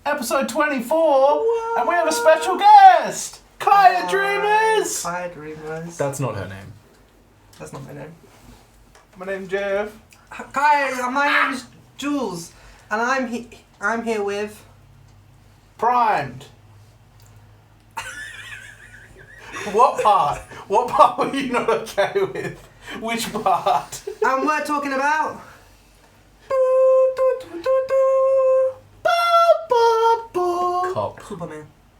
episode 24, and we have a special guest, Kaya Dreamers. Kaya Dreamers. That's not her name. That's not my name. My name's Jeff. Kaya, my name is Jules, and I'm here with Primed. What part? What part were you not okay with? Which part? and we're talking about Cop.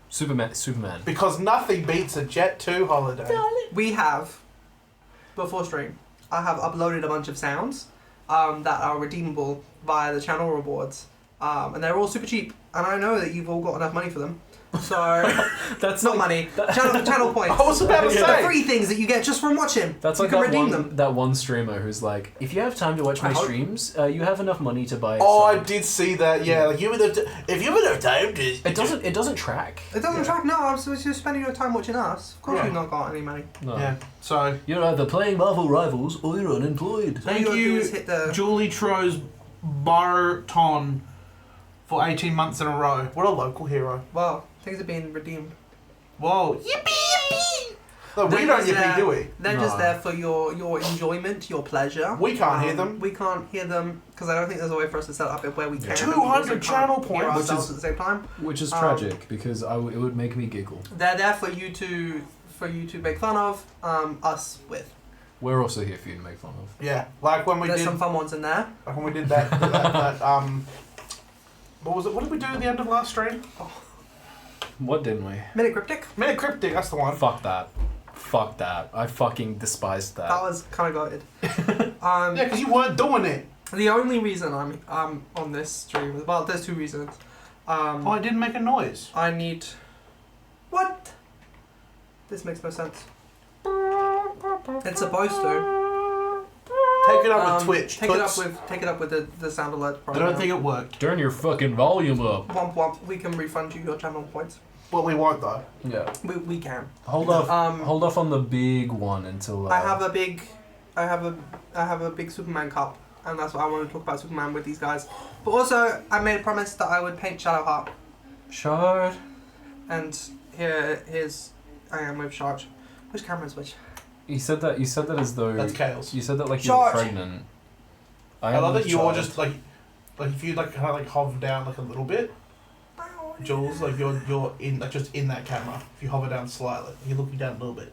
Superman. Because nothing beats a Jet 2 holiday. We have, before stream, I have uploaded a bunch of sounds that are redeemable via the channel rewards. And they're all super cheap. And I know that you've all got enough money for them. So, That's not like, money, channel points. I was about to The say. free things that you get just from watching. That's you like can that redeem one, them. that one streamer who's like, if you have time to watch my streams, you have enough money to buy. Oh, I some." did see that. Yeah, like if you have time to. It doesn't track. It doesn't track, no, I'm just spending your time watching us. Of course Yeah. you've not got any money. No. Yeah. So You're either playing Marvel Rivals or you're unemployed. All you gotta do is hit the... Julie Tro's Barton for 18 months in a row. What a local hero. Well, things are being redeemed. Whoa. Yippee yippee! No, we They're don't just yippee, there- do we? They're just there for your enjoyment, your pleasure. We can't hear them. We can't hear them because I don't think there's a way for us to set it up where we can. 200 channel points, hear which ourselves is- at the same time. Which is tragic because it would make me giggle. They're there for you to make fun of us with. We're also here for you to make fun of. Yeah, like when we There's did. some fun ones in there. Like when we did that. What was it? What did we do at the end of last stream? What didn't we? Minute Cryptic. Minute Cryptic. That's the one. Fuck that. I fucking despised that. That was kind of goated. Yeah, because you weren't doing it. The only reason I'm on this stream is, well, there's two reasons. Oh, I didn't make a noise. I need... What? This makes no sense. It's supposed to. Take it up with Twitch. Take it up with the sound alert I program. don't think it worked. Turn your fucking volume up. Womp womp. We can refund you your channel points. Well, we won't though. Yeah. We can. Hold off. Hold off on the big one until. I have a big Superman cup, and that's what I want to talk about Superman with these guys. But also, I made a promise that I would paint Shadowheart, Shard. and here's I am with Charge. Which camera is which? You said that as though. That's Kale's. You said that like you were Charge. pregnant. I love that you're Charge. just like if you like kind of like hover down like a little bit, Jules, like you're in like just in that camera. If you hover down slightly, you're looking down a little bit.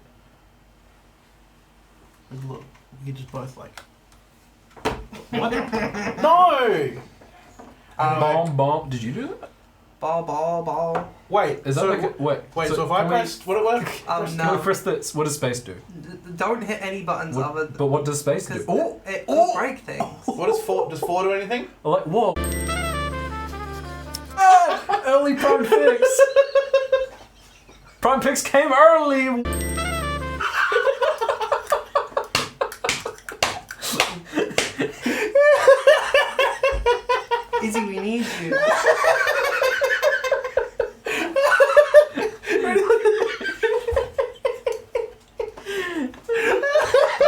Like, look, you just both like. What? No. Bomb. Did you do that? Ball. Wait. Is that so, like wait? Wait. So if I pressed, would it work? Can we No. press this? What does space do? Don't hit any buttons other than... But what does space do? Because it will break things. What does four do anything? Like whoa. Early Prime Fix. Prime Fix came early. Izzy, we need you.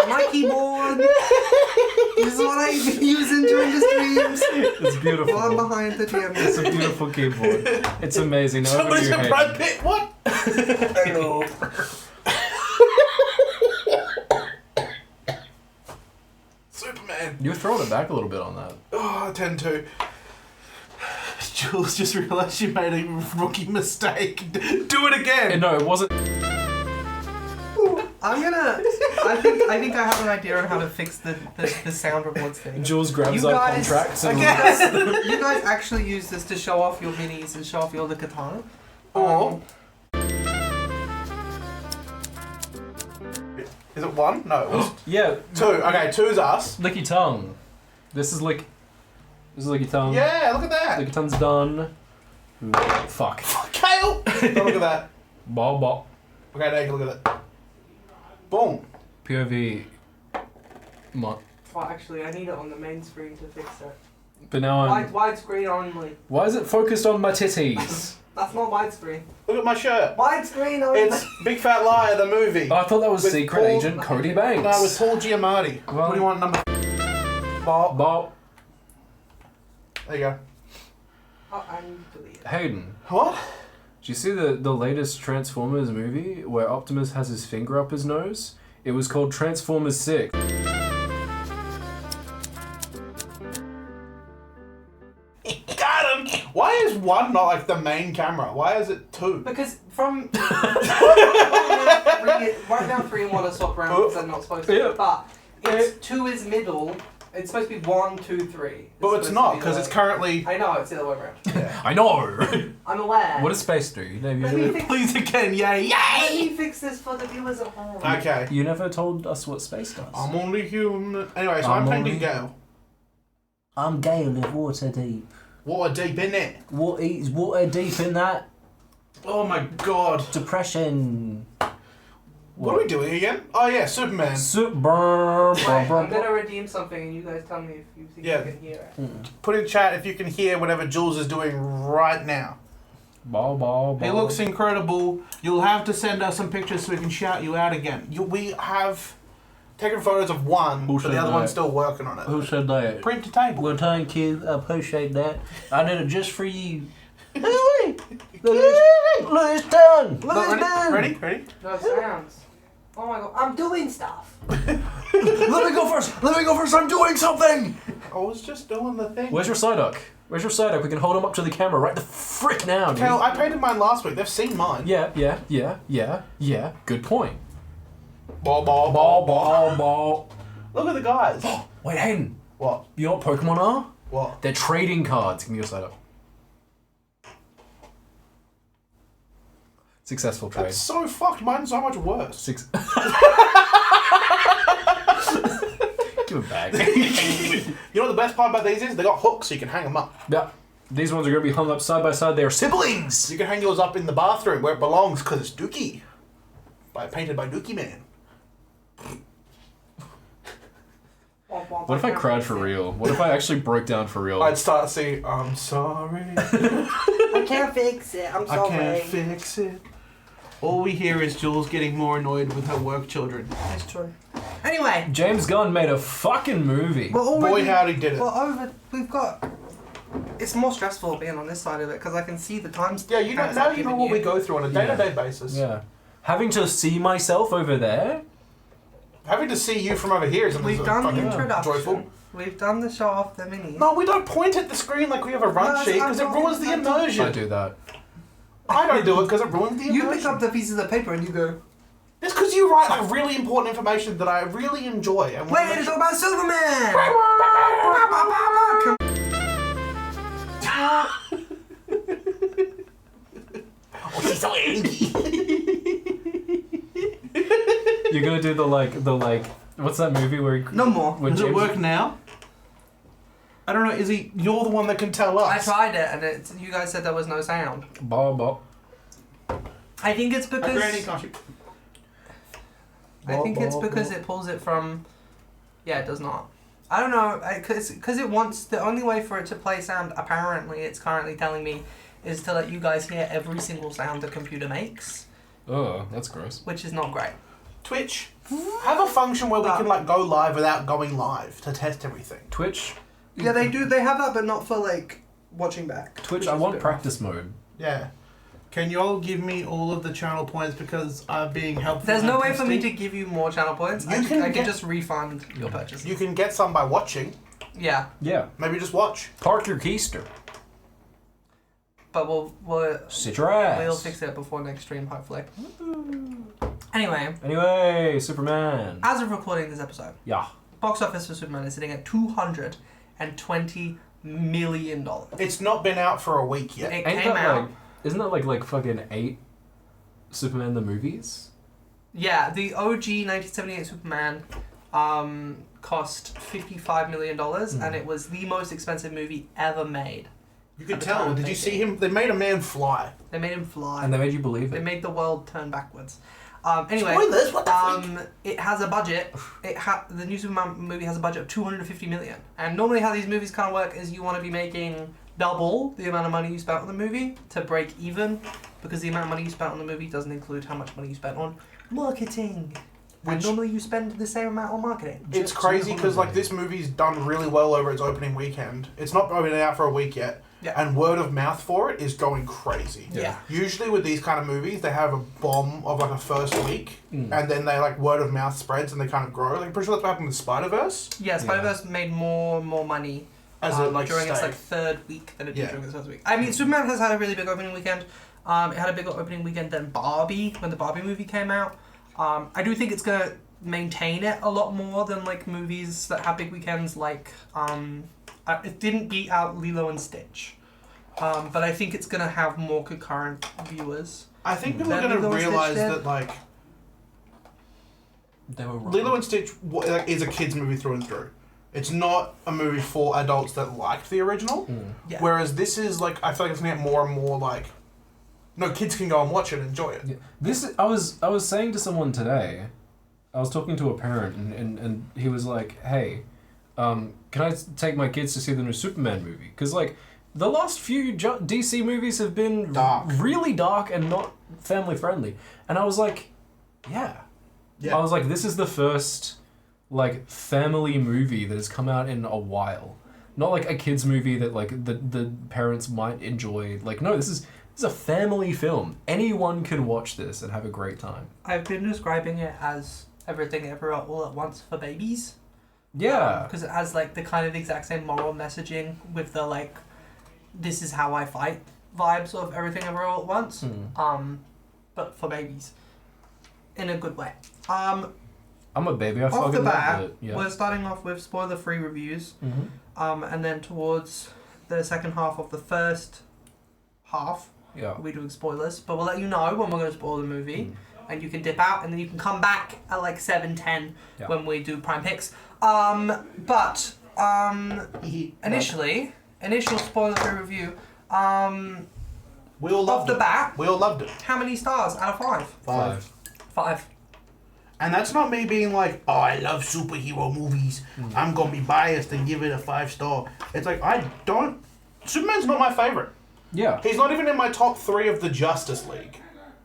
My keyboard. This is what I use during the streams. It's beautiful. While I'm behind the camera. It's a beautiful keyboard. It's amazing. Somebody Nobody said Brad Pitt. What? Hello. Superman. You're throwing it back a little bit on that. Oh, I tend to. Jules just realised she made a rookie mistake. Do it again. No, it wasn't. I think I have an idea on how to fix the sound rewards thing. Jules grabs You our guys- contracts and You guys actually use this to show off your minis and show off your other katana? Or is it one? No, it was yeah, two. Okay, two's us. licky tongue. This is licky tongue. Yeah, look at that. Licky tongue's done. Ooh, fuck. Kale. Don't look at that. Ball. Okay, now you can look at it. Boom. POV. Well, actually, I need it on the main screen to fix it. But now I'm. Widescreen only. Why is it focused on my titties? That's not widescreen. Look at my shirt. Widescreen only. It's Big Fat Liar, the movie. Oh, I thought that was With Secret Paul- Agent Cody Banks. No, with Paul Giamatti. Well- What do you want, number? Bob. Ball. There you go. Oh, and delete. Hayden, What? did you see the latest Transformers movie where Optimus has his finger up his nose? It was called Transformers 6. Got him! Why is one not like the main camera? Why is it two? Because from right now 3 and 1 are swap around because they're not supposed to. Yeah. But it's 2 is middle. It's supposed to be 1, 2, 3. But it's not, because it's currently... I know, it's the other way around. Yeah. I know! I'm aware. What does space do? Let me fix, Please again, yay! let me fix this for the viewers at home. Okay. You never told us what space does. I'm only human. Anyway, so I'm painting Gale. I'm Gale of Waterdeep. Water deep in it. What eats water deep in that? Oh my god. Depression. What are we doing again? Oh yeah, Superman. Right, I'm gonna redeem something and you guys tell me if you think you can hear it. Put in chat if you can hear whatever Jules is doing right now. Ball. He looks incredible. You'll have to send us some pictures so we can shout you out again. We have taken photos of one, Who but the said other that? one's still working on it. Who said that? Print to table. Well, thank you. I appreciate that. I did it just for you. Look, it's done. Look, it's done. Ready? No sounds. Oh my god, I'm doing stuff. Let me go first. I'm doing something. I was just doing the thing. Where's your Psyduck? We can hold him up to the camera right the frick now, dude. Cal, I painted mine last week. They've seen mine. Yeah. Good point. Ball. Look at the guys. Wait, Hayden. What? You know what Pokemon are? What? They're trading cards. Give me your Psyduck. Successful trade. That's so fucked. Mine's so much worse. Give it back. You know what the best part about these is? They got hooks so you can hang them up. Yeah. These ones are going to be hung up side by side. They are siblings. You can hang yours up in the bathroom where it belongs because it's Dookie. Painted by Dookie Man. What if I cried for real? What if I actually broke down for real? I'd start singing, I'm sorry. I can't fix it, I'm sorry. I can't fix it. All we hear is Jules getting more annoyed with her work children. That's true. Anyway. James Gunn made a fucking movie. Boy, howdy did it. We've got... It's more stressful being on this side of it because I can see the times. Yeah, you know, now you know what we go through on a day-to-day basis. Yeah. Having to see myself over there? Having to see you from over here is We've done the introduction. joyful. We've done the show off the minis. No, we don't point at the screen like we have a run sheet because it ruins the immersion. I do that. I don't do it because it ruins the immersion. You pick up the pieces of paper and you go... It's because you write like really important information that I really enjoy. And Wait, it's all about Superman! Oh, she's so angry. You're gonna do the what's that movie where he... No more. When Does it James- work now? I don't know, is he... You're the one that can tell us. I tried it and you guys said there was no sound. Ball. I think it's because... Granny, can't you... I think it's because it pulls it from... Yeah, it does not. I don't know, because it wants... The only way for it to play sound, apparently, it's currently telling me, is to let you guys hear every single sound the computer makes. Oh, that's gross. Which is not great. Twitch, have a function where we can like go live without going live to test everything. Twitch? Yeah, they do. They have that, but not for, like, watching back. Twitch, I want practice mode. Yeah. Can you all give me all of the channel points because I'm being helpful? There's no way for testing? me to give you more channel points. I can just refund your purchase. You can get some by watching. Yeah. Yeah. Maybe just watch. Park your keister. But we'll Sit your ass. we'll fix it before next stream, hopefully. Anyway, Superman. As of recording this episode, Yeah. box office for Superman is sitting at $220 million. It's not been out for a week yet. It Ain't came that out. like... Isn't that like fucking 8 Superman the movies? Yeah, the OG 1978 Superman cost $55 million, and it was the most expensive movie ever made. You can tell. Did you see him? They made a man fly. They made him fly. And they made you believe They it. made the world turn backwards. Anyway, Spoilers, what the freak? it has a budget. The new Superman movie has a budget of $250 million. And normally, how these movies kind of work is you want to be making double the amount of money you spent on the movie to break even, because the amount of money you spent on the movie doesn't include how much money you spent on marketing. And normally you spend the same amount on marketing. It's crazy because like this movie's done really well over its opening weekend. It's not been out for a week yet, and word of mouth for it is going crazy. Yeah. Usually with these kind of movies, they have a bomb of like a first week, and then they like word of mouth spreads and they kind of grow. Like, I'm pretty sure that's what happened with Spider-Verse. Yeah, Spider-Verse made more money during its like third week than it did during its first week. I mean, Superman has had a really big opening weekend. It had a bigger opening weekend than Barbie when the Barbie movie came out. I do think it's gonna maintain it a lot more than like movies that have big weekends. Like it didn't beat out Lilo and Stitch, but I think it's gonna have more concurrent viewers. I think people are gonna realize that like they were wrong. Lilo and Stitch is a kids movie through and through. It's not a movie for adults that liked the original. Yeah. Whereas this is like I feel like it's gonna get more and more like. No, kids can go and watch it and enjoy it. Yeah. I was saying to someone today, I was talking to a parent and he was like, hey, can I take my kids to see the new Superman movie? Because like the last few DC movies have been really dark and not family friendly. And I was like, yeah. I was like, this is the first like family movie that has come out in a while. Not like a kids movie that like the parents might enjoy. Like no, this is a family film. Anyone can watch this and have a great time. I've been describing it as Everything Everywhere All at Once for babies. Yeah. Because it has like the kind of exact same moral messaging with the like, this is how I fight vibes of Everything Everywhere All at Once. But for babies. In a good way. I'm a baby. I Off fucking the love bat, it. Yeah. we're starting off with spoiler-free reviews. And then towards the second half of the first half, we're doing spoilers, but we'll let you know when we're going to spoil the movie, and you can dip out, and then you can come back at like 7:10 when we do prime picks. Initial spoiler-free review. We all loved off the bat. We all loved it. How many stars out of 5? 5. And that's not me being like, oh, I love superhero movies. I'm gonna be biased and give it a 5-star. It's like Superman's not my favorite. Yeah. He's not even in my top 3 of the Justice League.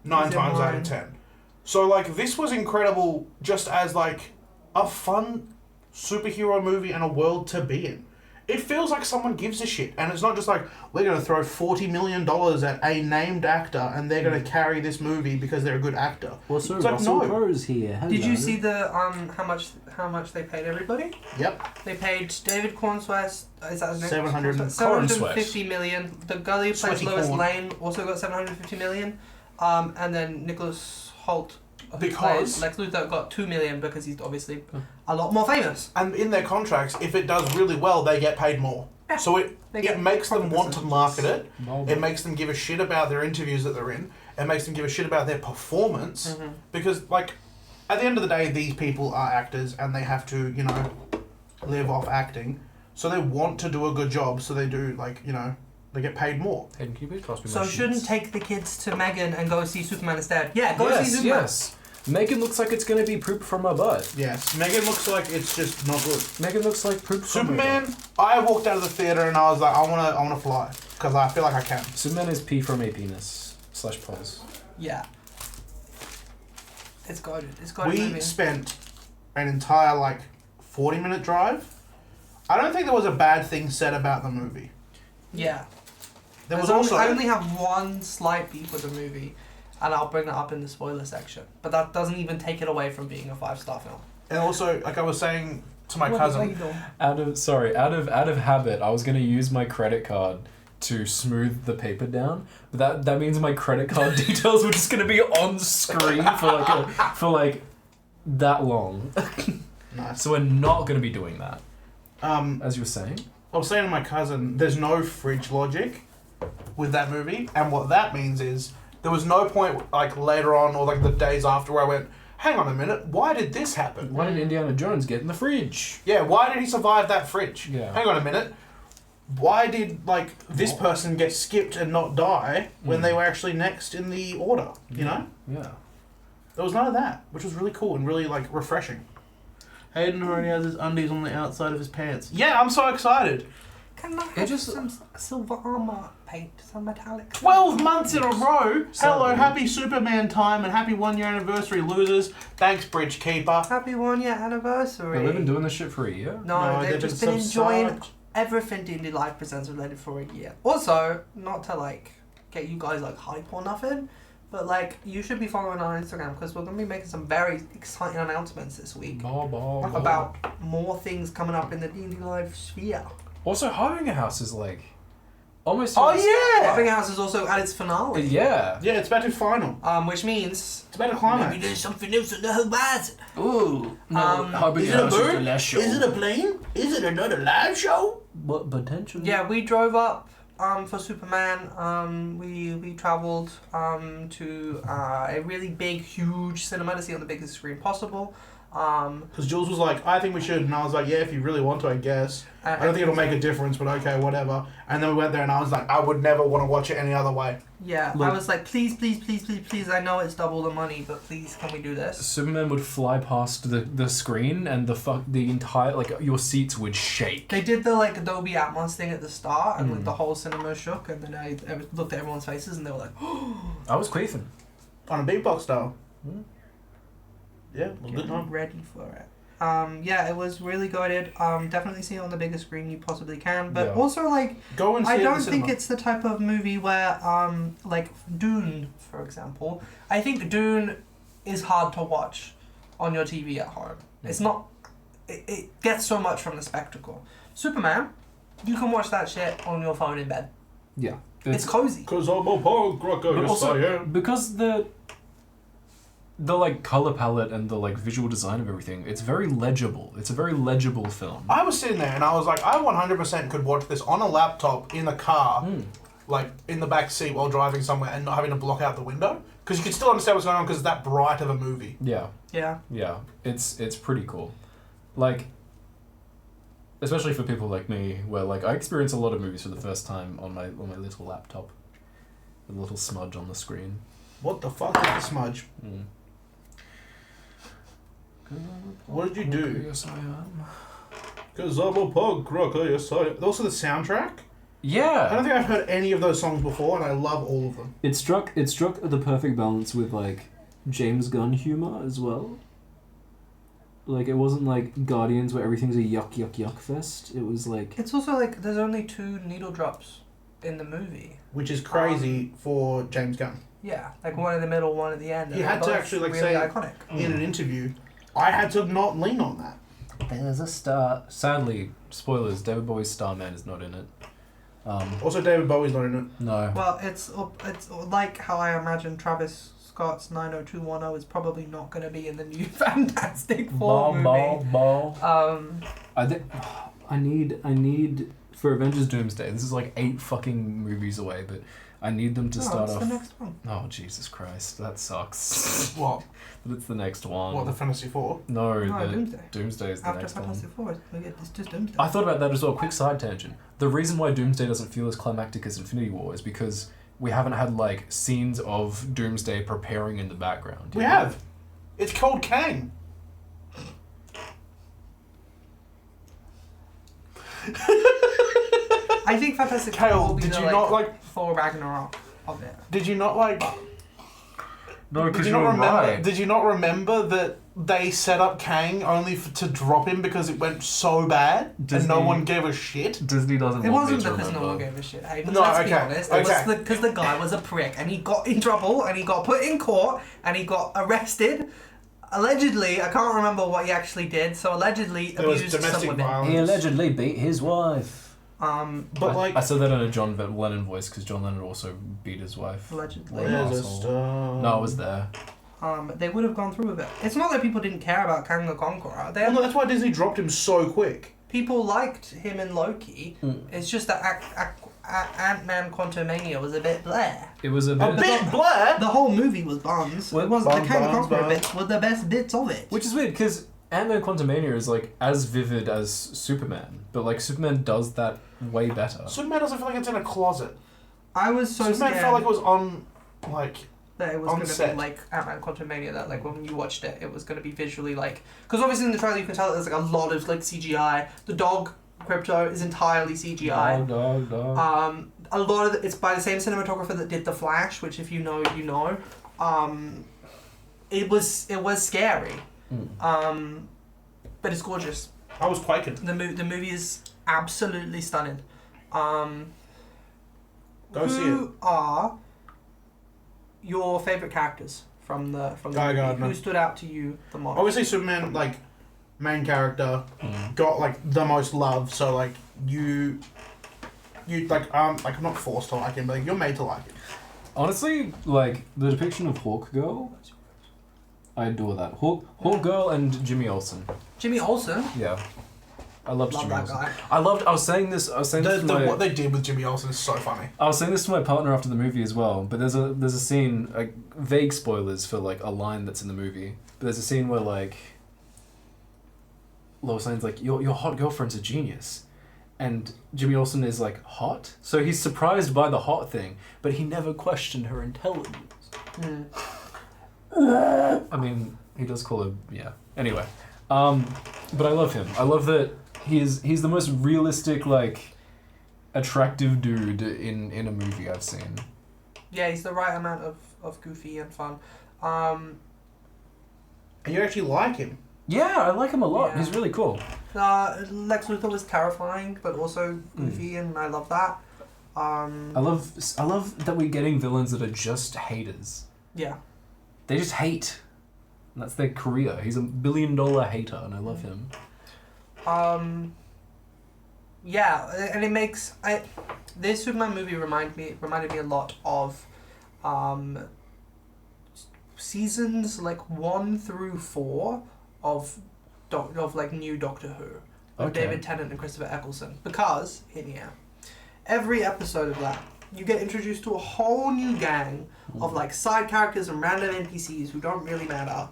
9 times out of 10. So, like, this was incredible just as, like, a fun superhero movie and a world to be in. It feels like someone gives a shit. And it's not just like, we're going to throw $40 million at a named actor and they're going to carry this movie because they're a good actor. Well, so it's like, Russell no. Crowe's here. Hello. Did you see the how much they paid everybody? Yep. They paid David Cornsweet, is that his name? 750 million. The guy who plays Sweaty Lois corn. Lane also got 750 million. And then Nicholas Hoult, who Because- plays Lex Luthor, got 2 million because he's obviously a lot more famous. And in their contracts, if it does really well, they get paid more. Yeah. So it get makes them proper want to market it. Well, It makes them give a shit about their interviews that they're in. It makes them give a shit about their performance. Because, like, at the end of the day, these people are actors and they have to, you know, live off acting. So they want to do a good job. So they do, like, you know, they get paid more. Hayden, can you please cost me So my shouldn't sheets? take the kids to Megan and go see Superman instead. Yeah, go see Superman. Yes. Megan looks like it's going to be poop from my butt. Yes. Megan looks like it's just not good. Megan looks like poop from my butt. Superman, I walked out of the theater and I was like, I wanna fly. Because I feel like I can. Superman is pee from a penis / pulse. Yeah. It's goated. It's goated We movie. spent an entire, like, 40-minute drive. I don't think there was a bad thing said about the movie. Yeah. There was I only have one slight beef with the movie, and I'll bring that up in the spoiler section. But that doesn't even take it away from being a 5-star film. And also, like I was saying to my What are you cousin, doing? Out of habit, I was going to use my credit card to smooth the paper down, but that means my credit card details were just going to be on screen for like that long. nice. So we're not going to be doing that. I As you were saying. was saying to my cousin, there's no fridge logic with that movie, and what that means is there was no point, like, later on or like the days after where I went, hang on a minute, why did this happen? Why did Indiana Jones get in the fridge? Yeah, why did he survive that fridge? Yeah. Hang on a minute. Why did, like, this person get skipped and not die when they were actually next in the order, you know? Yeah. There was none of that, which was really cool and really, like, refreshing. Hayden already has his undies on the outside of his pants. Yeah, I'm so excited. Can I It have just- some silver armor paint, some metallic? 12 months in a row. Hello, Sadly. happy Superman time and happy 1 year anniversary, losers. Thanks, Bridge Keeper. Happy 1 year anniversary. We've been doing this shit for a year. No, they've just been enjoying subside. everything D&D Live presents related for a year. Also, not to like get you guys like hype or nothing, but like you should be following our Instagram because we're gonna be making some very exciting announcements this week about more things coming up in the D&D Live sphere. Also, Hiring a House is like almost. Oh, yeah! Loving House is also at its finale. Yeah. Yeah, it's about to final. Which means It's about to climax. maybe there's something else on the horizon. Ooh. Hiring Is a it a House is bird? the last show. Is it a plane? Is it another live show? But potentially. Yeah, we drove up for Superman. We travelled to a really big, huge cinema to see on the biggest screen possible. Because Jules was like, I think we should. And I was like, yeah, if you really want to, I guess. I don't think it'll make a difference, but okay, whatever. And then we went there and I was like, I would never want to watch it any other way. Yeah, Look. I was like, please, please, please, please, please. I know it's double the money, but please, can we do this? Superman would fly past the screen and the entire like your seats would shake. They did the like Dolby Atmos thing at the start, and like the whole cinema shook. And then I looked at everyone's faces, and they were like, I was queefing. On a beatbox style. Hmm. Yeah, well, good "Get time. ready for it." Yeah, it was really goated. Definitely see it on the biggest screen you possibly can. But Yeah. also like, Go and see I it in don't the think cinema. it's the type of movie where like Dune, for example. I think Dune is hard to watch on your TV at home. It's not. It gets so much from the spectacle. Superman, you can watch that shit on your phone in bed. Yeah. It's cozy. Because I'm a punk rocker, But yes also, I am. because the like color palette and the like visual design of everything, it's very legible. It's a very legible film. I was sitting there and I was like, I 100% could watch this on a laptop in a car, like in the back seat while driving somewhere and not having to block out the window. Because you can still understand what's going on because it's that bright of a movie. Yeah. Yeah. Yeah. It's pretty cool. Like, especially for people like me, where like I experience a lot of movies for the first time on my little laptop, with a little smudge on the screen. What the fuck is the smudge? What did you do? Yes, I am. Because I'm a punk rocker, yes I am. Also the soundtrack? I Yeah. don't think I've heard any of those songs before and I love all of them. It struck the perfect balance with like James Gunn humor as well. Like it wasn't like Guardians where everything's a yuck fest. It was like It's also like there's only 2 needle drops in the movie. Which is crazy for James Gunn. Yeah, like one in the middle, one at the end. He and had they're to both actually, like, really say- iconic. In an interview, I had to not lean on that. There's a star. Sadly, spoilers. David Bowie's Starman is not in it. Also, David Bowie's not in it. No. Well, it's like how I imagine Travis Scott's 90210 is probably not going to be in the new Fantastic Four movie. ball. I need For Avengers Doomsday, this is like 8 fucking movies away, but I need them to start it's off. the next one. Oh, Jesus Christ, that sucks. What? But it's the next one. What, the Fantasy Four? No, No, the Doomsday. Doomsday is the After next Fantastic one. Four, it's just Doomsday. I thought about that as well. Quick side tangent. The reason why Doomsday doesn't feel as climactic as Infinity War is because we haven't had like scenes of Doomsday preparing in the background. We have. It's called Kang. I think Fantastic Kale, Four will be did the you not, like- Thor Ragnarok of it. Did you not like? No, Did because you you're not remember? right. Did you not remember that they set up Kang only to drop him because it went so bad and no Disney- one gave a shit? Disney doesn't It want me wasn't to because no remember. one gave a shit. Hey, No, let's be okay, honest. okay. It was because the guy was a prick and he got in trouble and he got put in court and he got arrested. Allegedly, I can't remember what he actually did. So allegedly There was abused domestic some women. violence. He allegedly beat his wife. But like, I said that in a John Lennon voice because John Lennon also beat his wife. Allegedly. What an there's a asshole. star. No, I was there. They would have gone through with it. It's not that people didn't care about Kang the Conqueror. Well, no, that's why Disney dropped him so quick. People liked him in Loki. It's just that Ant-Man Quantumania was a bit blah. It was a A bit. bit blah. The whole movie was buns. Well, It was bum, the Kang the bum, Conqueror bum. bits were the best bits of it. Which is weird because Ant-Man Quantumania is like as vivid as Superman, but like Superman does that way better. Superman doesn't feel like it's in a closet. I was so Superman scared felt like it was on, like, that it was on going to be set. like Ant-Man Quantumania, that like when you watched it, it was going to be visually like... Because obviously in the trailer you can tell that there's like a lot of like CGI. The dog Krypto is entirely CGI. Dog. A lot of it's by the same cinematographer that did The Flash, which if you know, you know. It was scary. But it's gorgeous. I was quaking. The movie is absolutely stunning. Go see it. Who are your favorite characters from the movie? Who stood out to you the most? Obviously, Superman, like, main character, got, like, the most love, so, like, you like, I'm not forced to like him, but like, you're made to like him. Honestly, like, the depiction of Hawk Girl, I adore that. Hawk Girl and Jimmy Olsen. Jimmy Olsen? Yeah. I loved Love Jimmy that Olsen. guy. I was saying this to my... What they did with Jimmy Olsen is so funny. I was saying this to my partner after the movie as well, but there's a scene, like, vague spoilers for, like, a line that's in the movie, but there's a scene where, like, Lois Lane's like, your hot girlfriend's a genius. And Jimmy Olsen is, like, hot? So he's surprised by the hot thing, but he never questioned her intelligence. I mean, he does call her, yeah. Anyway. But I love him. I love that he's the most realistic, like, attractive dude in a movie I've seen. Yeah, he's the right amount of goofy and fun. And you actually like him. Yeah, I like him a lot. Yeah. He's really cool. Lex Luthor was terrifying, but also goofy, and I love that. I love that we're getting villains that are just haters. Yeah. They just hate. And that's their career. He's $1 billion hater, and I love him. Yeah, and it makes this Superman movie reminded me a lot of seasons like 1 through 4 of like new Doctor Who with Okay. David Tennant and Christopher Eccleston, because every episode of that you get introduced to a whole new gang of like side characters and random NPCs who don't really matter,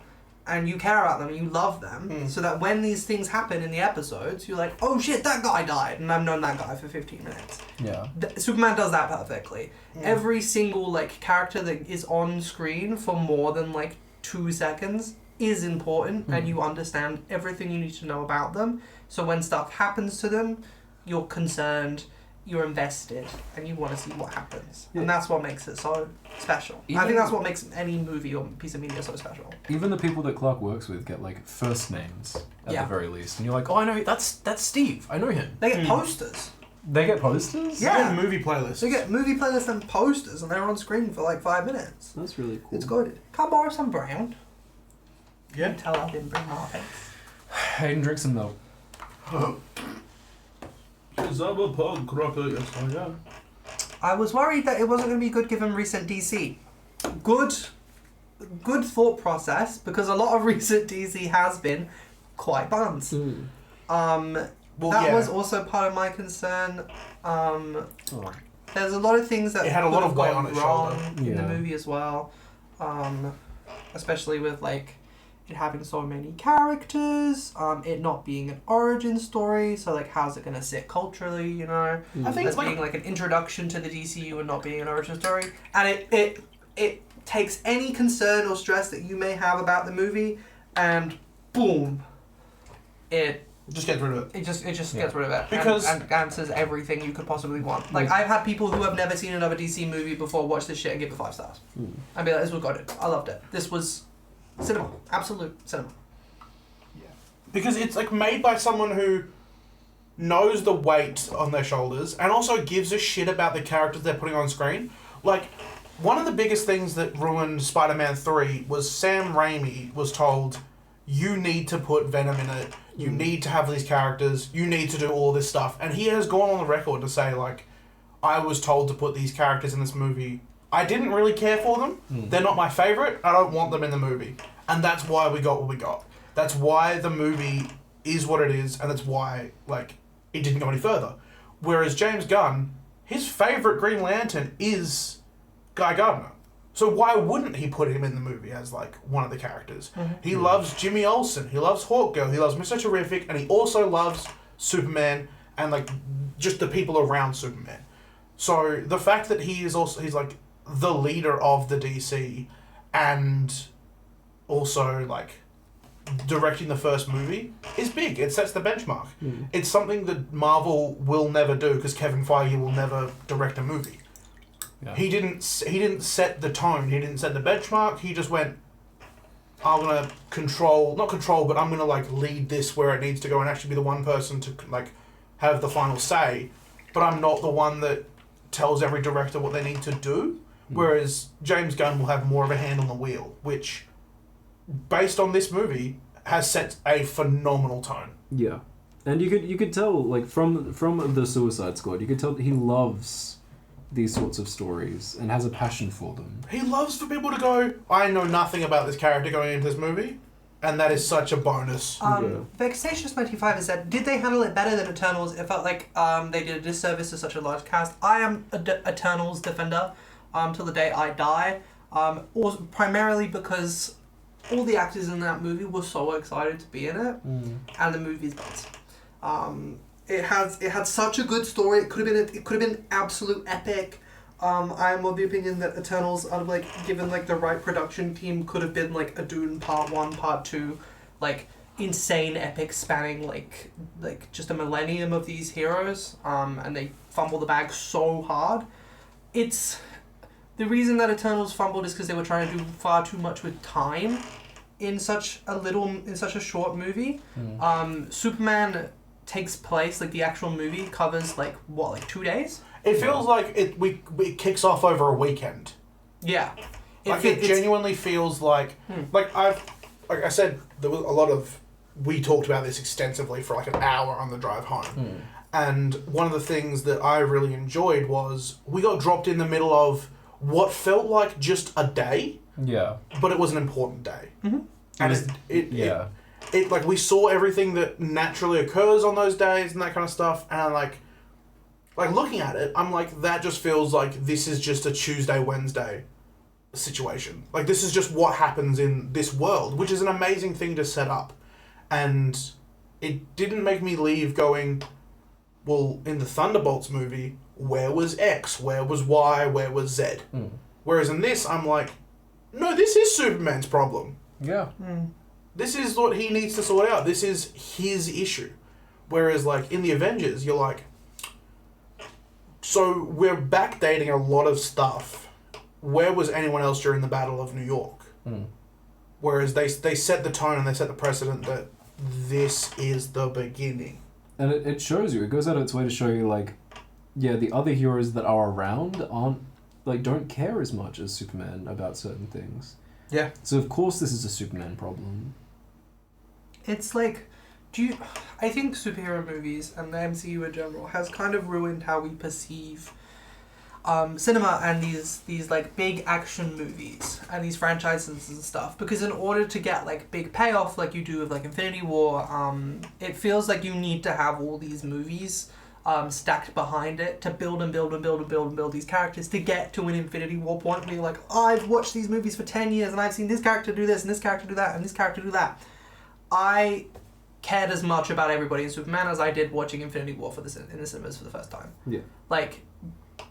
and you care about them and you love them, so that when these things happen in the episodes, you're like, oh shit, that guy died, and I've known that guy for 15 minutes. Yeah. Superman does that perfectly. Every single like character that is on screen for more than like 2 seconds is important, and you understand everything you need to know about them. So when stuff happens to them, you're concerned, you're invested, and you want to see what happens. Yeah. And that's what makes it so special. I think that's what makes any movie or piece of media so special. Even the people that Clark works with get, like, first names at Yeah. the very least, and you're like, oh, I know that's Steve. I know him. They get posters. They get posters. Yeah. Good movie playlists. They get movie playlists and posters, and they're on screen for like 5 minutes. That's really cool. It's good. Can I borrow some brown? Yeah. You can tell I didn't bring my face. Hayden, drink some milk. Because I'm a punk rocker, yes I am. I was worried that it wasn't going to be good given recent DC. Good thought process, because a lot of recent DC has been quite buns. Well, That yeah. was also part of my concern. Oh. There's a lot of things that It had a could lot have of weight gone on its wrong shoulder. in the Yeah. movie as well. Especially with like it having so many characters, it not being an origin story, so like how's it gonna sit culturally, you know? I think As it's like being like an introduction to the DCU and not being an origin story. And it takes any concern or stress that you may have about the movie, and boom, it just get rid of it. It just Yeah. gets rid of it, Because- and answers everything you could possibly want. Like, I've had people who have never seen another DC movie before watch this shit and give it 5 stars. I'd be like, this was good. I loved it. This was cinema, absolute cinema. Because it's like made by someone who knows the weight on their shoulders and also gives a shit about the characters they're putting on screen. Like, one of the biggest things that ruined Spider-Man 3 was Sam Raimi was told, you need to put Venom in it, you need to have these characters, you need to do all this stuff. And he has gone on the record to say, like, I was told to put these characters in this movie. I didn't really care for them. They're not my favourite. I don't want them in the movie. And that's why we got what we got. That's why the movie is what it is, and that's why, like, it didn't go any further. Whereas James Gunn, his favourite Green Lantern is Guy Gardner. So why wouldn't he put him in the movie as, like, one of the characters? He loves Jimmy Olsen, he loves Hawkgirl, he loves Mr. Terrific, and he also loves Superman and, like, just the people around Superman. So the fact that he's like the leader of the DC and also, like, directing the first movie is big. It sets the benchmark. Mm. It's something that Marvel will never do because Kevin Feige will never direct a movie. Yeah. He didn't set the tone. He didn't set the benchmark. He just went, I'm gonna not control, but I'm gonna like lead this where it needs to go and actually be the one person to like have the final say. But I'm not the one that tells every director what they need to do. Whereas James Gunn will have more of a hand on the wheel, which, based on this movie, has set a phenomenal tone. Yeah, and you could tell like from the Suicide Squad, you could tell that he loves these sorts of stories and has a passion for them. He loves for people to go, I know nothing about this character going into this movie, and that is such a bonus. Vexatious95 has said, did they handle it better than Eternals? It felt like they did a disservice to such a large cast. I am a Eternals defender till the day I die, also primarily because all the actors in that movie were so excited to be in it, and the movie's best. It had such a good story. It could have been absolute epic. I am of the opinion that Eternals, out of like given like the right production team, could have been like a Dune Part 1, Part 2, like insane epic spanning like just a millennium of these heroes. And they fumble the bag so hard. It's the reason that Eternals fumbled is because they were trying to do far too much with time in such a short movie. Superman takes place, like the actual movie covers like 2 days? It feels like it kicks off over a weekend. Yeah. It genuinely feels like like I said, there was a lot of, we talked about this extensively for like an hour on the drive home. And one of the things that I really enjoyed was we got dropped in the middle of what felt like just a day. Yeah. But it was an important day. And it like we saw everything that naturally occurs on those days and that kind of stuff, and I'm like looking at it, I'm like, that just feels like this is just a Tuesday, Wednesday situation. Like this is just what happens in this world, which is an amazing thing to set up. And it didn't make me leave going, well, in the Thunderbolts movie, where was X? Where was Y? Where was Z? Whereas in this, I'm like, no, this is Superman's problem. Yeah. This is what he needs to sort out. This is his issue. Whereas, like, in the Avengers, you're like, so we're backdating a lot of stuff. Where was anyone else during the Battle of New York? Whereas they set the tone and they set the precedent that this is the beginning. And it shows you. It goes out of its way to show you, like, yeah, the other heroes that are around don't care as much as Superman about certain things. Yeah. So of course this is a Superman problem. It's like, I think superhero movies and the MCU in general has kind of ruined how we perceive cinema and these like big action movies and these franchises and stuff, because in order to get like big payoff like you do with like Infinity War, it feels like you need to have all these movies stacked behind it to build these characters to get to an Infinity War point where you're like, I've watched these movies for 10 years and I've seen this character do this and this character do that and this character do that. I cared as much about everybody in Superman as I did watching Infinity War in the cinemas for the first time. Yeah. Like,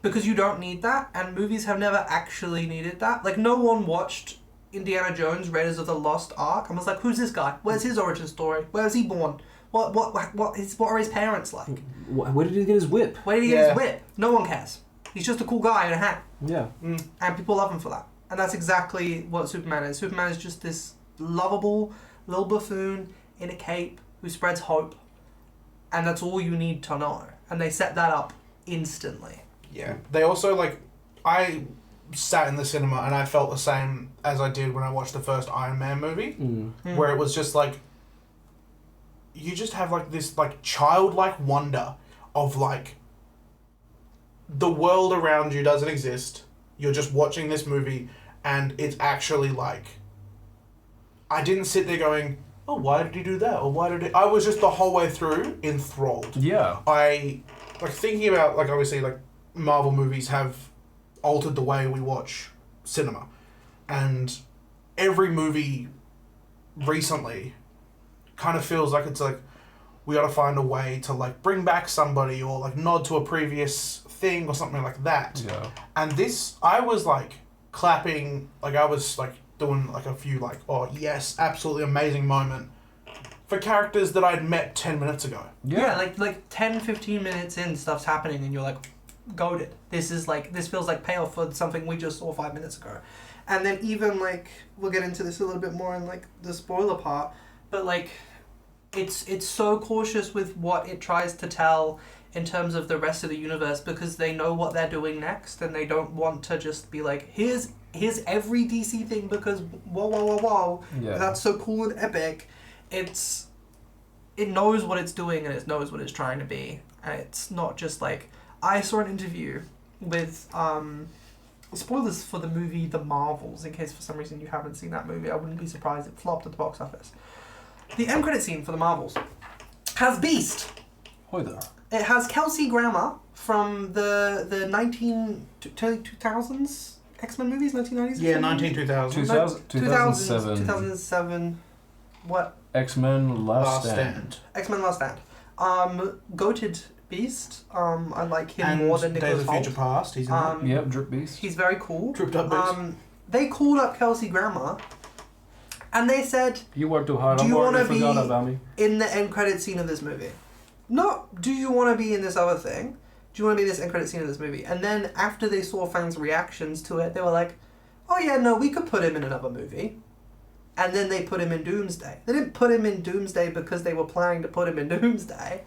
because you don't need that, and movies have never actually needed that. Like, no one watched Indiana Jones, Raiders of the Lost Ark, and was like, who's this guy? Where's his origin story? Where was he born? What are his parents like? Where did he get his whip? Where did he get his whip? No one cares. He's just a cool guy in a hat. Yeah. And people love him for that. And that's exactly what Superman is. Superman is just this lovable little buffoon in a cape who spreads hope. And that's all you need to know. And they set that up instantly. Yeah. They also, like, I sat in the cinema and I felt the same as I did when I watched the first Iron Man movie, where it was just like, you just have like this like childlike wonder of like, the world around you doesn't exist. You're just watching this movie and it's actually like, I didn't sit there going, oh, why did he do that? Or why did he... I was just the whole way through enthralled. Yeah. I, like, thinking about, like, obviously, like, Marvel movies have altered the way we watch cinema. And every movie recently kind of feels like it's like, we gotta find a way to, like, bring back somebody or, like, nod to a previous thing or something like that. Yeah. And this, I was, like, clapping, like, I was, like, doing like a few like, oh yes, absolutely amazing moment for characters that I'd met 10 minutes ago. Yeah, like 10, 15 minutes in, stuff's happening, and you're like, goated. This feels like payoff for something we just saw 5 minutes ago. And then even like, we'll get into this a little bit more in like the spoiler part, but like, it's so cautious with what it tries to tell in terms of the rest of the universe, because they know what they're doing next, and they don't want to just be like, here's every DC thing because whoa, Yeah. that's so cool and epic. It knows what it's doing, and it knows what it's trying to be, and it's not just like, I saw an interview with spoilers for the movie The Marvels, in case for some reason you haven't seen that movie. I wouldn't be surprised it flopped at the box office. The end credit scene for The Marvels has Beast. Hoi there. It has Kelsey Grammer from the 2000s X-Men movies, 1990s? Yeah, X-Men 2000. 2007. 2007. What? X-Men Last Last Stand. X-Men Last Stand. Goated Beast. I like him And more than Days Nicholas of Hoult. Future Past, he's in that. Yep, Drip Beast. He's very cool. Tripped up Beast. They called up Kelsey Grammer, and they said, You worked too hard. Do I'm you worried wanna you forgot be- about me. in the end credit scene of this movie. Not, do you want to be in this other thing? Do you want to be in this end credit scene of this movie? And then after they saw fans' reactions to it, they were like, oh yeah, no, we could put him in another movie. And then they put him in Doomsday. They didn't put him in Doomsday because they were planning to put him in Doomsday.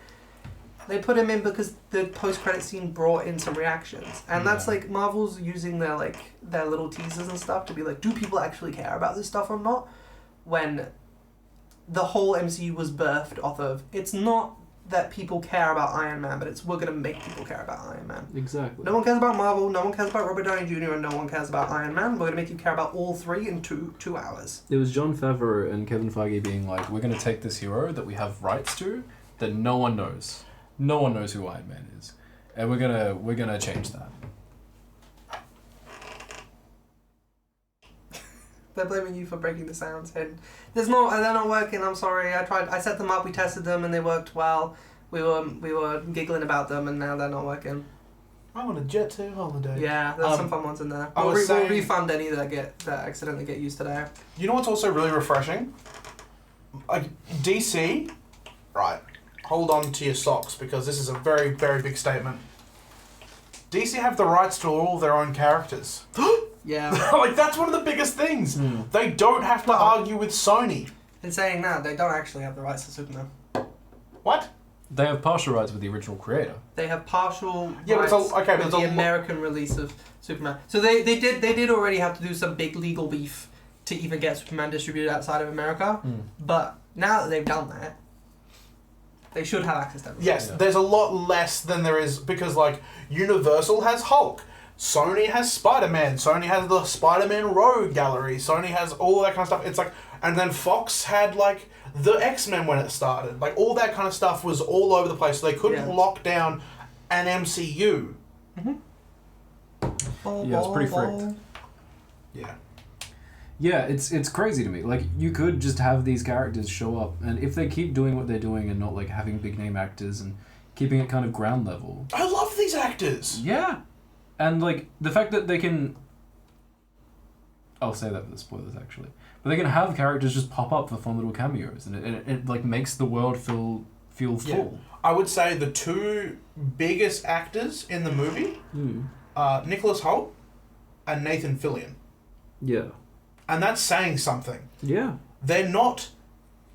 They put him in because the post-credit scene brought in some reactions. And that's Yeah. like, Marvel's using their little teasers and stuff to be like, do people actually care about this stuff or not? When the whole MCU was birthed off of, it's not that people care about Iron Man, but we're going to make people care about Iron Man. Exactly. No one cares about Marvel, no one cares about Robert Downey Jr., and no one cares about Iron Man. We're going to make you care about all three in two hours. It was Jon Favreau and Kevin Feige being like, We're going to take this hero that we have rights to that no one knows. No one knows who Iron Man is. And we're gonna change that. They're blaming you for breaking the sounds, and they're not working. I'm sorry. I set them up. We tested them, and they worked well. We were giggling about them, and now they're not working. I'm on a jet to holiday. Yeah, there's some fun ones in there. I We'll, was we'll saying- refund any that accidentally get used today. You know what's also really refreshing? Like, DC, right, hold on to your socks because this is a very, very big statement. DC have the rights to all of their own characters. Yeah. Like, that's one of the biggest things. They don't have to Well- argue with Sony. In saying that, they don't actually have the rights to Superman. What? They have partial rights with the original creator. They have partial Yeah, but rights it's okay, but with it's the a American release of Superman. So they did already have to do some big legal beef to even get Superman distributed outside of America. But now that they've done that, they should have access to everything. Yes, Yeah. there's a lot less than there is because, like, Universal has Hulk, Sony has Spider-Man, Sony has the Spider-Man Rogue Gallery, Sony has all that kind of stuff. It's like, and then Fox had, like, the X-Men when it started. Like, all that kind of stuff was all over the place. So they couldn't Yeah. lock down an MCU. Yeah, it's pretty freaked. Yeah. yeah, it's crazy to me. Like, you could just have these characters show up, and if they keep doing what they're doing and not, like, having big name actors and keeping it kind of ground level. I love these actors. Yeah. And, like, the fact that they can... I'll say that for the spoilers, actually. But they can have characters just pop up for fun little cameos, and it like, makes the world feel full. Yeah. I would say the two biggest actors in the movie are Nicholas Hoult and Nathan Fillion. Yeah. And that's saying something. Yeah. They're not,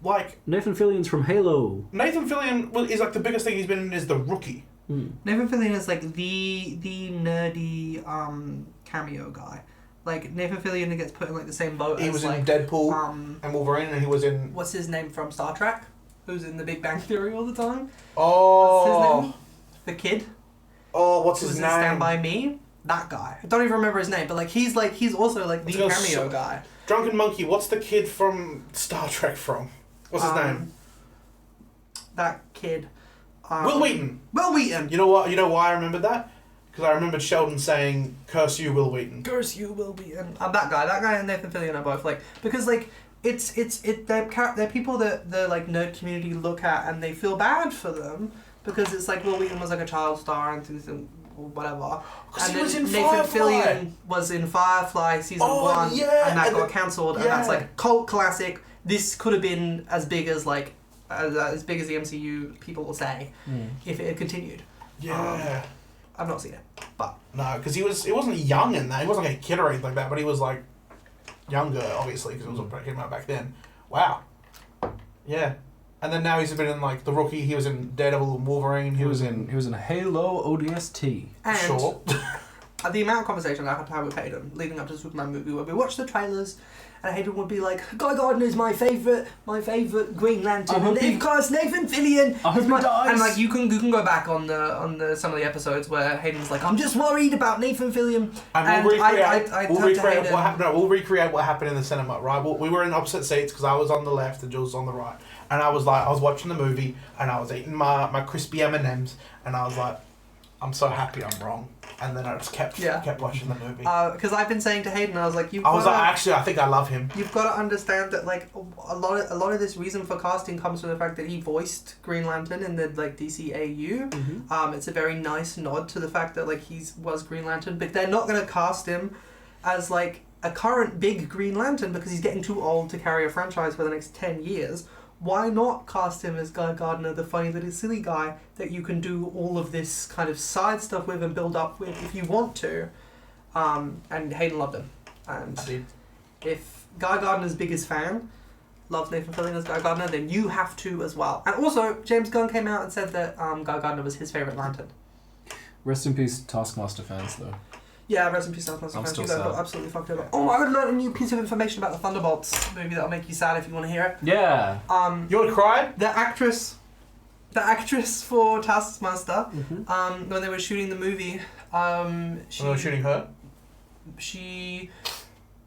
like... Nathan Fillion's from Halo. Nathan Fillion is, like, the biggest thing he's been in is The Rookie. Nathan Fillion is like the nerdy cameo guy. Like Nathan Fillion gets put in like the same boat He as was like in Deadpool and Wolverine, and he was in... what's his name from Star Trek? Who's in The Big Bang Theory all the time? Oh... What's his name? The kid? Oh, what's Who's his in name? Stand By Me? That guy. I don't even remember his name, but like he's also like the Let's go cameo guy. Drunken Monkey, what's the kid from Star Trek from? What's his name? That kid. Will Wheaton. Will Wheaton. You know what? You know why I remembered that? Because I remembered Sheldon saying, "Curse you, Will Wheaton." Curse you, Will Wheaton. That guy and Nathan Fillion are both like, because like they're people that the like nerd community look at and they feel bad for them because it's like Will Wheaton was like a child star and things and or whatever. 'Cause And he was in Nathan Firefly. Fillion was in Firefly season 1, yeah, and that and got cancelled, and that's like a cult classic. This could have been as big as like as big as the MCU people will say if it had continued. Yeah. I've not seen it, but No, because he wasn't young in that. He wasn't like a kid or anything like that, but he was like younger, obviously, because it was came out back then. Wow. Yeah. And then now he's been in like The Rookie. He was in Daredevil and Wolverine. He was in Halo ODST. and Sure. the amount of conversation I had to have with Hayden leading up to the Superman movie, where we watched the trailers, and Hayden would be like, "Guy Gardner's my favourite Green Lantern, and they've cast Nathan Fillion." I hope he dies. And like you can go back on the some of the episodes where Hayden's like, "I'm just worried about Nathan Fillion," And we'll recreate, I we'll turned to recreate Hayden. what happened. No, we'll recreate what happened in the cinema, right? We were in opposite seats because I was on the left and Jules was on the right. And I was watching the movie and I was eating my crispy M&Ms and I was like, I'm so happy I'm wrong. And then I just kept watching the movie. Because I've been saying to Hayden, I was like, actually, I think I love him. You've got to understand that like a lot of this reason for casting comes from the fact that he voiced Green Lantern in the like DCAU. Mm-hmm. It's a very nice nod to the fact that like was Green Lantern, but they're not going to cast him as like a current big Green Lantern because he's getting too old to carry a franchise for the next 10 years. Why not cast him as Guy Gardner, the funny little silly guy that you can do all of this kind of side stuff with and build up with if you want to? And Hayden loved him. And if Guy Gardner's biggest fan loves Nathan Fillion as Guy Gardner, then you have to as well. And also, James Gunn came out and said that Guy Gardner was his favourite Lantern. Rest in peace, Taskmaster fans, though. Yeah, rest in peace, Taskmaster I'm fans. still You guys sad. got absolutely fucked over. Oh, I would learn a new piece of information about the Thunderbolts movie that'll make you sad if you want to hear it. Yeah. You want to cry? The actress for Taskmaster, when they were shooting the movie, When they were shooting her? she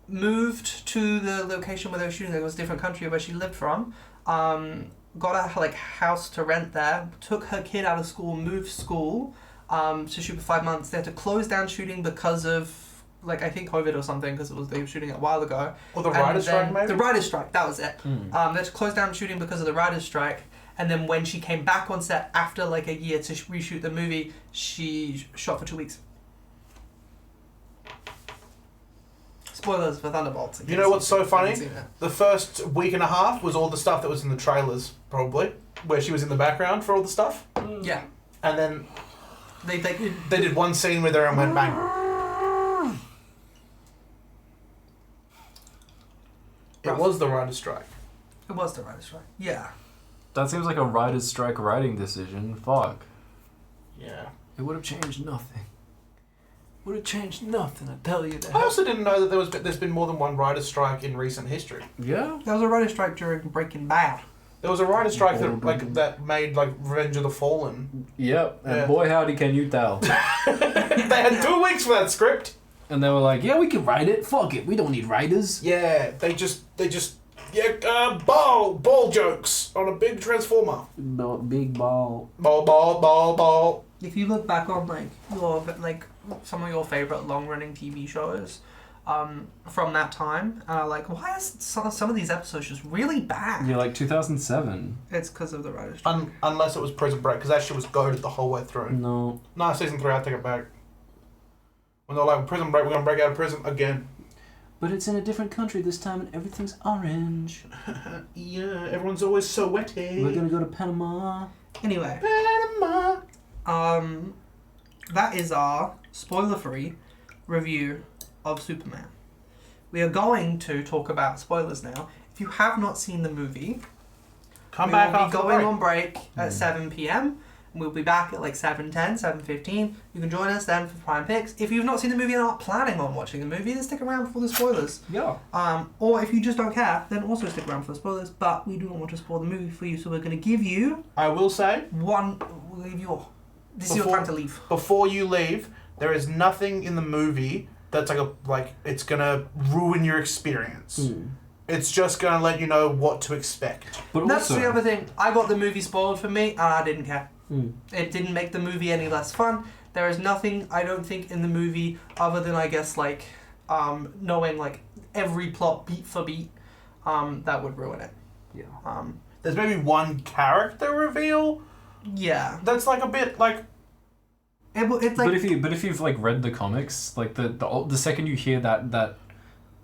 moved to the location where they were shooting. It was a different country where she lived from. Got a like house to rent there. Took her kid out of school, moved school. To shoot for 5 months. They had to close down shooting because of, like, I think COVID or something, because they were shooting it a while ago. Or the writer's strike, maybe? The writer's strike, that was it. Mm. They had to close down shooting because of the writer's strike, and then when she came back on set after, like, a year to reshoot the movie, she shot for 2 weeks. Spoilers for Thunderbolts. You know what's so funny? The first week and a half was all the stuff that was in the trailers, probably, where she was in the background for all the stuff. Yeah. And then They did one scene with her and went bang. It was the writer's strike. It was the writer's strike. Yeah. That seems like a writer's strike writing decision. Fuck. Yeah. It would have changed nothing. Would have changed nothing, I tell you that. I also didn't know that there's been more than one writer's strike in recent history. Yeah? There was a writer's strike during Breaking Bad. There was a writer's strike that made like Revenge of the Fallen. Yep. And Yeah. boy howdy can you tell. They had 2 weeks for that script. And they were like, yeah, we can write it. Fuck it. We don't need writers. Yeah, they just ball jokes on a big transformer. Big ball. Ball. If you look back on like some of your favorite long-running TV shows from that time, and are like, why is some of these episodes just really bad? Yeah, like 2007. It's because of the writer's strike. Unless it was Prison Break, because that shit was goated the whole way through. No. No, season 3, I take it back. When they're like, Prison Break, we're gonna break out of prison again. But it's in a different country this time and everything's orange. Yeah, everyone's always so wetty. We're gonna go to Panama. Anyway, Panama. that is our spoiler-free review of Superman. We are going to talk about spoilers now. If you have not seen the movie, Come we back will be after going the break. on break at 7 p.m. We'll be back at like 7:10, 7:15. You can join us then for Prime Picks. If you've not seen the movie and aren't planning on watching the movie, then stick around for the spoilers. Yeah. Or if you just don't care, then also stick around for the spoilers. But we do not want to spoil the movie for you, so we're going to give you I will say, we'll give you. This is your time to leave. before you leave, there is nothing in the movie that's it's gonna ruin your experience. It's just gonna let you know what to expect. But That's also, the other thing. I got the movie spoiled for me, and I didn't care. It didn't make the movie any less fun. There is nothing, I don't think, in the movie other than, I guess, like, knowing, like, every plot beat for beat that would ruin it. Yeah. There's maybe one character reveal Yeah. that's like a bit like It's like. But if you've like read the comics, like the second you hear that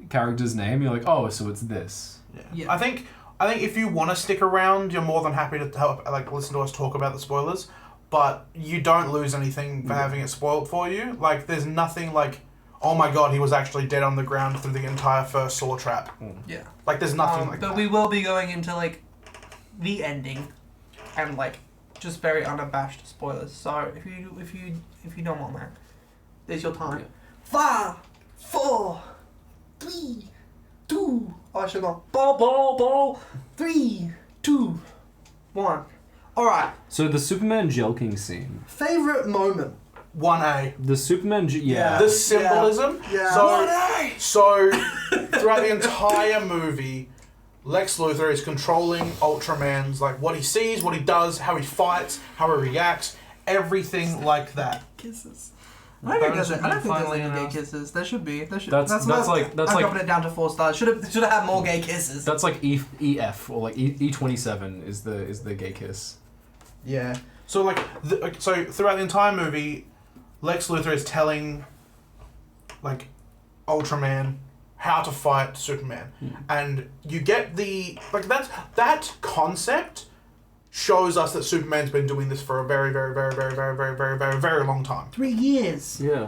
character's name, you're like, oh, so it's this. Yeah. I think if you want to stick around, you're more than happy to help, like, listen to us talk about the spoilers. But you don't lose anything for having it spoiled for you. Like, there's nothing like, oh my god, he was actually dead on the ground through the entire first saw trap. Yeah. Like, there's nothing like but that. we will be going into like the ending, and like just very unabashed spoilers. So if you don't want that, there's your time. Yeah. 5, 4, 3, 2. Oh, I should go. Ball. 3, 2, 1. All right. So the Superman jelking scene. Favorite moment. 1A. The Superman, Yeah. The symbolism. Yeah. So throughout the entire movie, Lex Luthor is controlling Ultraman's, like, what he sees, what he does, how he fights, how he reacts, everything like that. Kisses. I don't think there's any gay kisses. There should be. That's I'm like dropping it down to 4 stars. Should have had more gay kisses. that's like EF or like E27 is the gay kiss. Yeah. So like, so throughout the entire movie, Lex Luthor is telling, like, Ultraman how to fight Superman, and you get that concept shows us that Superman's been doing this for a very, very, very, very, very, very, very, very, very long time. 3 years. Yeah.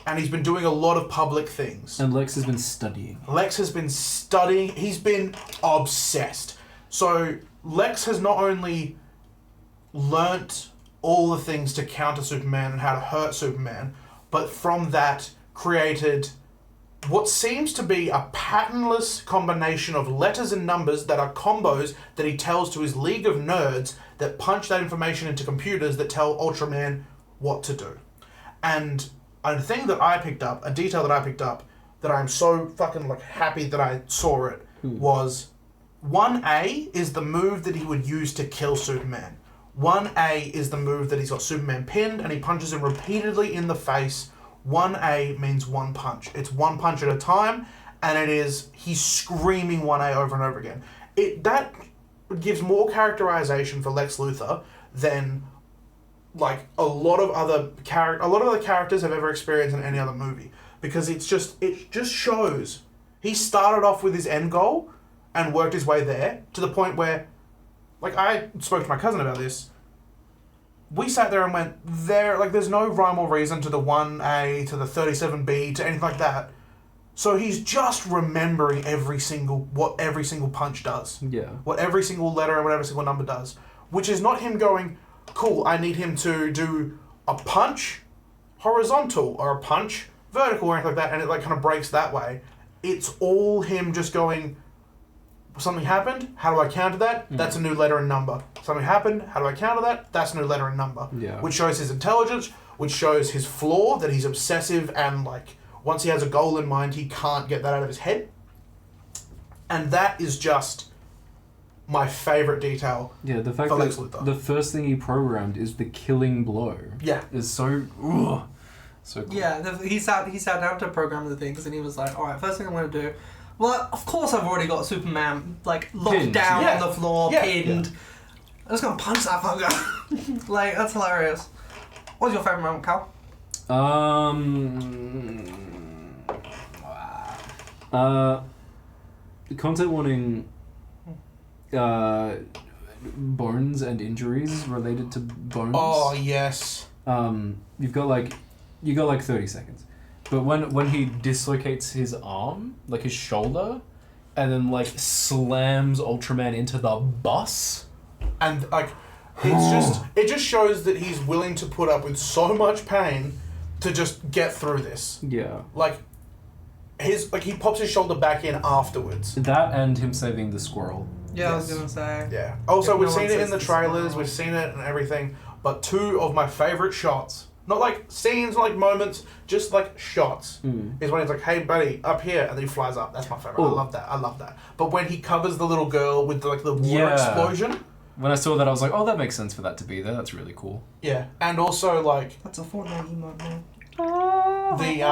And he's been doing a lot of public things. And Lex has been studying. Lex has been studying. He's been obsessed. So Lex has not only learnt all the things to counter Superman and how to hurt Superman, but from that created what seems to be a patternless combination of letters and numbers that are combos that he tells to his League of Nerds that punch that information into computers that tell Ultraman what to do. And a thing that I picked up, a detail that I picked up, that I'm so fucking like happy that I saw it, was 1A is the move that he would use to kill Superman. 1A is the move that he's got Superman pinned and he punches him repeatedly in the face. 1A means one punch. It's one punch at a time, and he's screaming 1A over and over again. That gives more characterization for Lex Luthor than like a lot of other characters have ever experienced in any other movie, because it just shows he started off with his end goal and worked his way there to the point where, like, I spoke to my cousin about this. We sat there and went, there's no rhyme or reason to the 1A, to the 37B, to anything like that. So he's just remembering what every single punch does. Yeah. What every single letter and what every single number does. Which is not him going, cool, I need him to do a punch horizontal or a punch vertical or anything like that, and it like kind of breaks that way. It's all him just going, something happened, how do I counter that? That's a new letter and number. Something happened, how do I counter that? That's a new letter and number. Yeah. Which shows his intelligence, which shows his flaw, that he's obsessive and, like, once he has a goal in mind, he can't get that out of his head. And that is just my favourite detail. Yeah, the fact for Lex that Luthor. the first thing he programmed is the killing blow. Yeah. Is so cool. Yeah, he sat down to program the things, and he was like, all right, first thing I'm going to do. Well, of course I've already got Superman, like, locked Pinned. down Yeah. on the floor, Yeah. pinned. Yeah. I'm just going to punch that fucker. Like, that's hilarious. What's your favourite moment, Cal? Content warning. Bones and injuries related to bones. Oh, yes. You got like 30 seconds. But when he dislocates his arm, like his shoulder, and then like slams Ultraman into the bus. And, like, it just shows that he's willing to put up with so much pain to just get through this. Yeah. Like, he pops his shoulder back in afterwards. That and him saving the squirrel. Yeah, Yes. I was going to say. Yeah. Also, If we've no seen one it in says the it's trailers, wrong. we've seen it and everything, but 2 of my favourite shots, not like scenes, like moments, just like shots, is when he's like, hey buddy, up here, and then he flies up. That's my favourite. Ooh. I love that. But when he covers the little girl with the water Yeah. explosion, When I saw that, I was like, oh, that makes sense for that to be there. That's really cool. yeah. And also, like, That's a Fortnite emote, man. the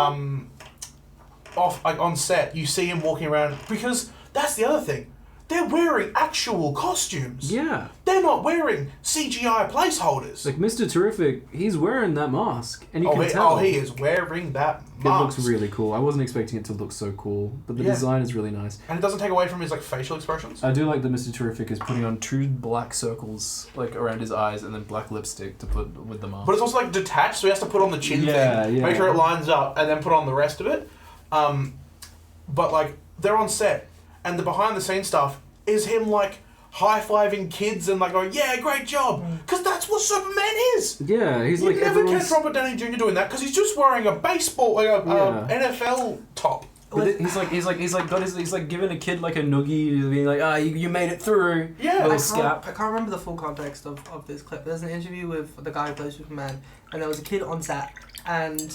on set, you see him walking around, because that's the other thing. they're wearing actual costumes. Yeah. They're not wearing CGI placeholders. Like Mr. Terrific, he's wearing that mask, and you can tell. Oh, he is wearing that mask. It looks really cool. I wasn't expecting it to look so cool, but the design is really nice. And it doesn't take away from his like facial expressions. I do like that Mr. Terrific is putting on 2 black circles like around his eyes and then black lipstick to put with the mask. But it's also like detached, so he has to put on the chin thing, make sure it lines up, and then put on the rest of it. But like they're on set, and the behind the scenes stuff is him like high-fiving kids and like going, yeah, great job, because that's what Superman is. Yeah, he's you like never everyone's... catch Robert Downey Jr. doing that because he's just wearing a baseball, like a NFL top. But he's giving a kid like a noogie, being like, you made it through. Yeah, I can't remember the full context of this clip. There's an interview with the guy who plays Superman, and there was a kid on set, and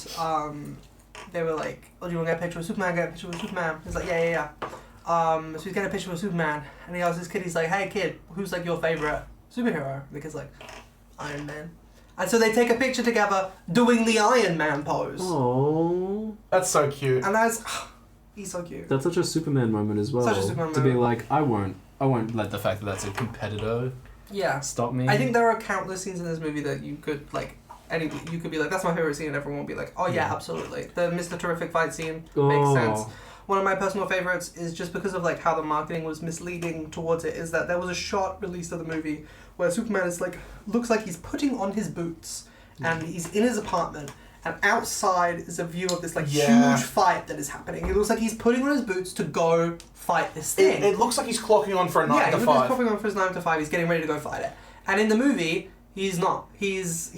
they were like, "Oh, do you want to get a picture with Superman? Get a picture with Superman." He's like, yeah. So he's getting a picture with Superman, and he asks this kid, he's like, "Hey kid, who's like your favorite superhero?" And the kid's like, "Iron Man." And so they take a picture together doing the Iron Man pose. Oh, that's so cute. And that's, he's so cute. That's such a Superman moment as well. Such a Superman to moment. be like, I won't let the fact that that's a competitor stop me. I think there are countless scenes in this movie that you could like. You could be like, that's my favorite scene, and everyone will be like, oh yeah, absolutely. The Mr. Terrific fight scene makes sense. One of my personal favorites is just because of like how the marketing was misleading towards it, is that there was a shot released of the movie where Superman is like, looks like he's putting on his boots and he's in his apartment, and outside is a view of this like huge fight that is happening. It looks like he's putting on his boots to go fight this thing. It looks like he's clocking on for a 9 to 5. Yeah, he's clocking on for his 9 to 5. He's getting ready to go fight it. And in the movie, he's not. He's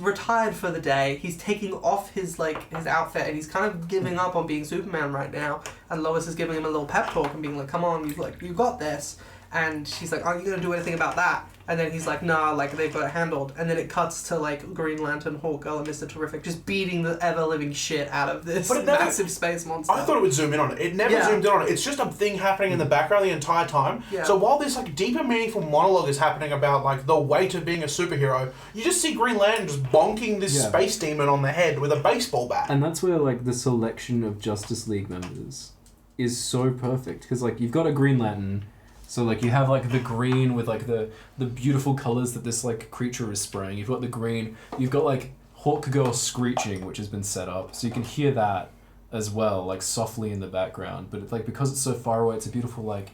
retired for the day. He's taking off his outfit, and he's kind of giving up on being Superman right now. And Lois is giving him a little pep talk and being like, "Come on, you've got this." And she's like, "Aren't you gonna do anything about that?" And then he's like, "Nah, like they've got it handled." And then it cuts to like Green Lantern, Hawkgirl, and Mr. Terrific just beating the ever living shit out of this massive space monster. I thought it would zoom in on it. It never zoomed in on it. It's just a thing happening in the background the entire time. Yeah. So while this like deeper, meaningful monologue is happening about like the weight of being a superhero, you just see Green Lantern just bonking this space demon on the head with a baseball bat. And that's where like the selection of Justice League members is so perfect, because like you've got a Green Lantern. So like you have like the green with like the beautiful colours that this like creature is spraying. You've got the green. You've got like Hawkgirl screeching, which has been set up, so you can hear that as well, like softly in the background. But it's like, because it's so far away, it's a beautiful like.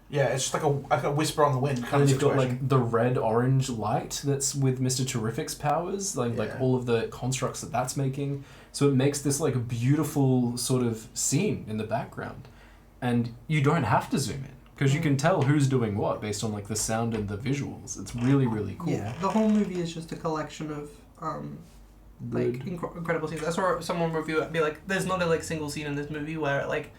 Yeah, it's just like a whisper on the wind kind of situation. You've got like the red-orange light that's with Mr. Terrific's powers, like all of the constructs that's making. So it makes this like a beautiful sort of scene in the background, and you don't have to zoom in, because you can tell who's doing what based on like the sound and the visuals. It's really, really cool. Yeah, the whole movie is just a collection of incredible scenes. I saw someone review it and be like, "There's not a like single scene in this movie where it like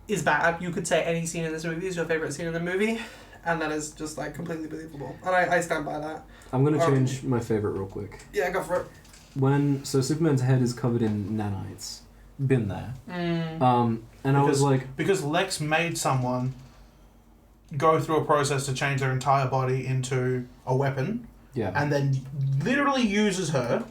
is bad. You could say any scene in this movie is your favorite scene in the movie, and that is just like completely believable." And I stand by that. I'm gonna change my favorite real quick. Yeah, go for it. So Superman's head is covered in nanites. Been there. And I was like, because Lex made someone go through a process to change their entire body into a weapon, and then literally uses her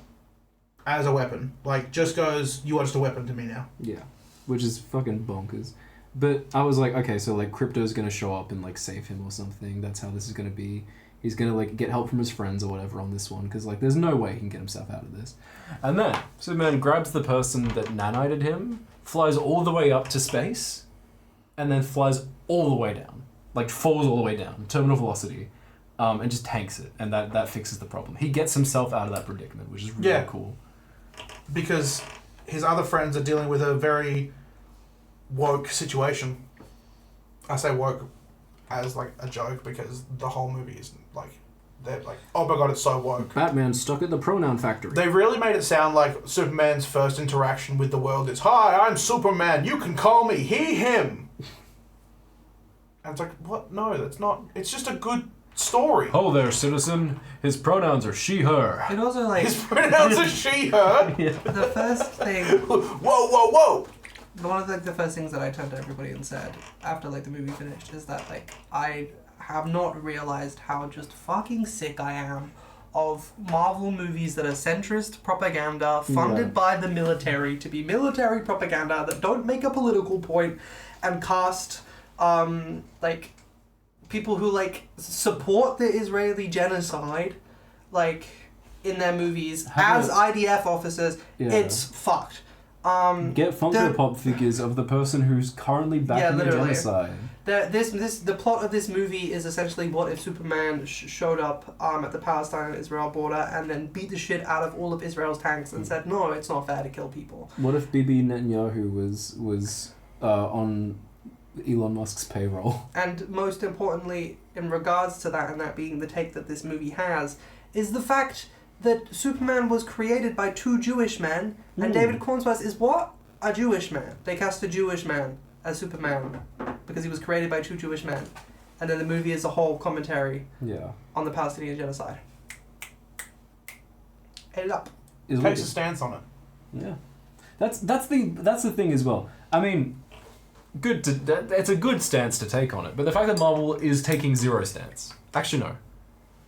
as a weapon. Like, just goes, "You are just a weapon to me now." Yeah, which is fucking bonkers. But I was like, okay, so like Krypto's gonna show up and like save him or something. That's how this is gonna be. He's gonna like get help from his friends or whatever on this one, because like there's no way he can get himself out of this. And then Superman grabs the person that nanited him, flies all the way up to space, and then flies all the way down. Like falls all the way down, terminal velocity, and just tanks it, and that fixes the problem. He gets himself out of that predicament, which is really cool. Because his other friends are dealing with a very woke situation. I say woke as like a joke, because the whole movie is like, they're like, "Oh my god, it's so woke." Batman's stuck at the pronoun factory. They really made it sound like Superman's first interaction with the world is, "Hi, I'm Superman, you can call me he, him." And it's like, what? No, that's not. It's just a good story. Oh there, citizen. His pronouns are she, her. And also like His pronouns are she, her. the first thing. Whoa. One of the first things that I turned to everybody and said after like the movie finished is that like I have not realized how just fucking sick I am of Marvel movies that are centrist propaganda funded by the military to be military propaganda that don't make a political point and cast like people who like support the Israeli genocide, like in their movies as IDF officers. Yeah. It's fucked. Get Funko Pop figures of the person who's currently backing the literally. genocide. The plot of this movie is essentially what if Superman showed up at the Palestine and Israel border and then beat the shit out of all of Israel's tanks and said, no, it's not fair to kill people. What if Bibi Netanyahu was on Elon Musk's payroll? And most importantly, in regards to that, and that being the take that this movie has, is the fact that Superman was created by two Jewish men, and David Cornsworth is what? A Jewish man. They cast a Jewish man as Superman because he was created by two Jewish men. And then the movie is a whole commentary on the Palestinian genocide. Ate it up. Takes a stance on it. Yeah. That's the thing as well. I mean, it's a good stance to take on it, but the fact that Marvel is taking zero stance. Actually, no.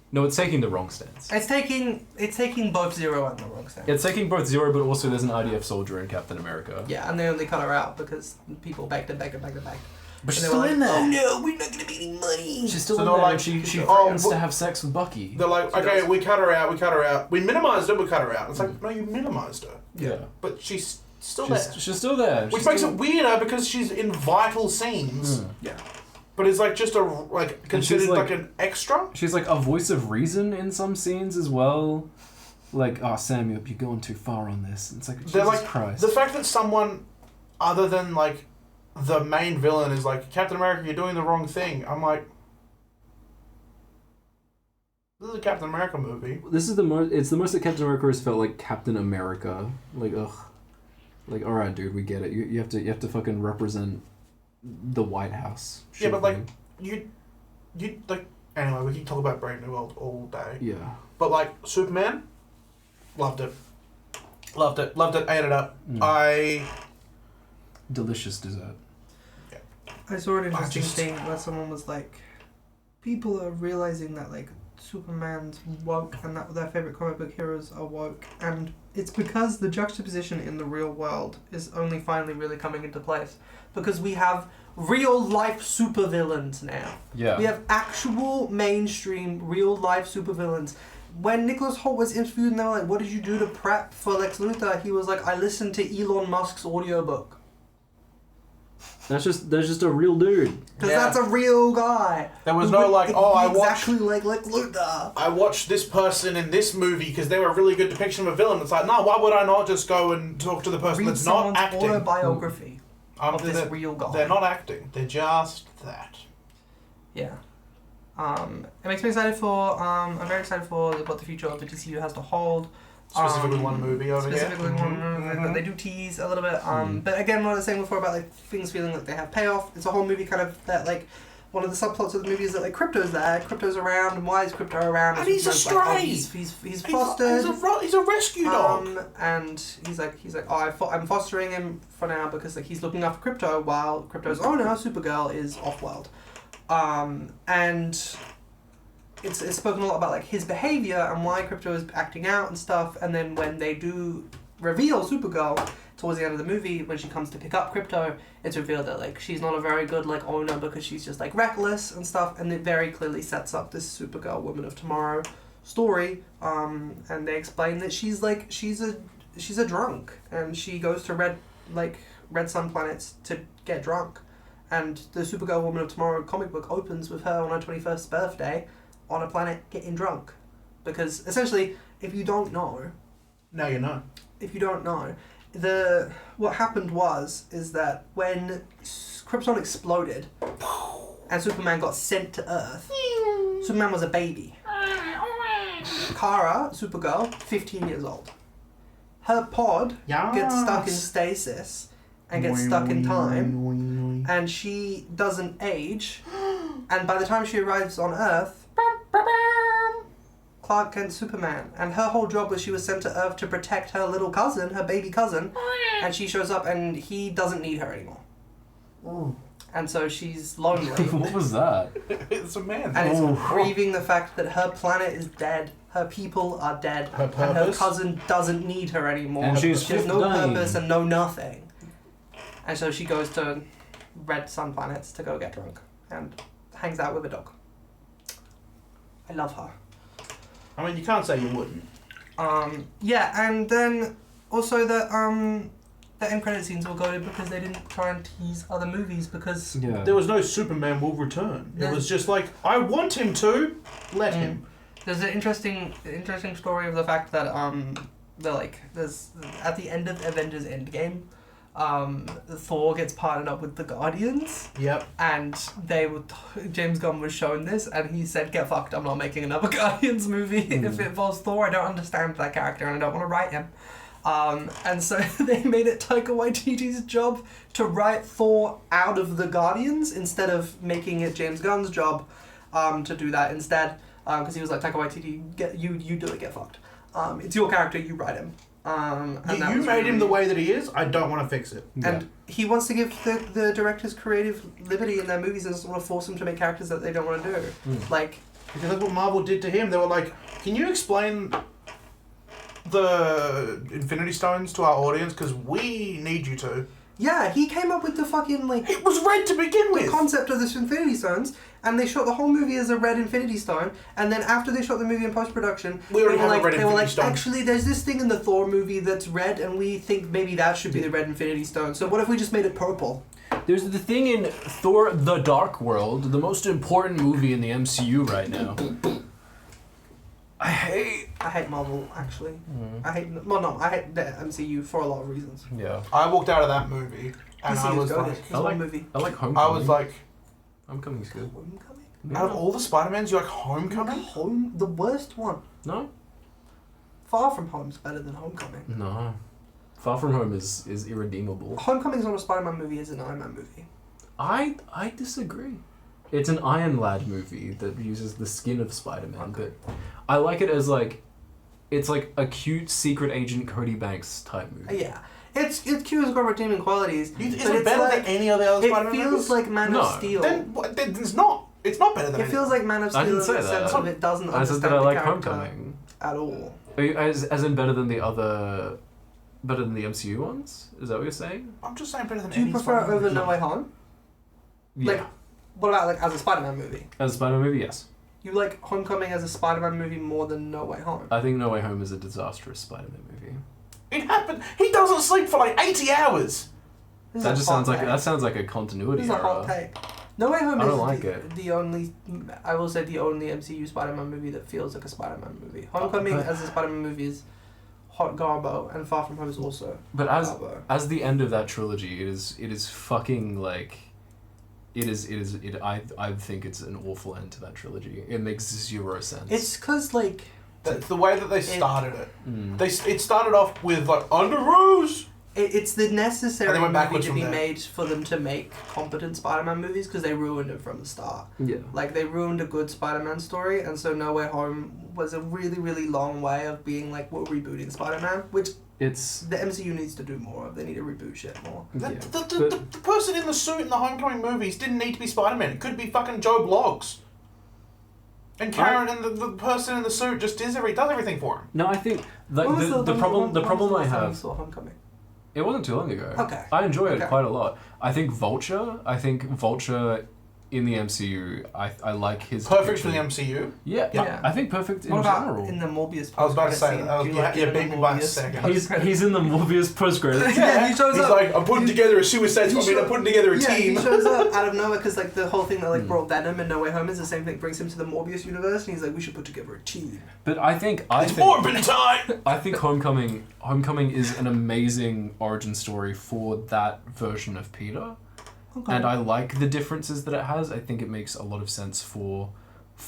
No, it's taking the wrong stance. It's taking both zero and the wrong stance. It's taking both zero, but also there's an IDF soldier in Captain America. Yeah, and they only cut her out because people begged. But she's still in there. Oh no, we're not gonna be getting money. She's still So in they're there. like, And she threatens to have sex with Bucky. They're like, okay, we cut her out. We minimized her, we cut her out. It's like, no, you minimized her. Yeah. But she's still there. She's still there. Which makes it weirder because she's in vital scenes. Yeah. But it's like just considered like an extra. She's like a voice of reason in some scenes as well. Like, oh Sam, you're going too far on this. It's like, They're Jesus like, Christ. the fact that someone other than like the main villain is like, Captain America, you're doing the wrong thing. I'm like, this is a Captain America movie. This is the most. It's the most that Captain America has felt like Captain America. Like, ugh. Like, all right, dude, we get it. You have to fucking represent the White House. Yeah, but like you like anyway. We can talk about Brave New World all day. Yeah. But like Superman, loved it. Ate it up. Delicious dessert. I saw an interesting thing where someone was like, people are realizing that like Superman's woke and that their favorite comic book heroes are woke, and it's because the juxtaposition in the real world is only finally really coming into place because we have real life supervillains now. Yeah. We have actual mainstream real life supervillains. When Nicholas Hoult was interviewed and they were like, what did you do to prep for Lex Luthor? He was like, I listened to Elon Musk's audiobook. That's just a real dude. Because that's a real guy. There was no like, oh, I watched exactly like Lex Luthor. I watched this person in this movie because they were a really good depiction of a villain. It's like, no, why would I not just go and talk to the person Read that's not someone's acting? autobiography of this they're- real guy. They're not acting. They're just that. Yeah. It makes me excited for. I'm very excited for what the future of the DCU has to hold. Specifically one movie over here. Specifically one movie. They do tease a little bit. But again, what I was saying before about like things feeling like they have payoff. It's a whole movie kind of that like. One of the subplots of the movie is that like Crypto's there. Crypto's around. And why is Crypto around? And he's a stray. Like, oh, he's fostered. He's a rescue dog. And he's like, oh, I'm fostering him for now because like he's looking after Crypto while Crypto's owner, Supergirl, is off-world. And it's spoken a lot about like his behavior and why Crypto is acting out and stuff. And then when they do reveal Supergirl towards the end of the movie, when she comes to pick up Crypto, it's revealed that like she's not a very good like owner because she's just like reckless and stuff. And it very clearly sets up this Supergirl Woman of Tomorrow story. And they explain that she's a drunk and she goes to red sun planets to get drunk. And the Supergirl Woman of Tomorrow comic book opens with her on her 21st birthday on a planet getting drunk. Because essentially, if you don't know... Now you know. If you don't know, what happened is that when Krypton exploded and Superman got sent to Earth, Superman was a baby. Kara, Supergirl, 15 years old. Her pod gets stuck in stasis and gets stuck in time, and she doesn't age, and by the time she arrives on Earth, Clark Kent's Superman, and her whole job was she was sent to Earth to protect her little cousin, her baby cousin, and she shows up and he doesn't need her anymore. And so she's lonely. What was that? It's a man. And it's grieving the fact that her planet is dead, her people are dead, Her and her purpose? cousin doesn't need her anymore. And she's she has no 15. purpose and no nothing. And so she goes to red sun planets to go get drunk and hangs out with a dog. I love her. I mean, you can't say you wouldn't. Yeah, and then also the end credit scenes were goated because they didn't try and tease other movies because There was no Superman will return. It was just like, I want him to, let him. There's an interesting story of the fact that there's at the end of Avengers Endgame, Thor gets partnered up with the Guardians. Yep. And James Gunn was shown this, and he said, "Get fucked! I'm not making another Guardians movie if it involves Thor. I don't understand that character, and I don't want to write him." And so they made it Taika Waititi's job to write Thor out of the Guardians instead of making it James Gunn's job to do that instead, because he was like, "Taika Waititi, you do it, get fucked. It's your character, you write him." And You made him the way that he is. I don't want to fix it. And he wants to give the directors creative liberty in their movies and doesn't want to force them to make characters that they don't want to do. Like, because that's what Marvel did to him. They were like, "Can you explain the Infinity Stones to our audience? Because we need you to." yeah, he came up with the fucking like It was red to begin the with. concept of this Infinity Stones, and they shot the whole movie as a red Infinity Stone. And then after they shot the movie in post production, We already have a red they were Infinity like, Stone. actually, there's this thing in the Thor movie that's red, and we think maybe that should be the red Infinity Stone. So what if we just made it purple? There's the thing in Thor: The Dark World, the most important movie in the MCU right now. I hate Marvel, actually. I hate the MCU for a lot of reasons. Yeah. I walked out of that movie and I was like, It's one movie. I like Homecoming. I was like, Homecoming's good. Homecoming? out of all the Spider-Mans, you like Homecoming? The worst one. No? Far From Home's better than Homecoming. No. Far From Home is irredeemable. Homecoming's not a Spider-Man movie, it's an Iron Man movie. I disagree. It's an Iron Lad movie that uses the skin of Spider-Man, but I like it as like, it's like a cute secret agent Cody Banks type movie. Yeah. It's cute, it's got redeeming qualities. Is but it better than any of the other It Spider-Man feels movies? like Man No. of Steel. Then it's not. It's not better than It feels like Man of Steel I didn't say in the sense that. of it doesn't I understand said that I the like character Homecoming. at all. Are you, as in better than the MCU ones? Is that what you're saying? I'm just saying better than Do you any prefer it Spider-Man over movie. No Way Home? Yeah. Like, what about like as a Spider-Man movie? As a Spider-Man movie, yes. You like Homecoming as a Spider-Man movie more than No Way Home? I think No Way Home is a disastrous Spider-Man movie. It happened. He doesn't sleep for like 80 hours. This is That a just hot sounds like a take. continuity This is a hot error. take. No Way Home I is don't like it. the only, I will say, the only MCU Spider-Man movie that feels like a Spider-Man movie. Homecoming But- as a Spider-Man movie is hot garbo, and Far From Home is also But hot garbo. as the end of that trilogy, it is fucking like, I think it's an awful end to that trilogy. It makes zero sense. It's because, like, That's the way that they started it. Mm. It started off with like Under Rose. it's the necessary And they went movie backwards to from be there. made for them to make competent Spider-Man movies because they ruined it from the start. Yeah. Like, they ruined a good Spider-Man story, and so No Way Home was a really, really long way of being like, we're rebooting Spider-Man, which It's the MCU needs to do more of. They need to reboot shit more. The, yeah. the person in the suit in the Homecoming movies didn't need to be Spider-Man. It could be fucking Joe Bloggs. And Karen and the person in the suit just does everything for him. No, I think like When was the problem when was I the last time you have. saw Homecoming? It wasn't too long ago. Okay. I enjoy it Okay. quite a lot. I think Vulture in the MCU, I like his Perfect for the depiction. MCU. Yeah, Yeah. I think perfect in What about general. in the Morbius I was about to post-credit say scene? that. Do you Yeah, like it in beat the me by a Morbius second. post-credit He's in the Morbius post credits. Yeah, he shows He's up. like, I'm putting together a Suicide Squad. I'm putting together a Yeah, team. he shows up out of nowhere because like the whole thing that like brought Venom and No Way Home is the same thing. Brings him to the Morbius universe, and he's like, we should put together a team. But I think It's Morbin time. I think Homecoming is an amazing origin story for that version of Peter. Okay. And I like the differences that it has. I think it makes a lot of sense for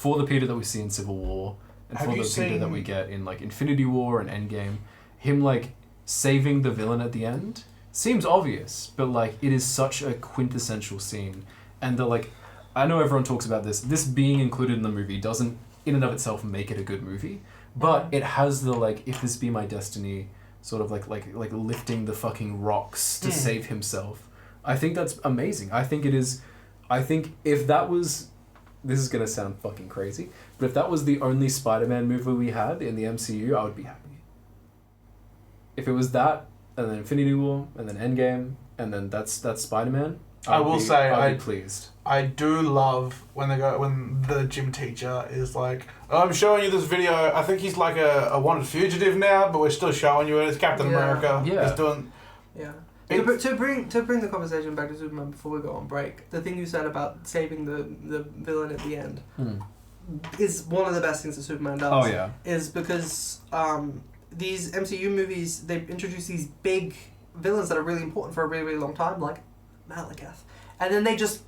the Peter that we see in Civil War and Have for you the Peter that seen- we get in like Infinity War and Endgame. Him like saving the villain at the end seems obvious, but like it is such a quintessential scene. And the like, I know everyone talks about this. This being included in the movie doesn't in and of itself make it a good movie, but it has the like, if this be my destiny, sort of like lifting the fucking rocks to save himself. I think that's amazing. I think if that was, this is going to sound fucking crazy, but if that was the only Spider-Man movie we had in the MCU, I would be happy. If it was that, and then Infinity War, and then Endgame, and then that's Spider-Man, I will say, I'd be pleased. I do love when the gym teacher is like, I'm showing you this video. I think he's like a wanted fugitive now, but we're still showing you it. It's Captain America. Yeah. He's doing. Yeah. To bring the conversation back to Superman before we go on break, the thing you said about saving the villain at the end is one of the best things that Superman does. Oh yeah. Is because these MCU movies, they introduce these big villains that are really important for a really, really long time, like Malekith, and then they just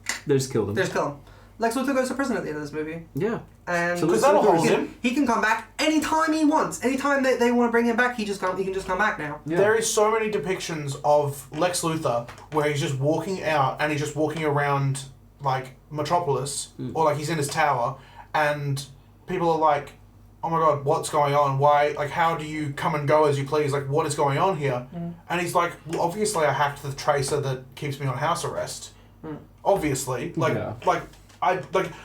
kill them. They just kill him. Lex Luthor goes to prison at the end of this movie. Yeah. And So that'll hold him. He can come back anytime he wants. Anytime they want to bring him back, he can just come back now. Yeah. There is so many depictions of Lex Luthor where he's just walking out and he's just walking around like Metropolis or like he's in his tower and people are like, oh my god, what's going on? Why, like, how do you come and go as you please? Like, what is going on here? And he's like, well, obviously I hacked the tracer that keeps me on house arrest. Obviously.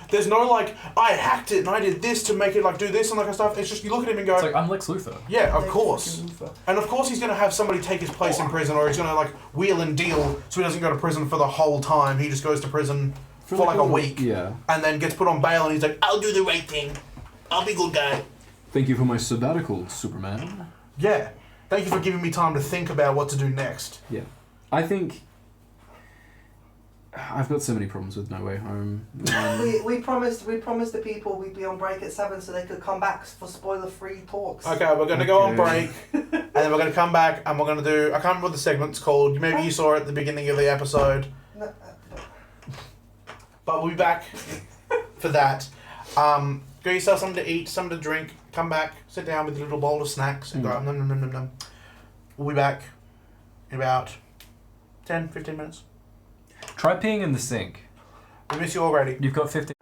There's no like, I hacked it and I did this to make it like do this and like stuff. It's just, you look at him and go... It's like, I'm Lex Luthor. Yeah, of course. And of course he's going to have somebody take his place in prison or he's going to like wheel and deal so he doesn't go to prison for the whole time. He just goes to prison for like a week. Yeah. And then gets put on bail and he's like, I'll do the right thing. I'll be a good guy. Thank you for my sabbatical, Superman. Yeah. Thank you for giving me time to think about what to do next. Yeah. I think... I've got so many problems with No Way Home. We promised the people we'd be on break at 7 so they could come back for spoiler-free talks. Okay, we're going to go on break and then we're going to come back and we're going to do... I can't remember what the segment's called. Maybe you saw it at the beginning of the episode. But we'll be back for that. Go yourself something to eat, something to drink, come back, sit down with a little bowl of snacks and go, nom, nom, nom, nom, nom. We'll be back in about 10, 15 minutes. Try peeing in the sink. We miss you already. You've got 15...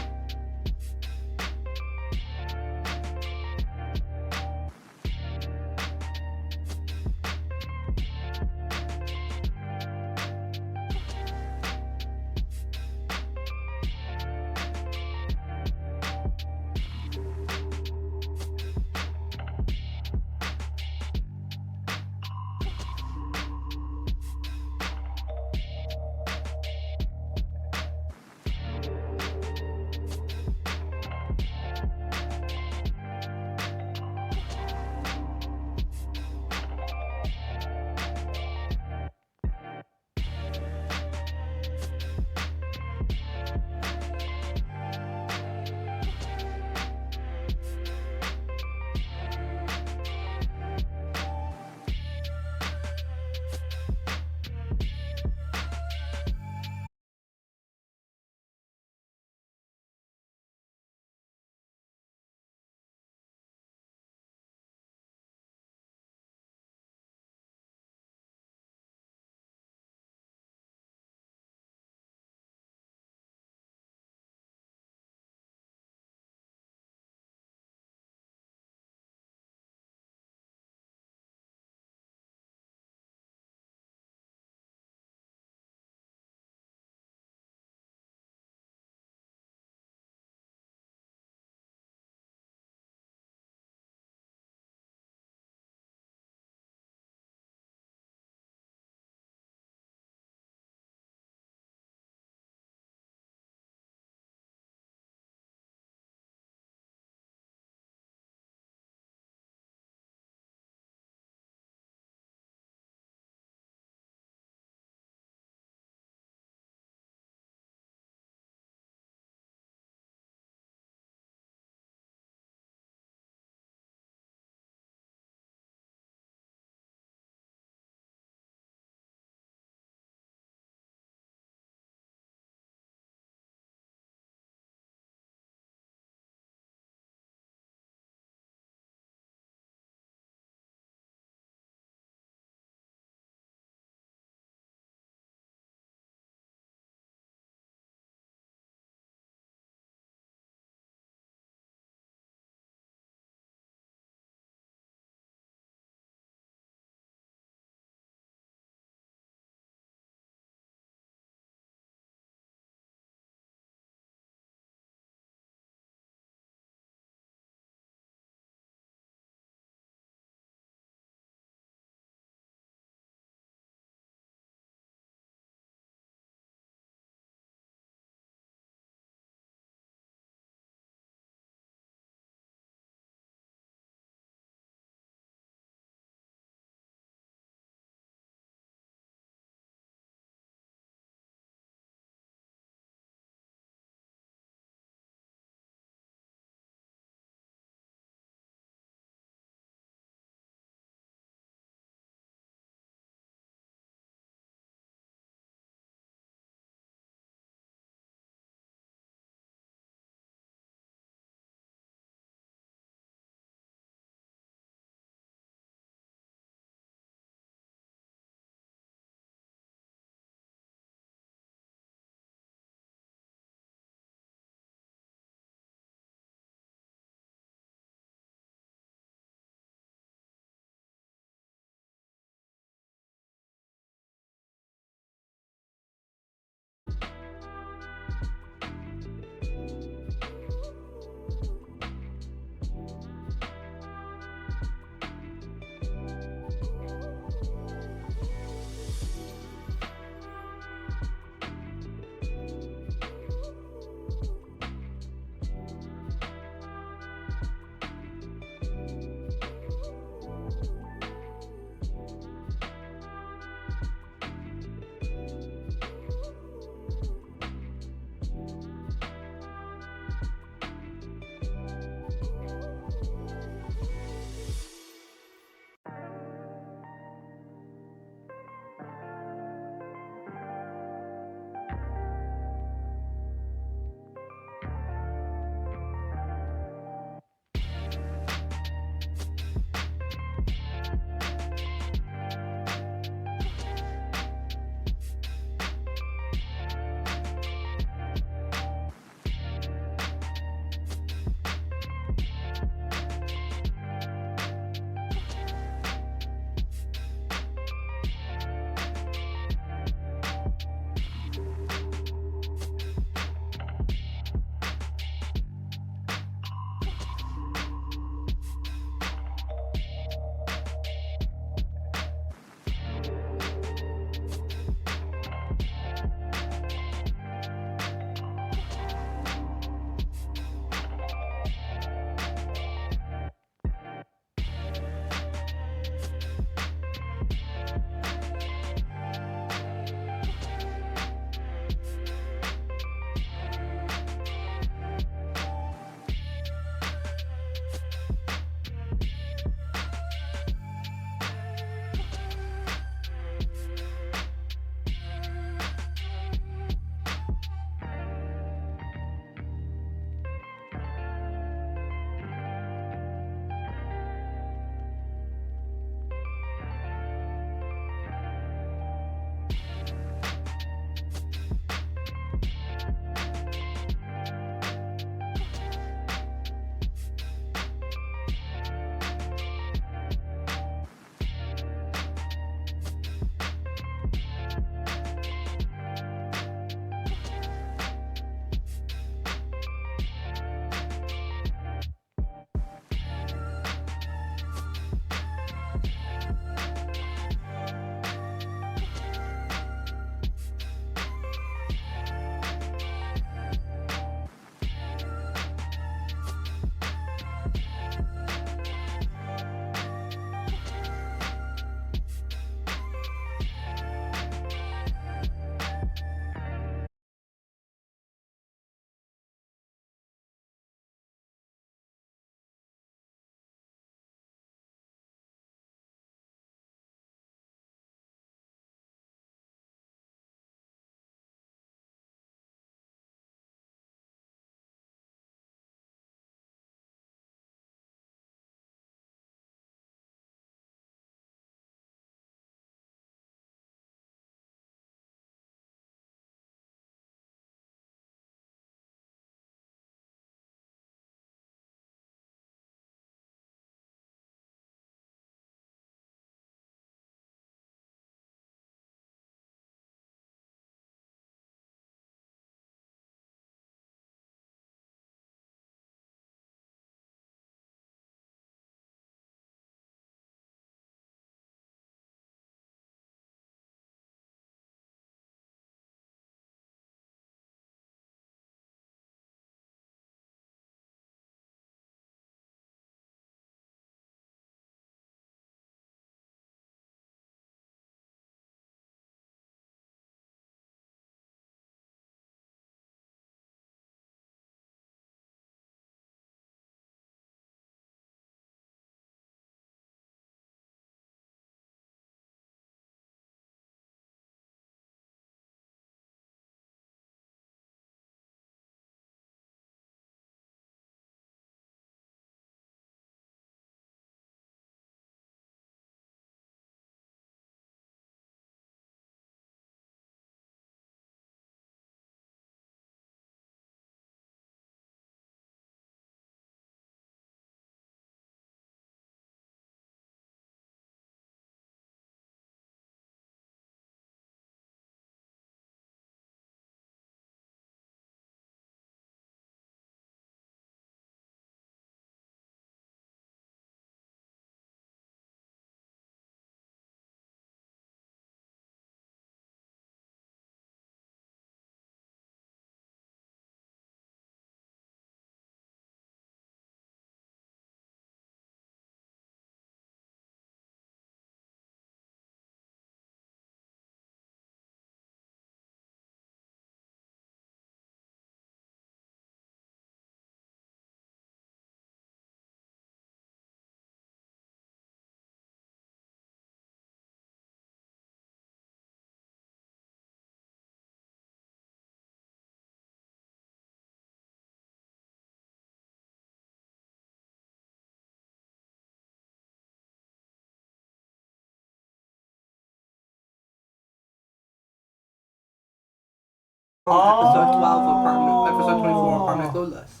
from episode 12 of episode 24 of PRIMED CLUELESS.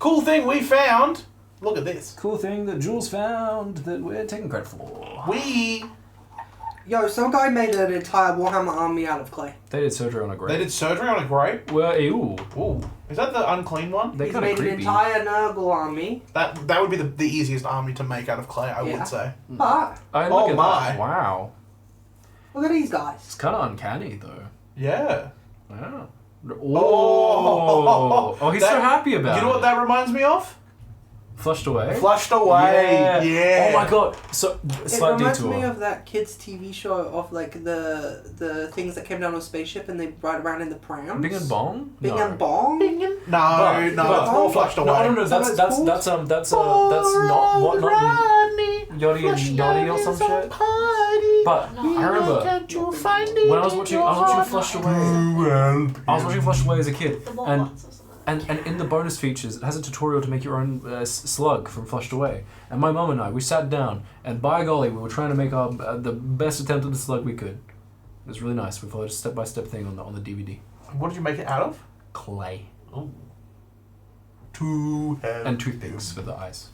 Cool thing we found. Look at this. Cool thing that Jules found that we're taking credit for. Yo, some guy made an entire Warhammer army out of clay. They did surgery on a grape. They did surgery on a grape. Well, ew. Ooh, is that the unclean one? They're He's kind of made an creepy. entire Nurgle army. That would be the easiest army to make out of clay, I would say. But, I Oh look at my. that. Wow. look at these guys. It's kind of uncanny though. Yeah. Wow. Oh. Oh, he's That- so happy about it. You know what that reminds me of? Flushed away. Flushed away. Yeah. Oh my god. So It slight reminds detour. me of that kids' TV show of like the things that came down on a spaceship and they ride around in the prams. Bing and Bong. Bing No. and Bong. No, But- it's but- more flushed away. No. That's not what Yachty and Yachty or some shit. But I remember when I was watching Flushed Away. I was watching Flushed Away as a kid, The and Walnuts or something. and in the bonus features, it has a tutorial to make your own slug from Flushed Away. And my mum and I, we sat down, and by golly, we were trying to make our the best attempt at the slug we could. It was really nice. We followed a step-by-step thing on the DVD. What did you make it out of? Clay And and toothpicks for the eyes.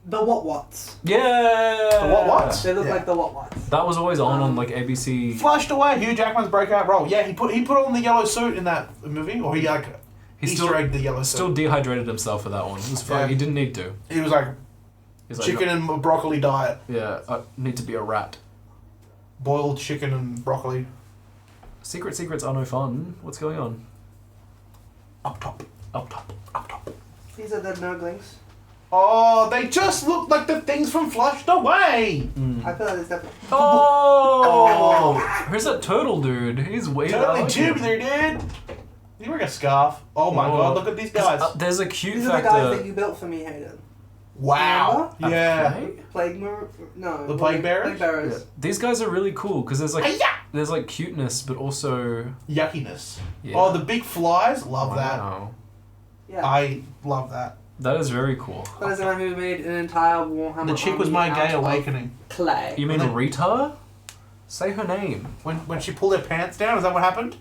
The What-Wats. Yeah. The what? They look Yeah. like the What-Wats. That was always on like ABC. Flushed away. Hugh Jackman's breakout role. Yeah, he put on the yellow suit in that movie, or he like He Easter still egged the yellow suit. still dehydrated himself for that one. It was fine. Yeah. He didn't need to. He was like He's like, chicken and broccoli diet. yeah, I need to be a rat. Boiled chicken and broccoli. Secrets are no fun. What's going on? Up top. Up top. Up top. These are the Nurglings. Oh, they just look like the things from Flushed Away. I feel like it's definitely. Oh! Who's that turtle dude? He's way Totally tubular, dude. You wearing a scarf? Oh my Oh. god, look at these guys. There's a cute These are the guys that factor. you built for me, Hayden. Wow. A Yeah. plague? No. The Plague Bearers? Plague Bearers. Yeah. These guys are really cool because there's like cuteness, but also Yuckiness. yeah. Oh, the big flies. Love that. Wow. Yeah. I love that. That is very cool. That is the man who made an entire Warhammer. The chick was army my gay out of awakening. Clay. You mean And then- Rita? Say her name. When she pulled her pants down, is that what happened?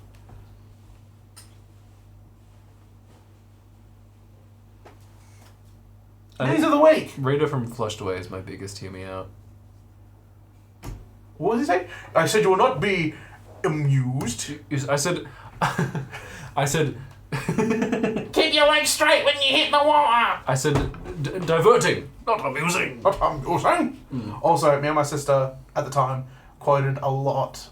News of the week. Rita from Flushed Away is my biggest hear me out. What was he saying? I said you will not be amused. I said, I said, Keep your legs straight when you hit the water. I said, diverting, not amusing. What you're saying? Also, me and my sister at the time quoted a lot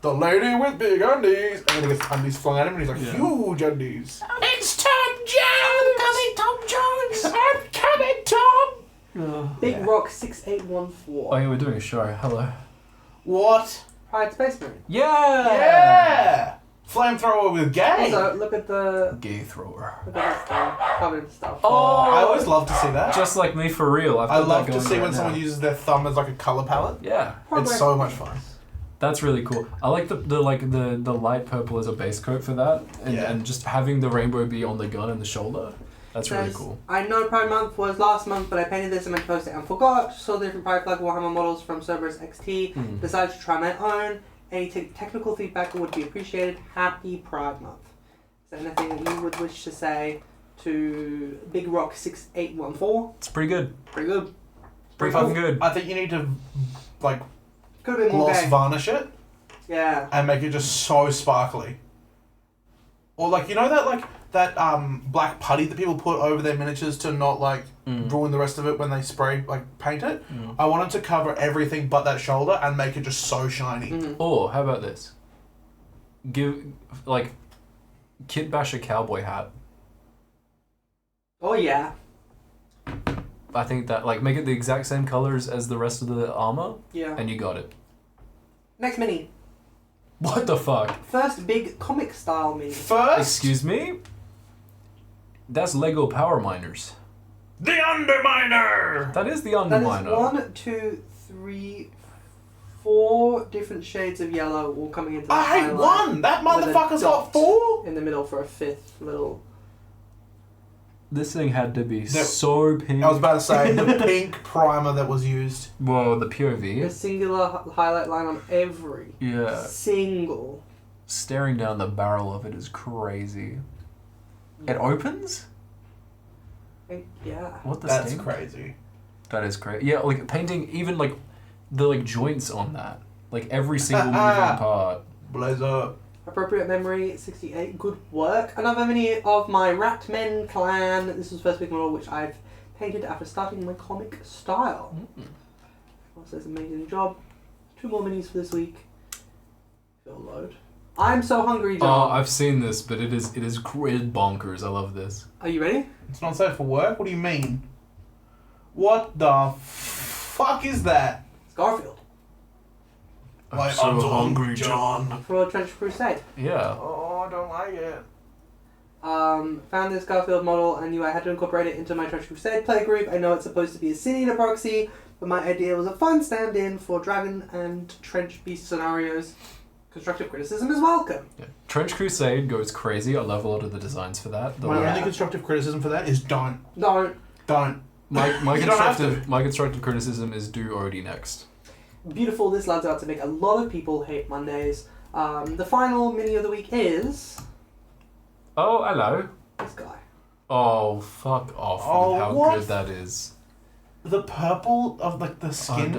the lady with big undies, and then he gets undies flung at him, and he's like, Yeah. huge undies. It's Tom Jones. I'm coming, Tom. Big Rock 6814. Oh yeah, we're doing a show. Hello. What? Pride Space Marine. Yeah. Yeah. Flamethrower with gay. Also, look at the. Gay thrower. Look at that stuff. Covered in stuff. Oh, I always love to see that. Just like me for real. I've I got love that to going see right when now. someone uses their thumb as like a color palette. Yeah, It's so much fun. that's really cool. I like the light purple as a base coat for that, and, Yeah. and just having the rainbow be on the gun and the shoulder. That's really Guys, cool. I know Pride Month was last month, but I painted this and meant to post it and forgot. Saw the different Pride Flag Warhammer models from Cerberus XT. Mm. Decided to try my own. Any technical feedback would be appreciated. Happy Pride Month. Is there anything that you would wish to say to Big Rock 6814? It's pretty good. Pretty good. Pretty fucking good. I think you need to like Could have been more gloss gay. varnish it Yeah. and make it just so sparkly. Or like that black putty that people put over their miniatures to not like ruin the rest of it when they spray paint it. I wanted to cover everything but that shoulder and make it just so shiny. Mhm. Or how about this? Give Kit Bash a cowboy hat. Oh yeah. I think that make it the exact same colors as the rest of the armor, Yeah. and you got it. Next mini. What the fuck? First big comic style mini. First, Excuse me? That's Lego Power Miners. the Underminer. That is the That is Underminer. 1, 2, 3, 4 different shades of yellow all coming into that I hate highlight one. That with a motherfucker's got dot 4. in the middle for a 5th little. This thing had to be That- so pink. I was about to say the pink primer that was used. Whoa, the A POV. singular highlight line on every Yeah. single staring down the barrel of it is crazy. It opens? Yeah. What the That's stink? crazy. That is crazy. Yeah, like painting even like the like joints on that. Like every single moving part. Blaze up. Appropriate memory, 68. Good work. Another mini of my Ratmen clan. This was first big model, which I've painted after starting my comic style. Everyone says amazing job. 2 more minis for this week. Fill load. I'm so hungry, John. Oh, I've seen this, but it is bonkers. I love this. Are you ready? It's not safe for work? What do you mean? What the fuck is that? It's Garfield. I'm so hungry, John. For Trench Crusade. Yeah. Oh, I don't like it. Found this Garfield model and knew I had to incorporate it into my Trench Crusade playgroup. I know it's supposed to be a Sin Eater proxy, but my idea was a fun stand-in for Dragon and Trench Beast scenarios. Constructive criticism is welcome. Yeah. Trench Crusade goes crazy. I love a lot of the designs for that. My Yeah. only constructive criticism for that is don't. Don't. Don't. My You don't have constructive criticism is do Odie next. Beautiful, this lads out to make a lot of people hate Mondays. The final mini of the week is Oh, hello. this guy. Oh, fuck off Oh, with how what? good that is. The purple of like the skin.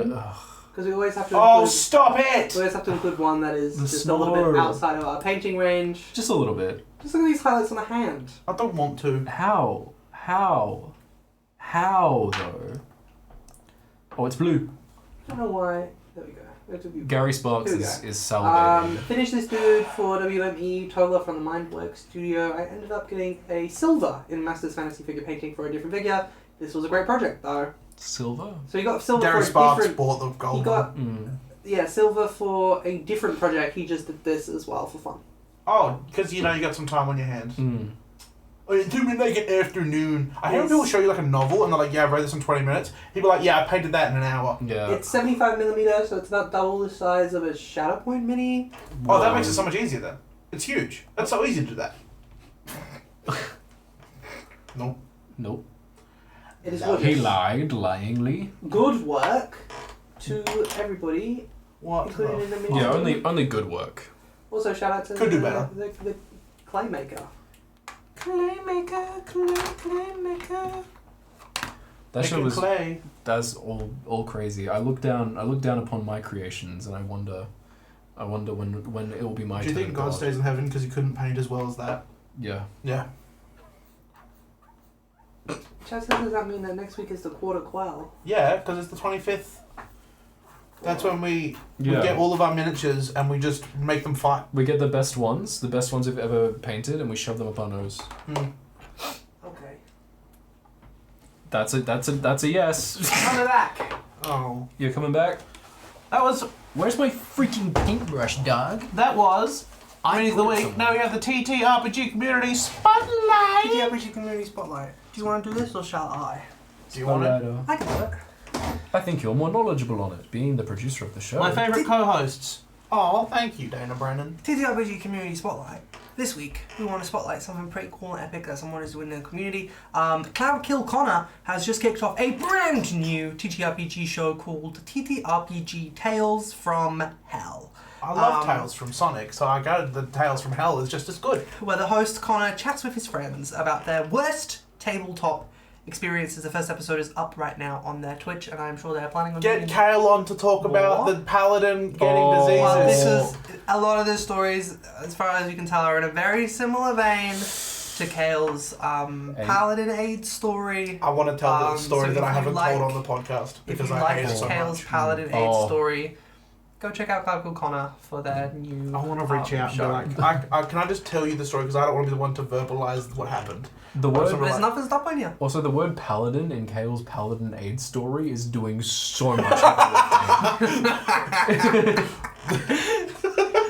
Because we always have to Oh, include, stop we it! always have to include one that is The just a little bit snore. outside of our painting range. Just a little bit. Just look at these highlights on the hand. I don't want to. How though? Oh, it's blue. I don't know why. There we go. Where to be? Gary Sparks Here we is go. salivating. Finished this dude for WME Tola from the Mindworks studio. I ended up getting a silver in Masters Fantasy figure painting for a different figure. This was a great project though. Silver? So you got silver Gary for a Sparks different. bought the gold He got one. silver for a different project. He just did this as well for fun. Oh, because you got some time on your hands. Mm. Oh, it took me like an afternoon. I hate when Yes. people show you like a novel and they're like, yeah, I read this in 20 minutes. People are like, yeah, I painted that in an hour. Yeah. It's 75mm, so it's about double the size of a Shadow Point mini. Oh, that makes it so much easier then. It's huge. That's so easy to do that. Nope. Nope. It is No, gorgeous. He lied, lyingly. Good work to everybody, What? including in the mini. Yeah, only good work. Also, shout out to Could do better. the Claymaker. Claymaker. That shit was clay. that's all crazy. I look down upon my creations and I wonder when it will be my Do you turn. think God stays in heaven because he couldn't paint as well as that? Yeah. Yeah. Chad says, does that mean that next week is the quarter quell? Yeah, because it's the 25th. That's when we Yeah. get all of our miniatures and we just make them fight. We get the best ones we've ever painted, and we shove them up our nose. Hmm. Okay. That's a yes. Coming back. Oh. You're coming back? That was Where's my freaking paintbrush, dog? Mini of the week. Now we have the TTRPG Community Spotlight. TTRPG Community Spotlight. Do you want to do this or shall I? Do you want it? I can do it. I think you're more knowledgeable on it, being the producer of the show. My favourite co-hosts. Oh, thank you, Dana Brennan. TTRPG Community Spotlight. This week, we want to spotlight something pretty cool and epic that someone is doing in the community. Cloud Kill Connor has just kicked off a brand new TTRPG show called TTRPG Tales from Hell, I love Tales from Sonic, so I go the Tales from Hell is just as good. where the host Connor chats with his friends about their worst tabletop experiences. The first episode is up right now on their Twitch, and I'm sure they're planning on Get doing Kale on to talk about What? the paladin getting Oh. diseases. Well, this is a lot of the stories, as far as you can tell, are in a very similar vein to Kale's Paladin Aid story. I want to tell the so story that if I you haven't like- told on the podcast If because you I hate like it so Kale's much. Paladin Aid Oh. story, go check out Cloud Kill Connor for their new. I want to reach out and be show. like, can I just tell you the story because I don't want to be the one to verbalize what happened. The What's word, the- There's nothing stopping you. also the word paladin in Kale's Paladin Aid story is doing so much heavy lifting.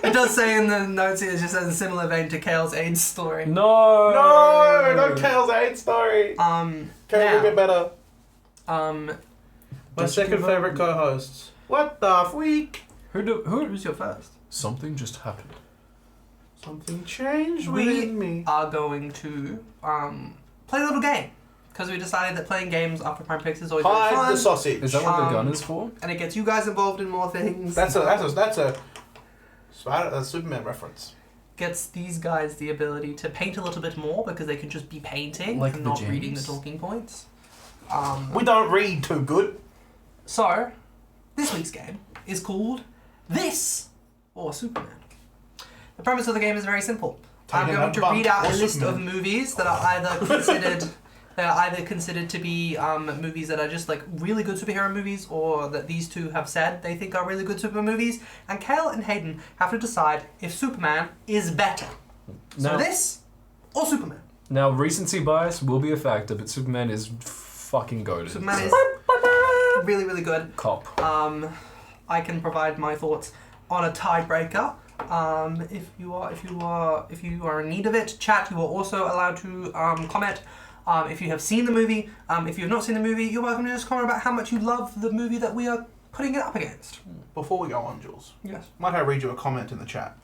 It does say in the notes here, it just says in similar vein to Kale's Aid story. No! No, not Kale's Aid story. Kale will get better. My Don't second you give favorite up? co-hosts. What the freak? Who's your first? Something just happened. Something changed We within me. are going to play a little game. Because we decided that playing games after Prime Picks is always really Hide fun. the sausage. Is that what the Um, gun is for? And it gets you guys involved in more things. That's a Superman reference. gets these guys the ability to paint a little bit more because they can just be painting Like and the not reading the James. talking points. We don't read too good. So, this week's game is called This or Superman. The premise of the game is very simple. I'm Taking going a to bump read out or a list of Superman. movies that are either considered to be movies that are just like really good superhero movies, or that these two have said they think are really good super movies. And Kale and Hayden have to decide if Superman is better. So Now- this or Superman. Now, recency bias will be a factor, but Superman is fucking goated. Superman is really, really good. Cop. I can provide my thoughts on a tiebreaker. If you are in need of it, chat. You are also allowed to comment. If you have seen the movie, if you have not seen the movie, you're welcome to just comment about how much you love the movie that we are putting it up against. Before we go on, Jules, Yes. might I read you a comment in the chat?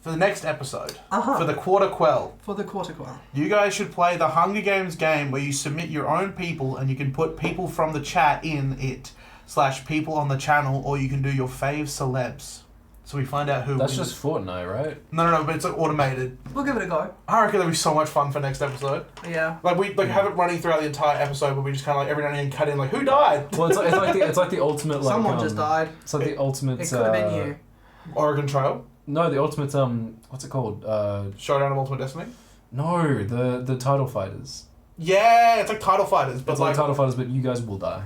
For the next episode, Uh-huh. for the Quarter Quell, For the quarter quell. you guys should play the Hunger Games game where you submit your own people and you can put people from the chat in it, / people on the channel, or you can do your fave celebs. So we find out who That's wins. just Fortnite, right? No, but it's like automated. We'll give it a go. I reckon that'll be so much fun for next episode. Yeah. Like we have it running throughout the entire episode, but we just kind of like every now and then cut in like who died. Well, it's like the ultimate like. Someone just died. It's like the ultimate. It could have been you. Oregon Trail, No, the ultimate. What's it called? Showdown of Ultimate Destiny. No, the title fighters. Yeah, it's like Title Fighters, but It's like title fighters, but you guys will die.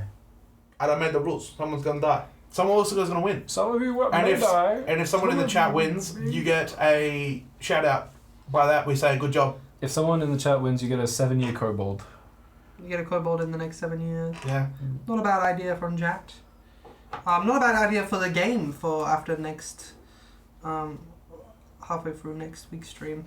I don't made the rules. Someone's gonna die. Someone else is gonna win. Some of you And may if die. and if someone in the chat wins, you get a shout out. By that we say good job. If someone in the chat wins, you get a 7-year kobold. You get a kobold in the next 7 years. Yeah. Not a bad idea from Jack. Not a bad idea for the game for after next, halfway through next week's stream.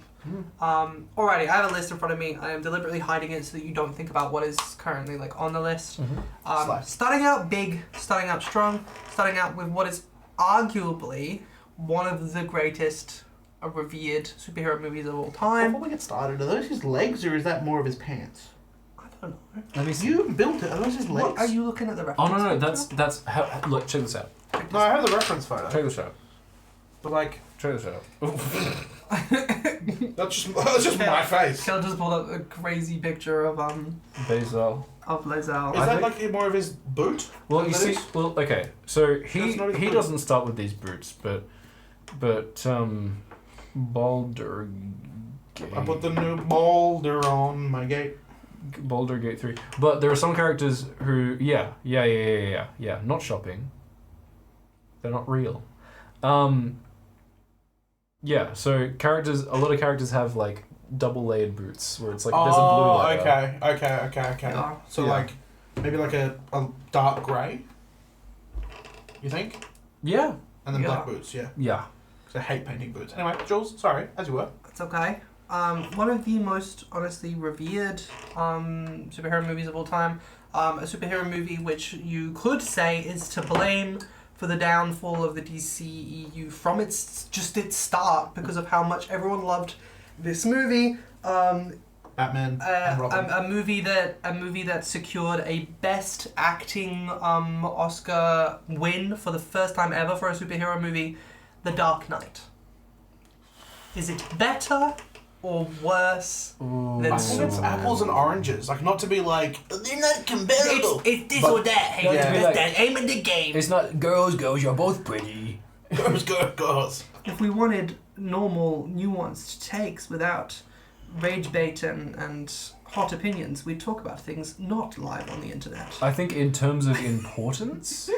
Alrighty, I have a list in front of me. I am deliberately hiding it so that you don't think about what is currently like on the list. Slice. Starting out big, starting out strong, starting out with what is arguably one of the greatest revered superhero movies of all time. Before we get started, are those his legs or is that more of his pants? I don't know. Let me see. You built it. Are those his legs? What are you looking at the Oh reference? no, that's how, look. Check this out. No, I have the reference photo. Check this out. But like, Check this out. that's just my face. Kel just pulled up a crazy picture of Basil. Lazelle. Is I that think- like more of his boot? Well, That you see, is? well, okay. So That's he not his he boot. doesn't start with these boots, but Baldur. I put the new boulder on my gate. Boulder Gate 3. But there are some characters who, yeah, not shopping. They're not real. Yeah, so a lot of characters have like double layered boots where it's like there's a blue layer. okay. Yeah. So Yeah. like, maybe like a dark grey. You think? Yeah. And then Yeah. black boots, yeah. Yeah. 'Cause I hate painting boots. Anyway, Jules, sorry, as you were. It's okay. One of the most honestly revered superhero movies of all time. A superhero movie which you could say is to blame for the downfall of the DCEU from its start because of how much everyone loved this movie. Batman and Robin. A movie that secured a Best Acting Oscar win for the first time ever for a superhero movie, The Dark Knight. Is it better or worse Ooh. than I think it's apples and oranges. Like, not to be like, they're not comparable. It's this But- or that. Hey, Yeah. that's the aim of the game. It's not girls, you're both pretty. Girls. If we wanted normal, nuanced takes without rage bait and hot opinions, we'd talk about things not live on the internet. I think in terms of importance.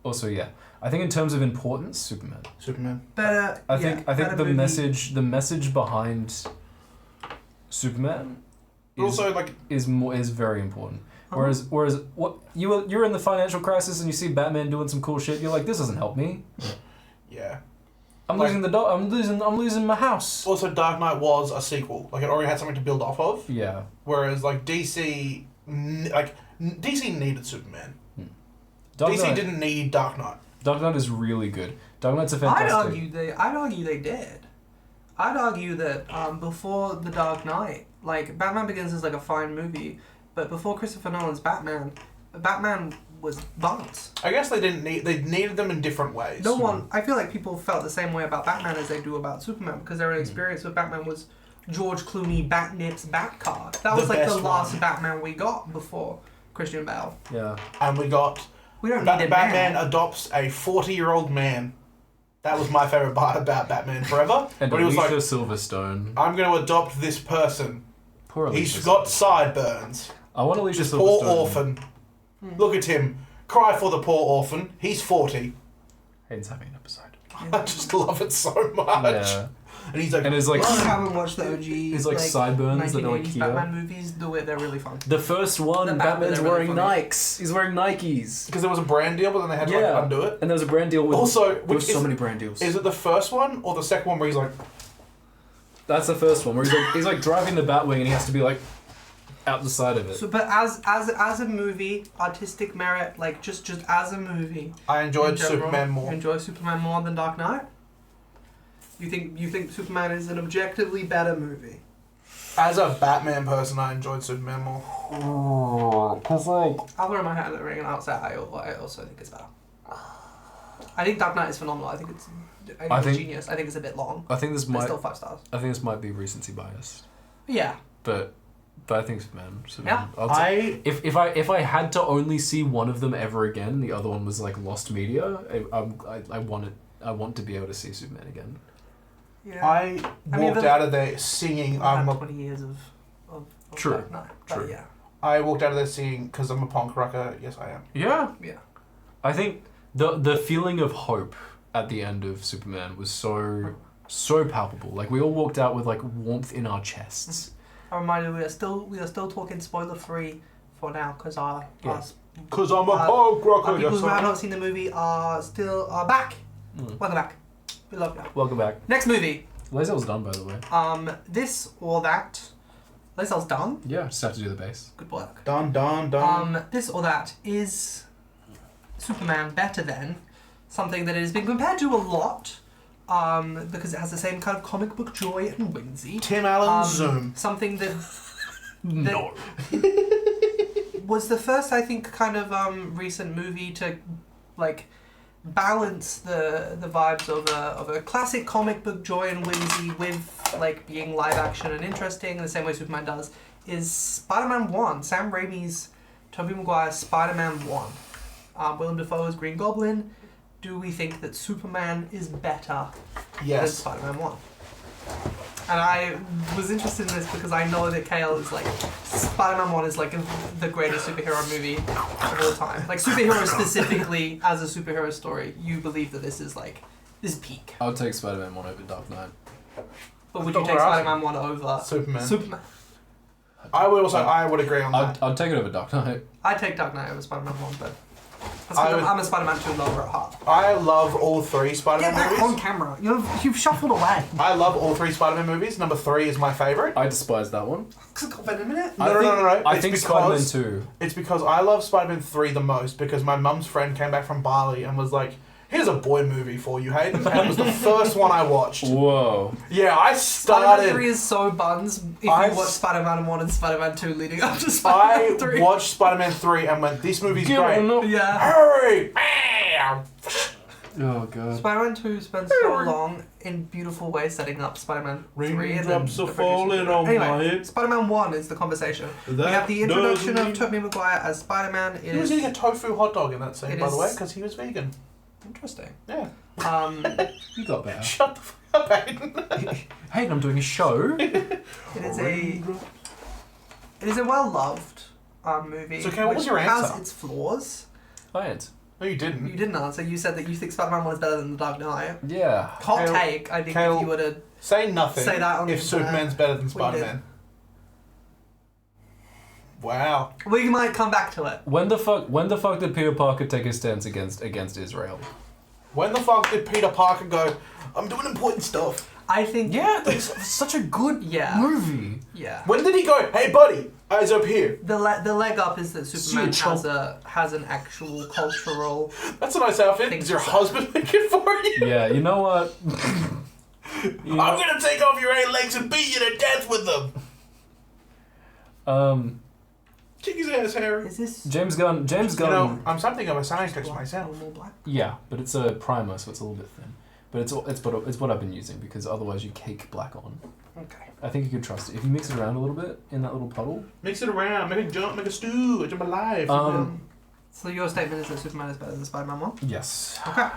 Also, yeah. I think in terms of importance, Superman. Superman. Better. I think better the movie. message behind Superman But also, like, is very important. Uh-huh. Whereas what you're in the financial crisis and you see Batman doing some cool shit, you're like, this doesn't help me. yeah. I'm Like- losing the dog. I'm losing my house. Also, Dark Knight was a sequel. Like, it already had something to build off of. Yeah. Whereas, like, DC needed Superman. Dark DC Knight, didn't need Dark Knight. Dark Knight is really good. Dark Knight's a I'd fantastic. argue they did. I'd argue that before The Dark Knight, like Batman Begins is like a fine movie, but before Christopher Nolan's Batman violence. I guess they needed them in different ways. No one. I feel like people felt the same way about Batman as they do about Superman because their experience with Batman was George Clooney Batnip's Batcard. That was The like the best last one. Batman we got before Christian Bale. Yeah. And we got We don't need a Batman man. adopts a 40-year-old man. That was my favorite part about Batman Forever. And But he was Alicia like, Silverstone. I'm going to adopt this person. Poor Alicia. He's got sideburns. I want Alicia This Silverstone. poor orphan. Look at him. Cry for the poor orphan. He's 40. Hayden's having an episode. I just love it so much. Yeah. And he's like, And it's like If you haven't watched the OG It's like sideburns that are like 1980s here. Batman movies, do it. They're really fun. the first one, The Batman, Batman's they're really wearing funny. Nikes. He's wearing Nikes. because there was a brand deal, but then they had to like undo it. And there was a brand deal with. Also, there which was so is, many brand deals. is it the first one or the second one where he's like, That's the first one where he's like driving the Batwing and he has to be like out the side of it. So, but as a movie, artistic merit, like just as a movie, I enjoyed in general, Superman you more. enjoy Superman more than Dark Knight? You think Superman is an objectively better movie? As a Batman person, I enjoyed Superman more. Cause like I'll throw my hat in the ring and I'll say I also think it's better. I think Dark Knight is phenomenal. I think it's genius. I think it's a bit long. I think this But it's might still 5 stars. I think this might be recency bias, Yeah. but I think Superman. Yeah. I'll if I had to only see one of them ever again, and the other one was like lost media, I want to be able to see Superman again. Yeah. I walked out of there singing. I've I'm had a 20 years of True. Dark Knight. But True. yeah. I walked out of there singing because I'm a punk rocker. Yes, I am. Yeah. Yeah. I think the feeling of hope at the end of Superman was so palpable. Like we all walked out with like warmth in our chests. I remind you, we are still talking spoiler free for now because our Because I'm a punk rocker. people Yes, who I have am. not seen the movie are back. Mm. Welcome back. We love you. Welcome back. Next movie. Lazel's done, by the way. This or that. Lazel's done. Yeah, just have to do the bass. Good work. Done. This or that is Superman better than something that has been compared to a lot. Because it has the same kind of comic book joy and whimsy. Tim Allen Zoom. Something that No. was the first, I think, kind of recent movie to like balance the vibes of a classic comic book joy and whimsy with like being live action and interesting in the same way Superman does. Is Spider-Man 1, Sam Raimi's Tobey Maguire's Spider-Man 1. Willem Dafoe's Green Goblin. Do we think that Superman is better than Yes. Spider-Man 1? And I was interested in this because I know that Kale is like, Spider-Man 1 is like the greatest superhero movie of all time. Like superhero specifically as a superhero story, you believe that this is peak. I would take Spider-Man 1 over Dark Knight. But would I you thought take we were asking. Spider-Man 1 over Superman. Superman? I would agree on that. I'd take it over Dark Knight. I'd take Dark Knight over Spider-Man 1, but that's I because would- I'm a Spider-Man 2 lover at heart. I love all 3 Get Spider-Man back on movies. camera. You've shuffled away. I love all 3 Spider-Man movies. Number 3 is my favorite. I despise that one. Wait a minute. No. I It's think because- Spider-Man 2. It's because I love Spider-Man 3 the most because my mum's friend came back from Bali and was like, here's a boy movie for you, Hayden. And it was the first one I watched. Whoa. Yeah, I Spider-Man 3 started... is so buns if I you watch s- Spider-Man 1 and Spider-Man 2 leading up to I Spider-Man 3. watched Spider-Man 3 and went, this movie's Get great. on up. Yeah. Hurry! Oh god. Spider-Man 2 spends so long in beautiful ways setting up Spider-Man 3 and then Raindrops are the falling producers- on my Anyway, head. Spider-Man 1 is the conversation. We That have the introduction doesn't of Tobey Maguire as Spider-Man. He was eating a tofu hot dog in that scene, It by the is- way, because he was vegan. Interesting. Yeah. You got better. Shut the fuck up, Hayden. Hey, I'm doing a show. It is a well-loved movie. So, okay, what was which your has answer? its flaws. I ain't. No, you didn't. You didn't answer. You said that you think Spider-Man 1 is better than The Dark Knight. Yeah. Hot Kale- take. I think Kale- if you were to Say nothing Say that on if Superman's better than what you did. Spider-Man. Wow. We might come back to it. When the fuck did Peter Parker take his stance against Israel? When the fuck did Peter Parker go, I'm doing important stuff? I think. Yeah, that's such a good Yeah. movie. Yeah. When did he go, hey buddy, eyes up here? The leg up is that Superman See a has an actual cultural. That's a nice outfit. Things Does your to say. husband make it for you? Yeah, you know what? I'm gonna take off your 8 legs and beat you to death with them. Check his ass, Harry. Is this James Gunn. You know, I'm something of a scientist black, myself. more black? Yeah, but it's a primer, so it's a little bit thin. But it's what I've been using because otherwise you cake black on. Okay. I think you could trust it if you mix it around a little bit in that little puddle. Mix it around, make a jump, make a stew, a jump alive. So your statement is that Superman is better than Spider-Man 1? Yes. Okay.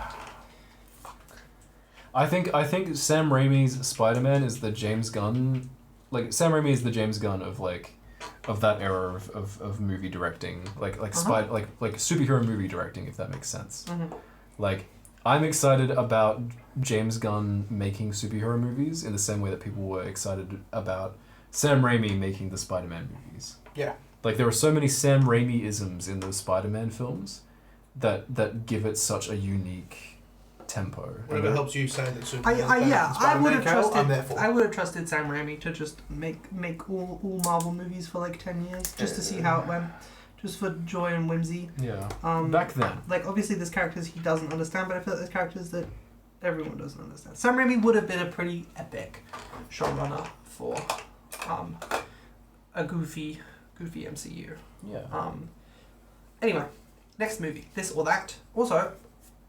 I think Sam Raimi's Spider-Man is the James Gunn, like Sam Raimi is the James Gunn of that era of movie directing, like superhero movie directing, if that makes sense. Mm-hmm. Like, I'm excited about James Gunn making superhero movies in the same way that people were excited about Sam Raimi making the Spider-Man movies. Yeah. Like, there are so many Sam Raimi-isms in those Spider-Man films that give it such a unique tempo. Whatever helps you say that Superman is better than I Spider-Man would have Carol, trusted. I'm there for. I would have trusted Sam Raimi to just make all Marvel movies for like 10 years, just to see how it went, just for joy and whimsy. Yeah. Um, Back then. Like, obviously there's characters he doesn't understand, but I feel like there's characters that everyone doesn't understand. Sam Raimi would have been a pretty epic showrunner for a goofy MCU. Yeah. Anyway, next movie, this or that. Also,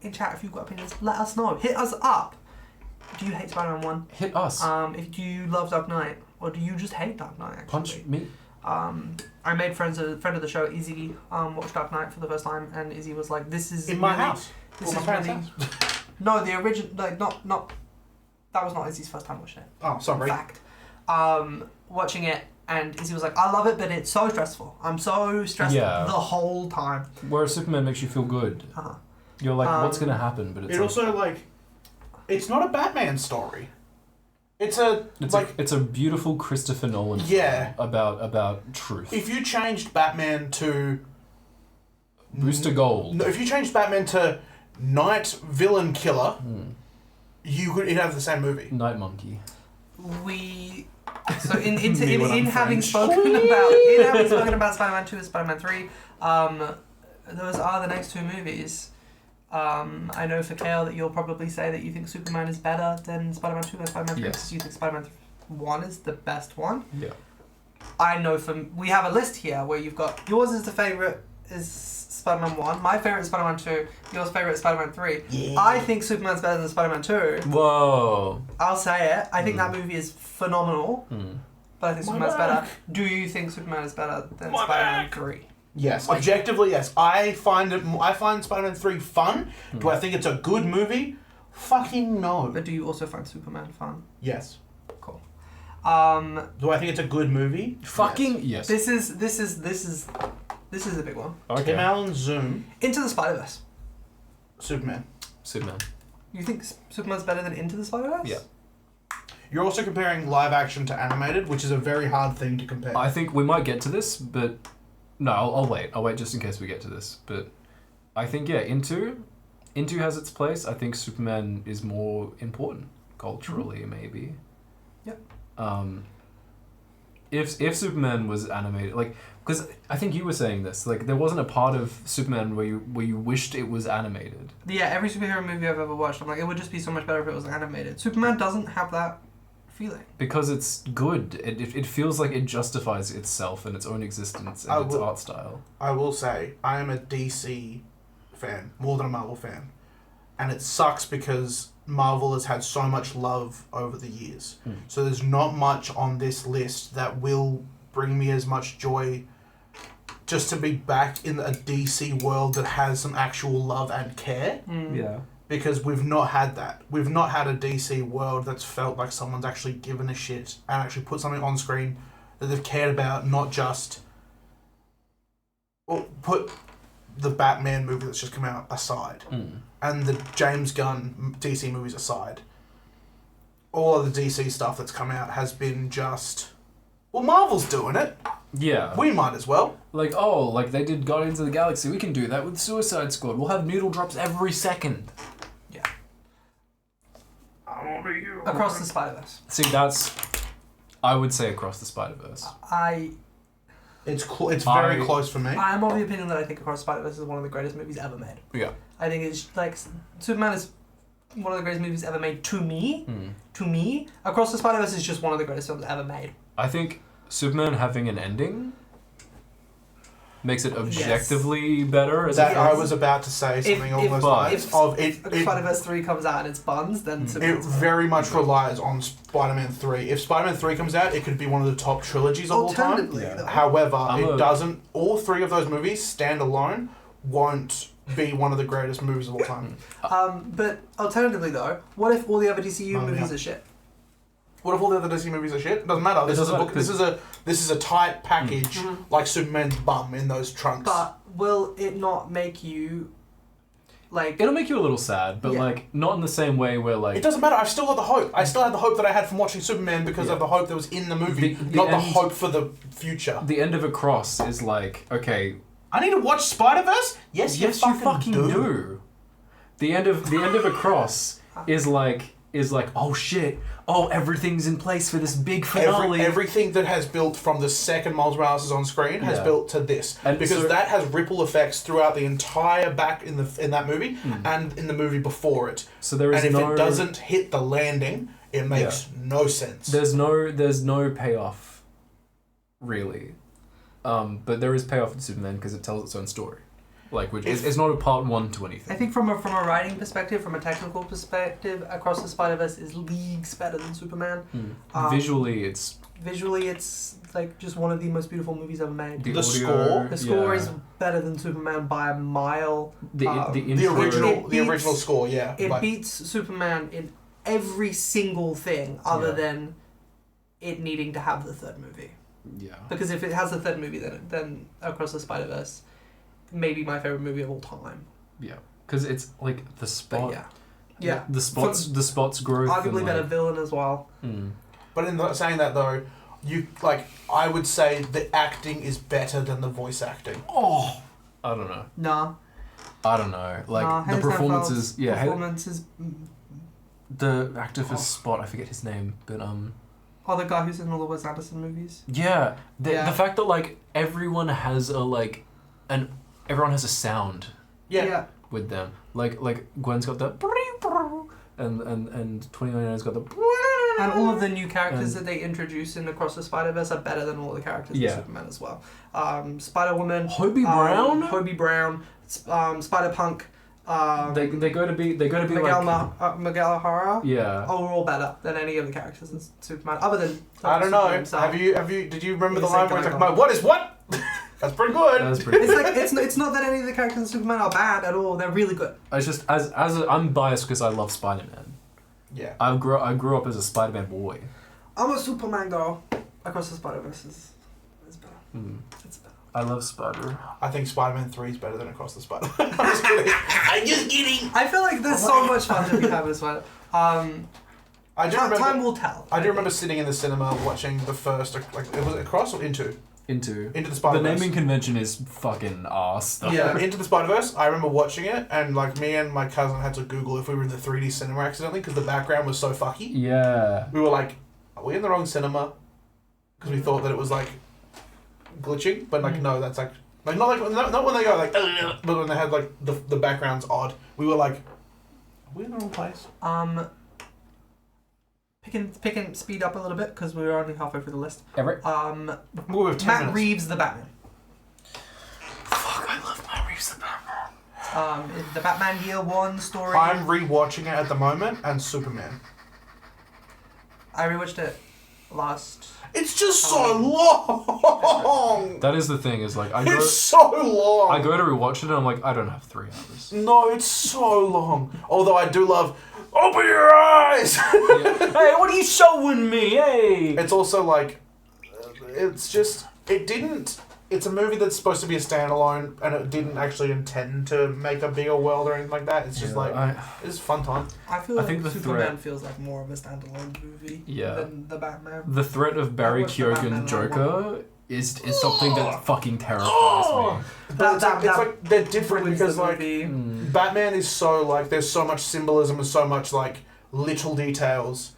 in chat, if you've got opinions, let us know. Hit us up. Do you hate Spider-Man 1? Hit us. Do you love Dark Knight? Or do you just hate Dark Knight, actually? Punch me. I made friend of the show, Izzy, watched Dark Knight for the first time, and Izzy was like, this is In my really, house. This Or is my really... parents' house. No, the original, like, not... That was not Izzy's first time watching it. Oh, sorry. In fact. Watching it, and Izzy was like, I love it, but it's so stressful. I'm so stressed Yeah. the whole time. Whereas Superman makes you feel good. Uh-huh. You're like, what's gonna happen? But it's It also, like, it's not a Batman story. It's a beautiful Christopher Nolan film about truth. If you changed Batman to Booster Gold. No, if you changed Batman to Night Villain Killer, you'd have the same movie. Night Monkey. So in having French. spoken about Spider-Man 2 and Spider-Man 3, those are the next two movies. I know for Kale that you'll probably say that you think Superman is better than Spider-Man 2 and Spider-Man 3 because you think Spider-Man 1 is the best one. Yeah. I know we have a list here where you've got yours is the favourite is Spider-Man 1, my favourite is Spider-Man 2, yours favourite is Spider-Man 3. Yeah. I think Superman's better than Spider-Man 2. Whoa. I'll say it. I think that movie is phenomenal, but I think My Superman's back. better. Do you think Superman is better than My Spider-Man back. 3? Yes, objectively, yes. I find Spider-Man 3 fun. Do I think it's a good movie? Fucking no. But do you also find Superman fun? Yes. Cool. Do I think it's a good movie? Fucking yes. This is a big one. Okay. Tim Allen's Zoom. Into the Spider-Verse. Superman. Superman. You think Superman's better than Into the Spider-Verse? Yeah. You're also comparing live action to animated, which is a very hard thing to compare. I think we might get to this, but no, I'll wait. I'll wait just in case we get to this. But I think Into has its place. I think Superman is more important culturally, maybe. Yep. If Superman was animated, like, because I think you were saying this, like, there wasn't a part of Superman where you wished it was animated. Yeah, every superhero movie I've ever watched, I'm like, it would just be so much better if it was animated. Superman doesn't have that feeling. Because it's good. It feels like it justifies itself and its own existence and its art style. I will say, I am a DC fan, more than a Marvel fan. And it sucks because Marvel has had so much love over the years. So there's not much on this list that will bring me as much joy just to be back in a DC world that has some actual love and care. Yeah. Because we've not had that. We've not had a DC world that's felt like someone's actually given a shit and actually put something on screen that they've cared about, not just... Well, put the Batman movie that's just come out aside. And the James Gunn DC movies aside. All of the DC stuff that's come out has been just... Well, Marvel's doing it. Yeah. We might as well. Like, oh, like they did Guardians of the Galaxy. We can do that with Suicide Squad. We'll have noodle drops every second. Yeah. I want to you. Across the Spider-Verse. See, that's... I would say Across the Spider-Verse. It's very close for me. I'm of the opinion that I think Across the Spider-Verse is one of the greatest movies ever made. Yeah. I think it's like Superman is one of the greatest movies ever made to me. To me, Across the Spider-Verse is just one of the greatest films ever made. I think Superman having an ending makes it objectively better. As That a I film. was about to say something along those but- lines. Of it, Spider-Verse 3 comes out and it's buns, then it Superman's fine. very much relies on Spider-Man 3. If Spider-Man 3 comes out, it could be one of the top trilogies of all time. Alternatively, Yeah. though, However, it doesn't. All three of those movies, stand alone, won't be one of the greatest movies of all time. but alternatively though, what if all the other DCU Oh, movies yeah. are shit? What if all the other DC movies are shit? It doesn't matter. This is a doesn't book. matter, This is a tight package, Mhm. like Superman's bum in those trunks. But will it not make you like? It'll make you a little sad, but Yeah. like not in the same way where like It doesn't matter. I've still got the hope. I still had the hope that I had from watching Superman because of the hope that was in the movie, The not the end- hope for the future. the end of Across is like, okay, I need to watch Spider-Verse? Yes, yes, you fucking do. The end of Across is like, oh shit, oh everything's in place for this big finale. Everything that has built from the second Miles Morales is on screen has Yeah. built to this, And because so- that has ripple effects throughout the entire back in that movie and in the movie before it. So there is And if no it doesn't hit the landing, it makes no sense. There's no payoff, really, but there is payoff in Superman because it tells its own story, like which is it's not a part one to anything. I think from a writing perspective, from a technical perspective, Across the Spider-Verse is leagues better than Superman. Visually, it's Visually, it's like just one of the most beautiful movies ever made. The audio, score? The score yeah. is better than Superman by a mile. the the intro- original It original beats- score, yeah. It like- beats Superman in every single thing other Yeah. than it needing to have the third movie. Yeah. Because if it has the third movie, then Across the Spider-Verse may be my favorite movie of all time. Yeah. Because it's like the But spot. yeah, The spots growth. arguably and, better like, villain as well. But in saying that though, I would say the acting is better than the voice acting. Oh, I don't know. Nah, I don't know. Like nah. the Haley performances. Steinfeld's Yeah. performance is. The actor for Spot, I forget his name, but Oh, the guy who's in all the Wes Anderson movies. yeah. Yeah. The fact that like everyone has everyone has a sound Yeah. with them. Like Gwen's got the and 2099's got the And all of the new characters And- that they introduce in Across the Spider-Verse are better than all the characters Yeah. in Superman as well. Spider-Woman, Hobie Brown. Hobie Brown, Spider-Punk, They go to be Miguel, like Miguel O'Hara. yeah. Are all better than any of the characters in Superman, other than I don't Superman know. himself. Did you remember the He's line like, where it's like, "Oh my "My what is what?" That's pretty good. That's pretty. It's like it's not that any of the characters in Superman are bad at all. They're really good. It's just I'm biased because I love Spider-Man. Yeah. I grew up as a Spider-Man boy. I'm a Superman girl. Across the Spider-Verse is better. It's better. I love Spider. I think Spider-Man 3 is better than Across the Spider. I'm just kidding. I'm just kidding. I feel like there's so much fun to be had with Spider. I do Time remember. will tell. I do remember sitting in the cinema watching the first, it was Across or Into Into the the Spider-Verse. naming convention is fucking arse. Yeah. Into the Spider-Verse. I remember watching it, and like me and my cousin had to Google if we were in the 3D cinema accidentally because the background was so fucky. Yeah. We were like, "Are we in the wrong cinema?" Because we thought that it was like glitching, but like no, that's like not when they go like, but when they had like the background's odd. We were like, "Are we in the wrong place?" Picking speed up a little bit because we're only halfway through the list. Everett. We were 10 Matt minutes. Reeves, the Batman. Fuck, I love Matt Reeves the Batman. The Batman Year One story. I'm rewatching it at the moment, and Superman. I rewatched it last. It's just so long. That is the thing. Is like It's so long. I go to rewatch it and I'm like I don't have 3 hours. No, it's so long. Although I do love. Open your eyes. Hey, what are you showing me? Hey. It's also like, it's just it didn't. It's a movie that's supposed to be a standalone, and it didn't actually intend to make a bigger world or anything like that. It's just it's a fun time. I feel I like think the Superman threat- feels like more of a standalone movie Yeah. than the Batman. The threat of Barry watched the Batman Keoghan Joker one. is something that fucking terrifies me. But it's like they're different ruins because the like movie. Batman is so like there's so much symbolism and so much like little details,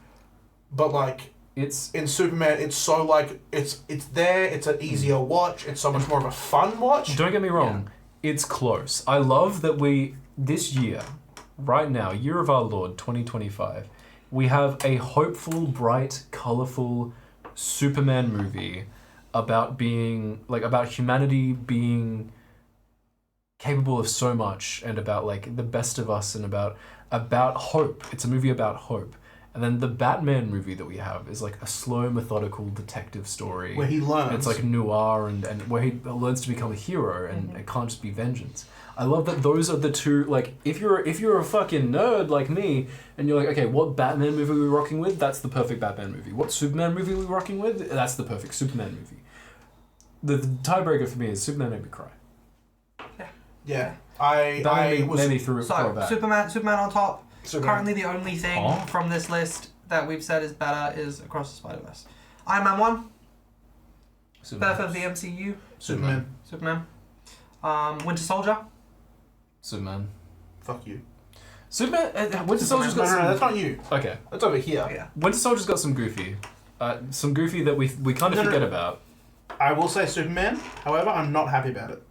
but like It's in Superman it's so like it's there. It's an easier watch. It's so much more of a fun watch. don't get me wrong, it's close. I love that we this year, right now, year of our Lord 2025, we have a hopeful, bright, colorful Superman movie about being like about humanity being capable of so much, and about like the best of us, and about hope. It's a movie about hope. And then the Batman movie that we have is like a slow, methodical detective story Where he learns. It's like noir, and where he learns to become a hero, and it can't just be vengeance. I love that those are the two. Like, if you're a fucking nerd like me, and you're like, okay, what Batman movie are we rocking with? That's the perfect Batman movie. What Superman movie are we rocking with? That's the perfect Superman movie. The tiebreaker for me is Superman made me cry. Yeah. So, back. Superman on top. Superman. Currently the only thing from this list that we've said is better is Across the Spider-Verse. Iron Man 1. Birth of the MCU. Superman. Winter Soldier. Superman. Fuck you. Superman. Winter Soldier's got some. No, that's not you. Okay. That's over here. Yeah. Winter Soldier's got some goofy that we kind of forget about. I will say Superman. However, I'm not happy about it.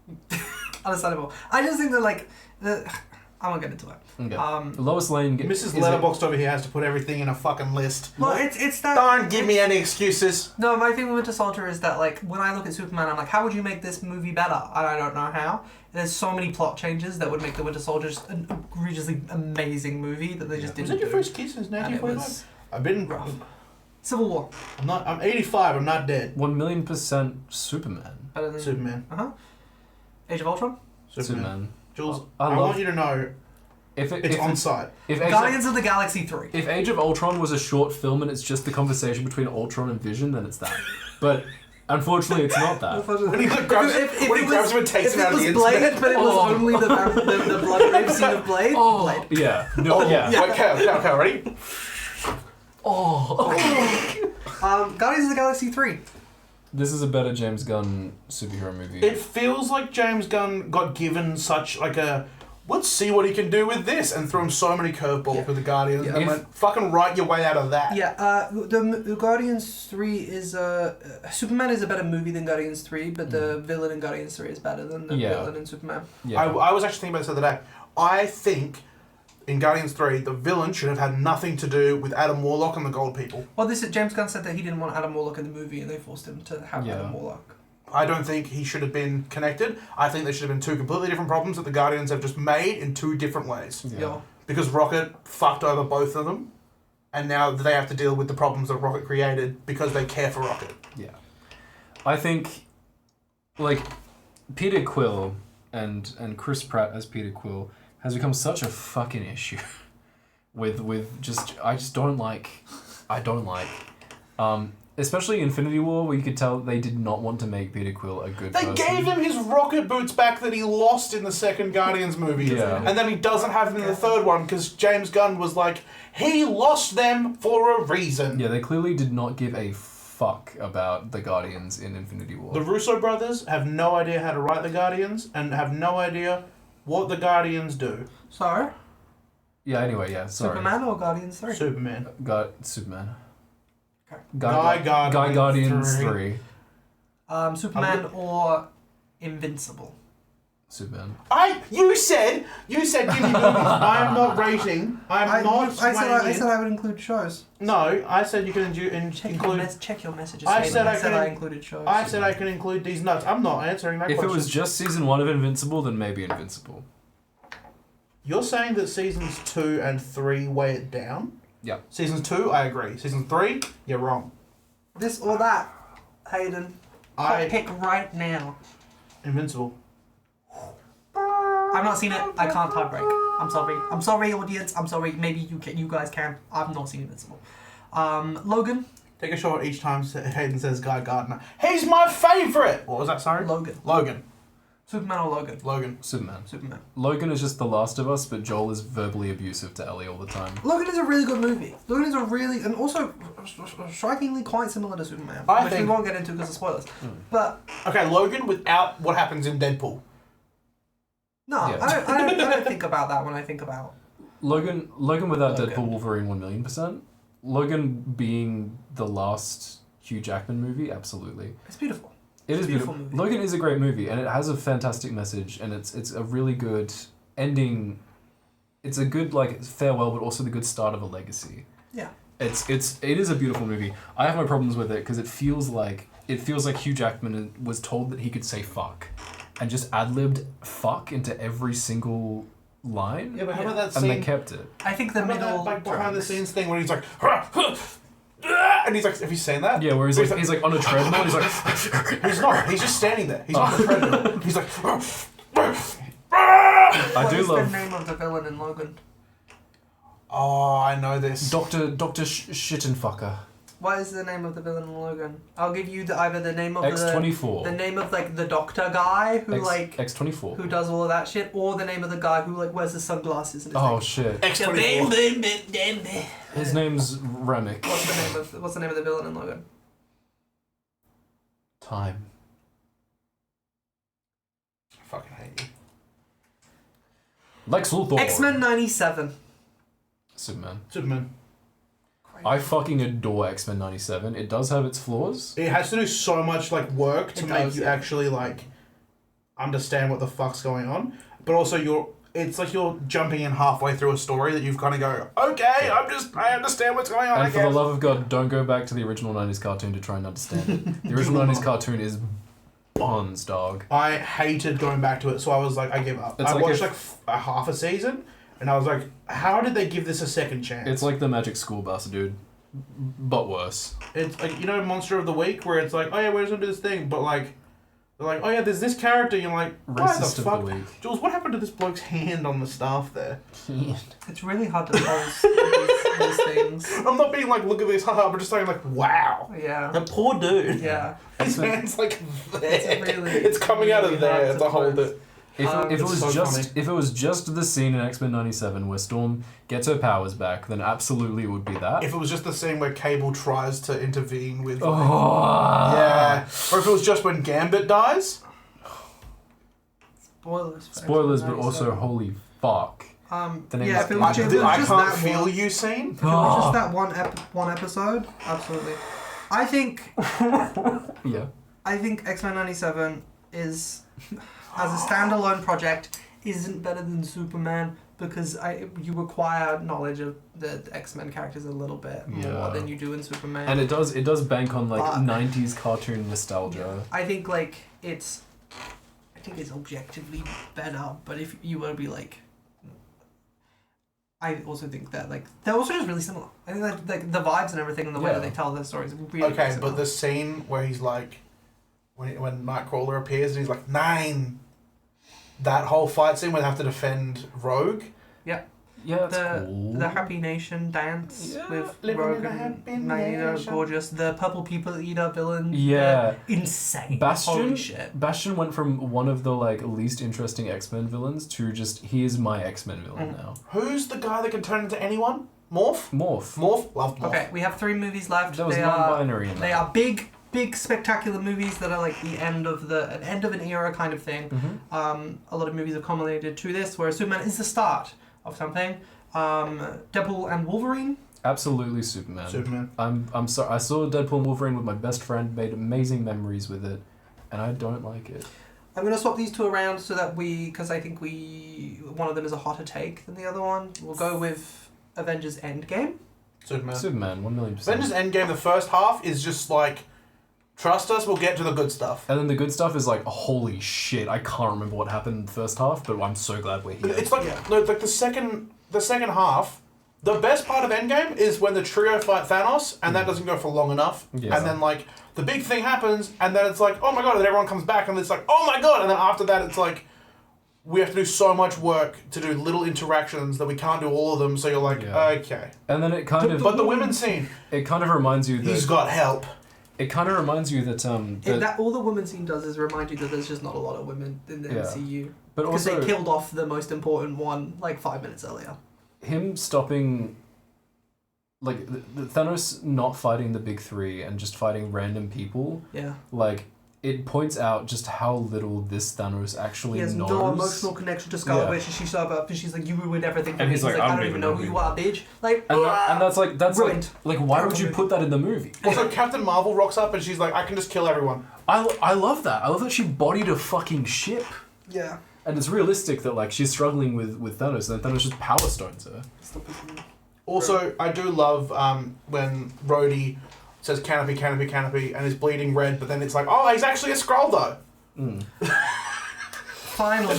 Understandable. I just think that I won't get into it. Okay. Lois Lane. Mrs. Letterboxd over here has to put everything in a fucking list. Well, it's that. Don't give me any excuses. No, my thing with Winter Soldier is that when I look at Superman, I'm like, how would you make this movie better? And I don't know how. There's so many plot changes that would make the Winter Soldier just an egregiously amazing movie that they just didn't. Was that your do. first kiss since 1945? I've been rough. Civil War. I'm 85. I'm not dead. 1,000,000% Superman. Better than Superman. Age of Ultron. Superman. Jules, I want you to know it's on site. Guardians of the Galaxy 3. If Age of Ultron was a short film and it's just the conversation between Ultron and Vision, then it's that. But unfortunately, it's not that. When he grabs him and takes him out of the Blade, internet. but it was only the blood rape scene of Blade. Blade. Yeah. Yeah. Wait, okay, ready? Guardians of the Galaxy 3. This is a better James Gunn superhero movie. It feels like James Gunn got given such let's see what he can do with this, and threw him so many curveballs with the Guardians, and went, fucking write your way out of that. Yeah, the Guardians 3 is Superman is a better movie than Guardians 3, but the villain in Guardians 3 is better than the villain in Superman. Yeah. I was actually thinking about this the other day. I think in Guardians 3, the villain should have had nothing to do with Adam Warlock and the Gold People. Well, James Gunn said that he didn't want Adam Warlock in the movie, and they forced him to have Adam Warlock. I don't think he should have been connected. I think there should have been two completely different problems that the Guardians have just made in two different ways. Yeah. Because Rocket fucked over both of them, and now they have to deal with the problems that Rocket created because they care for Rocket. Yeah. I think, Peter Quill and Chris Pratt as Peter Quill has become such a fucking issue I don't like. Especially Infinity War, where you could tell they did not want to make Peter Quill a good person. They gave him his rocket boots back that he lost in the second Guardians movie. Yeah. And then he doesn't have them in the third one because James Gunn was like, he lost them for a reason. Yeah, they clearly did not give a fuck about the Guardians in Infinity War. The Russo brothers have no idea how to write the Guardians and have no idea what the Guardians do. So? Yeah, anyway, yeah, sorry. Superman or Guardians 3? Superman. Superman. Okay. Guy Guardians 3. Superman or Invincible? Superman. You said give me movies. I am not rating. I said I would include shows. No, I said you can include. Check your messages. I said I included shows. I said I can include these nuts. I'm not answering that question. If it was just season 1 of Invincible, then maybe Invincible. You're saying that seasons 2 and 3 weigh it down? Yeah. Season 2, I agree. Season 3, you're wrong. This or that, Hayden. Hot pick right now. Invincible. I've not seen it. I can't tiebreak. I'm sorry. I'm sorry, audience. I'm sorry. Maybe you guys can. I've not seen Invincible. Logan. Take a shot each time Hayden says Guy Gardner. He's my favourite! What was that, sorry? Logan. Superman or Logan? Superman. Logan is just The Last of Us, but Joel is verbally abusive to Ellie all the time. Logan is a really good movie. Logan is and also strikingly quite similar to Superman, which we won't get into because of spoilers. But okay, Logan without what happens in Deadpool. No, yeah. I don't think about that when I think about Logan without Deadpool, Wolverine 1,000,000%. Logan being the last Hugh Jackman movie, absolutely. It's beautiful. It is beautiful. Movie. Logan is a great movie, and it has a fantastic message, and it's a really good ending. It's a good farewell, but also the good start of a legacy. Yeah. It is a beautiful movie. I have my problems with it because it feels like it feels like Hugh Jackman was told that he could say fuck, and just ad-libbed fuck into every single line. Yeah, but how about that And scene? they kept it. I think the How about middle that, like behind the drags. scenes thing where he's like, and he's like, have you seen that? Yeah, where he's like on a treadmill. He's like, He's not. He's just standing there. He's on the treadmill. He's like, I What do is love the name of the villain in Logan? oh, I know this. Doctor Shittenfucker. What is the name of the villain in Logan? I'll give you either the name of X-24. the name of like the doctor guy who X-24. who does all of that shit, or the name of the guy who like wears the sunglasses and is Oh like, shit. X-24. His name's Remick. what's the name of the villain in Logan? Time. I fucking hate you. Lex Luthor. X-Men 97. Superman. I fucking adore X-Men 97. It does have its flaws. It has to do so much like work to It make does, you yeah. actually like understand what the fuck's going on, but also it's like you're jumping in halfway through a story that you've kind of go, okay, I understand what's going on. And I for the guess. love of God, don't go back to the original 90s cartoon to try and understand it. The original 90s cartoon is buns, dog. I hated going back to it, so I was like, I give up. It's I like watched if- like a half a season, and I was like, how did they give this a second chance? It's like the Magic School Bus, dude. But worse. It's like, you know, Monster of the Week, where it's like, oh yeah, we're just gonna do this thing, but like, they're like, oh yeah, there's this character, and you're like, why Racist the of fuck? the week. Jules, what happened to this bloke's hand on the staff there? It's really hard to pose these things. I'm not being like, look at this, haha, I'm just saying like, wow. Yeah. The poor dude. Yeah. His hand's like there. It's really, It's coming out really of there hard to to hold pose. it. If it it's was so just funny. if it was just the scene in X-Men 97 where Storm gets her powers back, then absolutely it would be that. If it was just the scene where Cable tries to intervene with, like, Oh yeah, or if it was just when Gambit dies. Spoilers. for Spoilers, X-Men but also 97. holy fuck. Yeah, The name if it is was Gambit. just, I just can't that feel one, you scene. if it was just that one episode, absolutely. I think Yeah. X-Men 97 is, as a standalone project, isn't better than Superman because you require knowledge of the X-Men characters a little bit more Yeah. than you do in Superman. And it does bank on like But- 90s cartoon nostalgia. I think it's objectively better, but if you were to be like, I also think that like they're also just really similar. I think that like the vibes and everything and the way Yeah. that they tell their stories are really Okay, similar. but the scene where he's like, when Nightcrawler appears and he's like 9, that whole fight scene where they have to defend Rogue. Yeah, that's the cool. the Happy Nation dance Yeah, with living Rogue in a and happy Magneto, nation. gorgeous. The Purple People Eater villain, Yeah. insane. Bastion Holy shit. Bastion went from one of the like least interesting X-Men villains to just he is my X-Men villain Mhm. now. Who's the guy that can turn into anyone? Morph? Morph. Loved Morph. Okay, we have 3 movies left. That was they non-binary in that. They are big, spectacular movies that are like the end of an era kind of thing. Mhm. A lot of movies have culminated to this, whereas Superman is the start of something. Deadpool and Wolverine. Absolutely Superman. Superman. I'm sorry. I saw Deadpool and Wolverine with my best friend, made amazing memories with it, and I don't like it. I'm gonna swap these 2 around so that because I think one of them is a hotter take than the other one. We'll go with Avengers Endgame. Superman. Superman, 1,000,000%. Avengers Endgame, the first half is just like, trust us, we'll get to the good stuff. And then the good stuff is like, holy shit, I can't remember what happened in the first half, but I'm so glad we're here. It's like, Yeah. no, like the second half, the best part of Endgame is when the trio fight Thanos, and that doesn't go for long enough. Yeah. And then, like, the big thing happens, and then it's like, oh my god, and then everyone comes back, and it's like, oh my god, and then after that, it's like, we have to do so much work to do little interactions that we can't do all of them, so you're like, Yeah. okay. And then it kind of But the women's scene, it kind of reminds you he's that got help. it kind of reminds you that That all the woman scene does is remind you that there's just not a lot of women in the Yeah. MCU. but Because also they killed off the most important one like 5 minutes earlier. him stopping like the Thanos not fighting the big 3 and just fighting random people, Yeah. like it points out just how little this Thanos actually He has knows. no emotional connection to Scarlet Yeah. Witch, and she showed up and she's like, "You ruined everything for And me." he's like, "I don't even know who you are, bitch." Like, And that's like Ruined. like why would you put that in the movie? Also, Captain Marvel rocks up, and she's like, I can just kill everyone. I love that. I love that she bodied a fucking ship. yeah. And it's realistic that like she's struggling with Thanos, and then Thanos just power stones her. Also, I do love when Rhodey says canopy, canopy, canopy, and is bleeding red, but then it's like, oh, he's actually a Skrull though. Finally.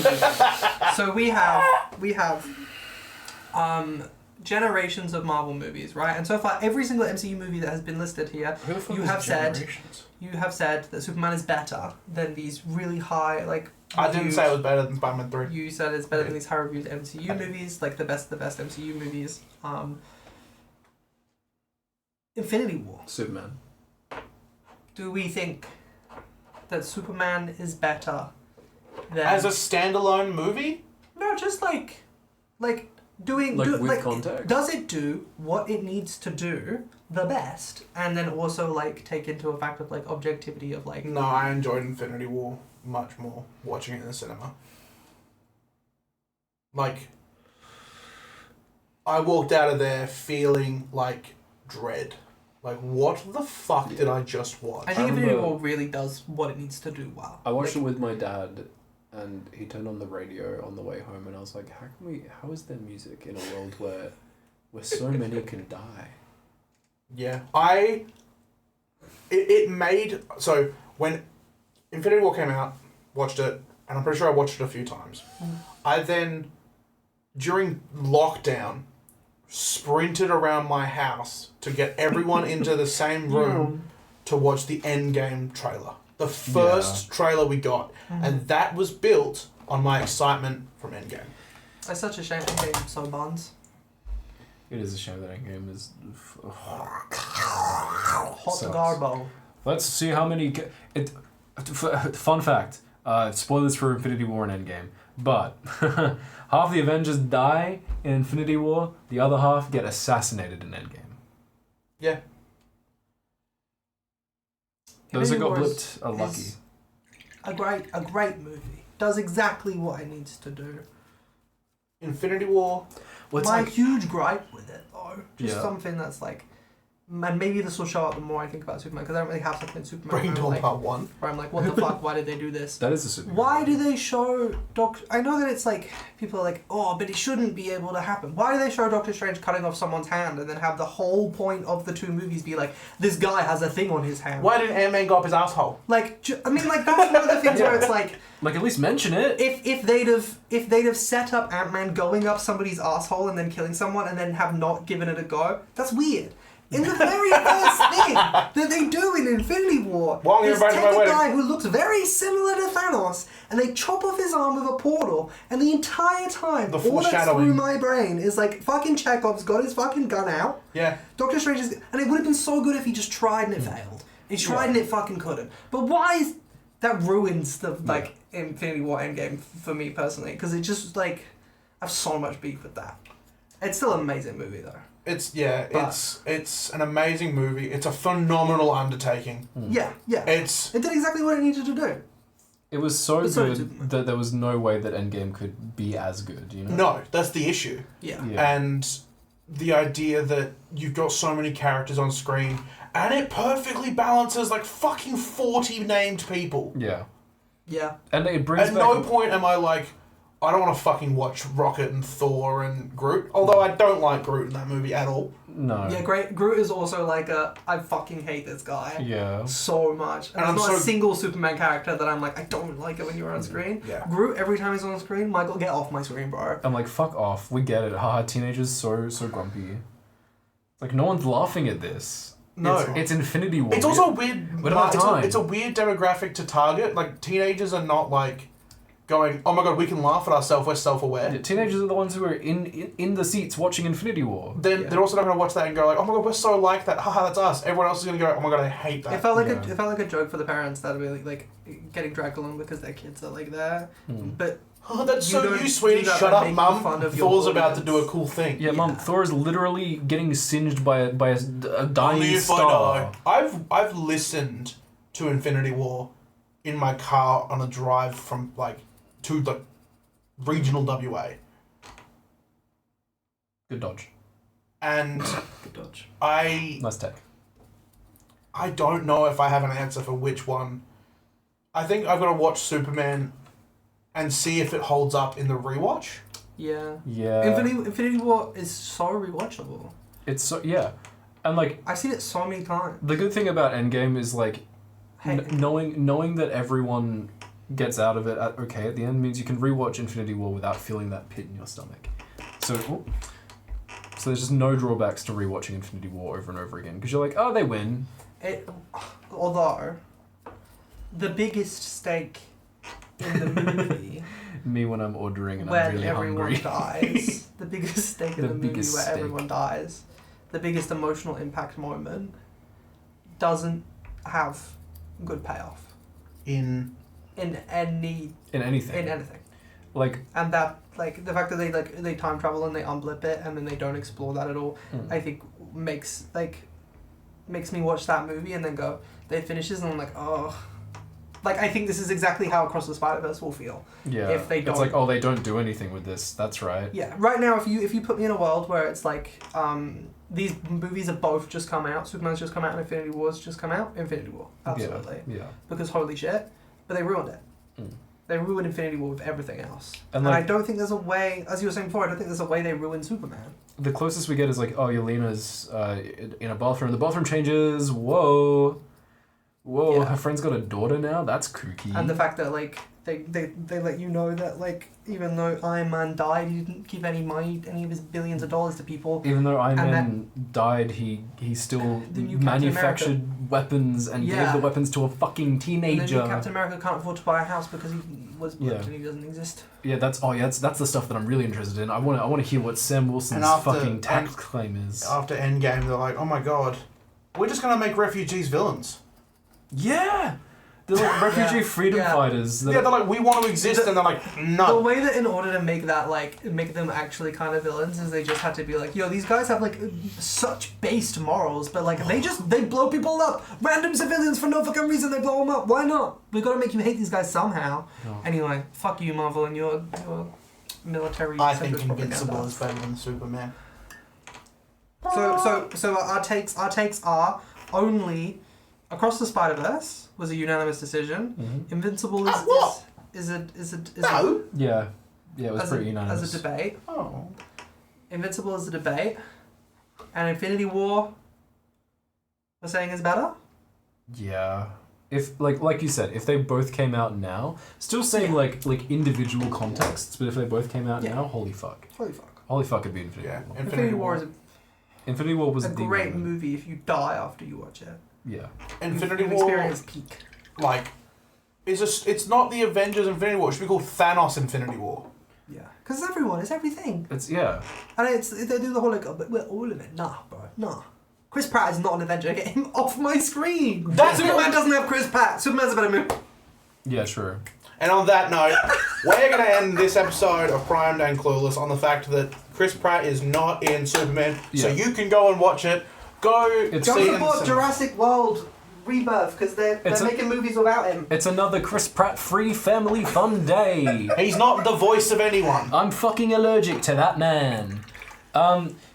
So we have generations of Marvel movies, right? And so far, every single MCU movie that has been listed here, you have said that Superman is better than these really high, like... I didn't say it was better than Spider-Man 3. You said it's better than these high-reviewed MCU movies, like the best MCU movies. Infinity War. Superman. Do we think that Superman is better than... As a standalone movie? No, just like doing... With context? Does it do what it needs to do the best, and then also, like, take into a fact of, like, objectivity of, like... No, I enjoyed Infinity War much more watching it in the cinema. Like, I walked out of there feeling like dread. Like, what the fuck did I just watch? I think Infinity War really does what it needs to do well. I watched it with my dad, and he turned on the radio on the way home, and I was like, how is there music in a world where so many can die? Yeah. It made... So, when Infinity War came out, watched it, and I'm pretty sure I watched it a few times. I then, during lockdown, sprinted around my house to get everyone into the same room to watch the Endgame trailer. The first trailer we got. And that was built on my excitement from Endgame. It's such a shame Endgame so buns. It is a shame that Endgame is... Hot garbo. Let's see how many... Fun fact. Spoilers for Infinity War and Endgame. But half the Avengers die in Infinity War. The other half get assassinated in Endgame. Yeah. Those that got Infinity War blipped are lucky. A great movie. Does exactly what it needs to do. Infinity War... My huge gripe with it, though, just Yeah. something that's like, and maybe this will show up the more I think about Superman, because I don't really have something in Superman Brain where I'm Dawn like, Part 1. where I'm like, what the fuck, why did they do this? That is a super. Why do they show I know that it's like, people are like, oh, but it shouldn't be able to happen. Why do they show Doctor Strange cutting off someone's hand and then have the whole point of the two movies be like, this guy has a thing on his hand? Why didn't Ant-Man go up his asshole? Like, I mean, like, that's one of the things where it's like, Like, at least mention it. if they'd have set up Ant-Man going up somebody's asshole and then killing someone and then have not given it a go, that's weird. In the very first thing that they do in Infinity War, is take a guy who looks very similar to Thanos and they chop off his arm with a portal, and the entire time, all that's through my brain is like, fucking Chekhov's got his fucking gun out. Yeah. Doctor Strange is... And it would have been so good if he just tried and it failed. He tried and it fucking couldn't. But why is... That ruins the, like, Infinity War Endgame for me personally, because it just, like... I have so much beef with that. It's still an amazing movie, though. It's an amazing movie. It's a phenomenal undertaking. Yeah. It did exactly what it needed to do. It was so good that there was no way that Endgame could be as good, you know? No, that's the issue. Yeah. And the idea that you've got so many characters on screen, and it perfectly balances like fucking 40 named people. Yeah. Yeah. And it brings At no point am I like, I don't want to fucking watch Rocket and Thor and Groot. Although I don't like Groot in that movie at all. No. Yeah, Groot is also like I fucking hate this guy. Yeah. So much. And there's not a single Superman character that I'm like, I don't like it when you're on screen. Yeah. Groot, every time he's on screen, Michael, get off my screen, bro. I'm like, fuck off. We get it. Haha, teenagers so grumpy. Like, no one's laughing at this. No. It's Infinity War. It's also weird. It's a weird demographic to target. Like, teenagers are not like going, oh my god, we can laugh at ourselves, we're self-aware. Yeah, teenagers are the ones who are in the seats watching Infinity War. Then they're also not going to watch that and go like, oh my god, we're so like that. Haha, that's us. Everyone else is going to go, oh my god, I hate that. It felt like a joke for the parents that would be like getting dragged along because their kids are like there. But oh, that's so you, sweetie. Shut up, mum. Thor's about to do a cool thing. Yeah, mum. Thor is literally getting singed by a dying star. I've listened to Infinity War in my car on a drive from like to the regional WA. Good dodge. And good dodge. Nice tech. I don't know if I have an answer for which one. I think I've got to watch Superman and see if it holds up in the rewatch. Yeah. Yeah. Infinity War is so rewatchable. It's so And like, I've seen it so many times. the good thing about Endgame is like, Hey, knowing that everyone gets out of it at the end means you can rewatch Infinity War without feeling that pit in your stomach. So there's just no drawbacks to rewatching Infinity War over and over again because you're like, oh, they win. Although, the biggest stake in the movie Me when I'm ordering and I'm when really everyone hungry. dies, the biggest stake in The the movie biggest where stake. everyone dies, the biggest emotional impact moment doesn't have good payoff In in In anything. anything. Like, And that, like, the fact that they time travel and they unblip it and then they don't explore that at all, I think makes me watch that movie and then go, they finishes and I'm like, oh. Like, I think this is exactly how Across the Spider-Verse will feel. yeah. If they don't. It's like, oh, they don't do anything with this. That's right. Yeah, right now, if you put me in a world where it's like, these movies have both just come out, Superman's just come out and Infinity War's just come out, Infinity War, absolutely. Yeah. Because holy shit, but they ruined it. Mm. They ruined Infinity War with everything else. And And I like, don't think there's a way, as you were saying before, I don't think there's a way they ruined Superman. the closest we get is like, oh, Yelena's in a bathroom. The bathroom changes. Whoa. Yeah. Her friend's got a daughter now? That's kooky. And the fact that, like, they let you know that, like, even though Iron Man died, he didn't give any money, any of his billions of dollars to people. Even though Iron and Man died, he still The new Captain manufactured weapons and Yeah. gave the weapons to a fucking And then teenager. Captain America can't afford to buy a house because he was blipped Yeah. and he doesn't exist. Yeah, that's the stuff that I'm really interested in. I want to hear what Sam Wilson's And after- fucking tax claim is. after Endgame, they're like, oh my god, we're just gonna make refugees villains. Yeah, they're like refugee Yeah. freedom Yeah. fighters. Yeah, they're like, we want to exist, and they're like, The no. way that in order to make that, like, make them actually kind of villains is they just had to be like, yo, these guys have, like, such based morals, but, like, they blow people up. Random civilians for no fucking reason, they blow them up. Why not? We gotta make you hate these guys somehow. No. Anyway, fuck you, Marvel, and your military I think centrist Invincible propaganda. is better than Superman. So our takes are only Across the Spider-Verse was a unanimous decision. Mhm. Invincible What? is a No. Yeah, it was as pretty a, unanimous. as a debate. Oh. Invincible is a debate, and Infinity War, we're saying is better. Yeah. If like you said, if they both came out now, still saying Yeah. like individual contexts, but if they both came out Yeah. now, holy fuck. Holy fuck! It'd be Infinity Yeah. War. Infinity War is Infinity War was a the great moment. movie if you die after you watch it. Yeah. Infinity You've War, experienced peak. like, it's not the Avengers Infinity War. It should be called Thanos Infinity War. Yeah, because it's everyone, it's everything, It's yeah. and they do the whole like, oh, but we're all of it. Nah, bro, nah. Chris Pratt is not an Avenger. Get him off my screen. That's Superman doesn't have Chris Pratt. Superman's a better movie. Yeah, true. And on that note, we're going to end this episode of Primed and Clueless on the fact that Chris Pratt is not in Superman. So Yeah. you can go and watch it. Go It's- see Go it in the support cinema. Jurassic World Rebirth because they're It's a- making movies without him. It's another Chris Pratt free family fun day. He's not the voice of anyone. I'm fucking allergic to that man.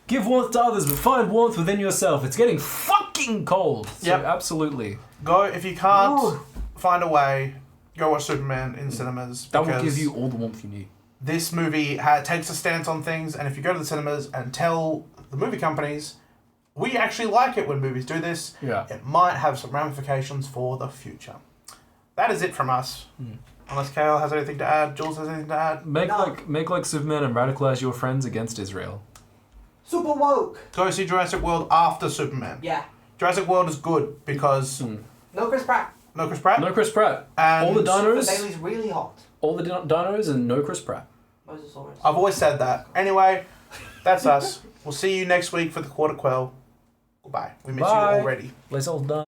Give warmth to others, but find warmth within yourself. It's getting fucking cold. So Yep. absolutely. Go, if you can't Ooh. find a way, go watch Superman in cinemas. That will because give you all the warmth you need. this movie takes a stance on things, and if you go to the cinemas and tell the movie companies, we actually like it when movies do this, Yeah. it might have some ramifications for the future. That is it from us. Unless Kale has anything to add, Jules has anything to add. Make like Superman and radicalize your friends against Israel. Super woke. Go see Jurassic World after Superman. Yeah. Jurassic World is good because No Chris Pratt. no Chris Pratt. No Chris Pratt. And all the The dinos. Bailey's really hot. All the dinos and no Chris Pratt. Mosasaurus. I've always said that. Anyway, that's us. We'll see you next week for the Quarter Quell. Goodbye. We miss Bye. you already. Let's all die.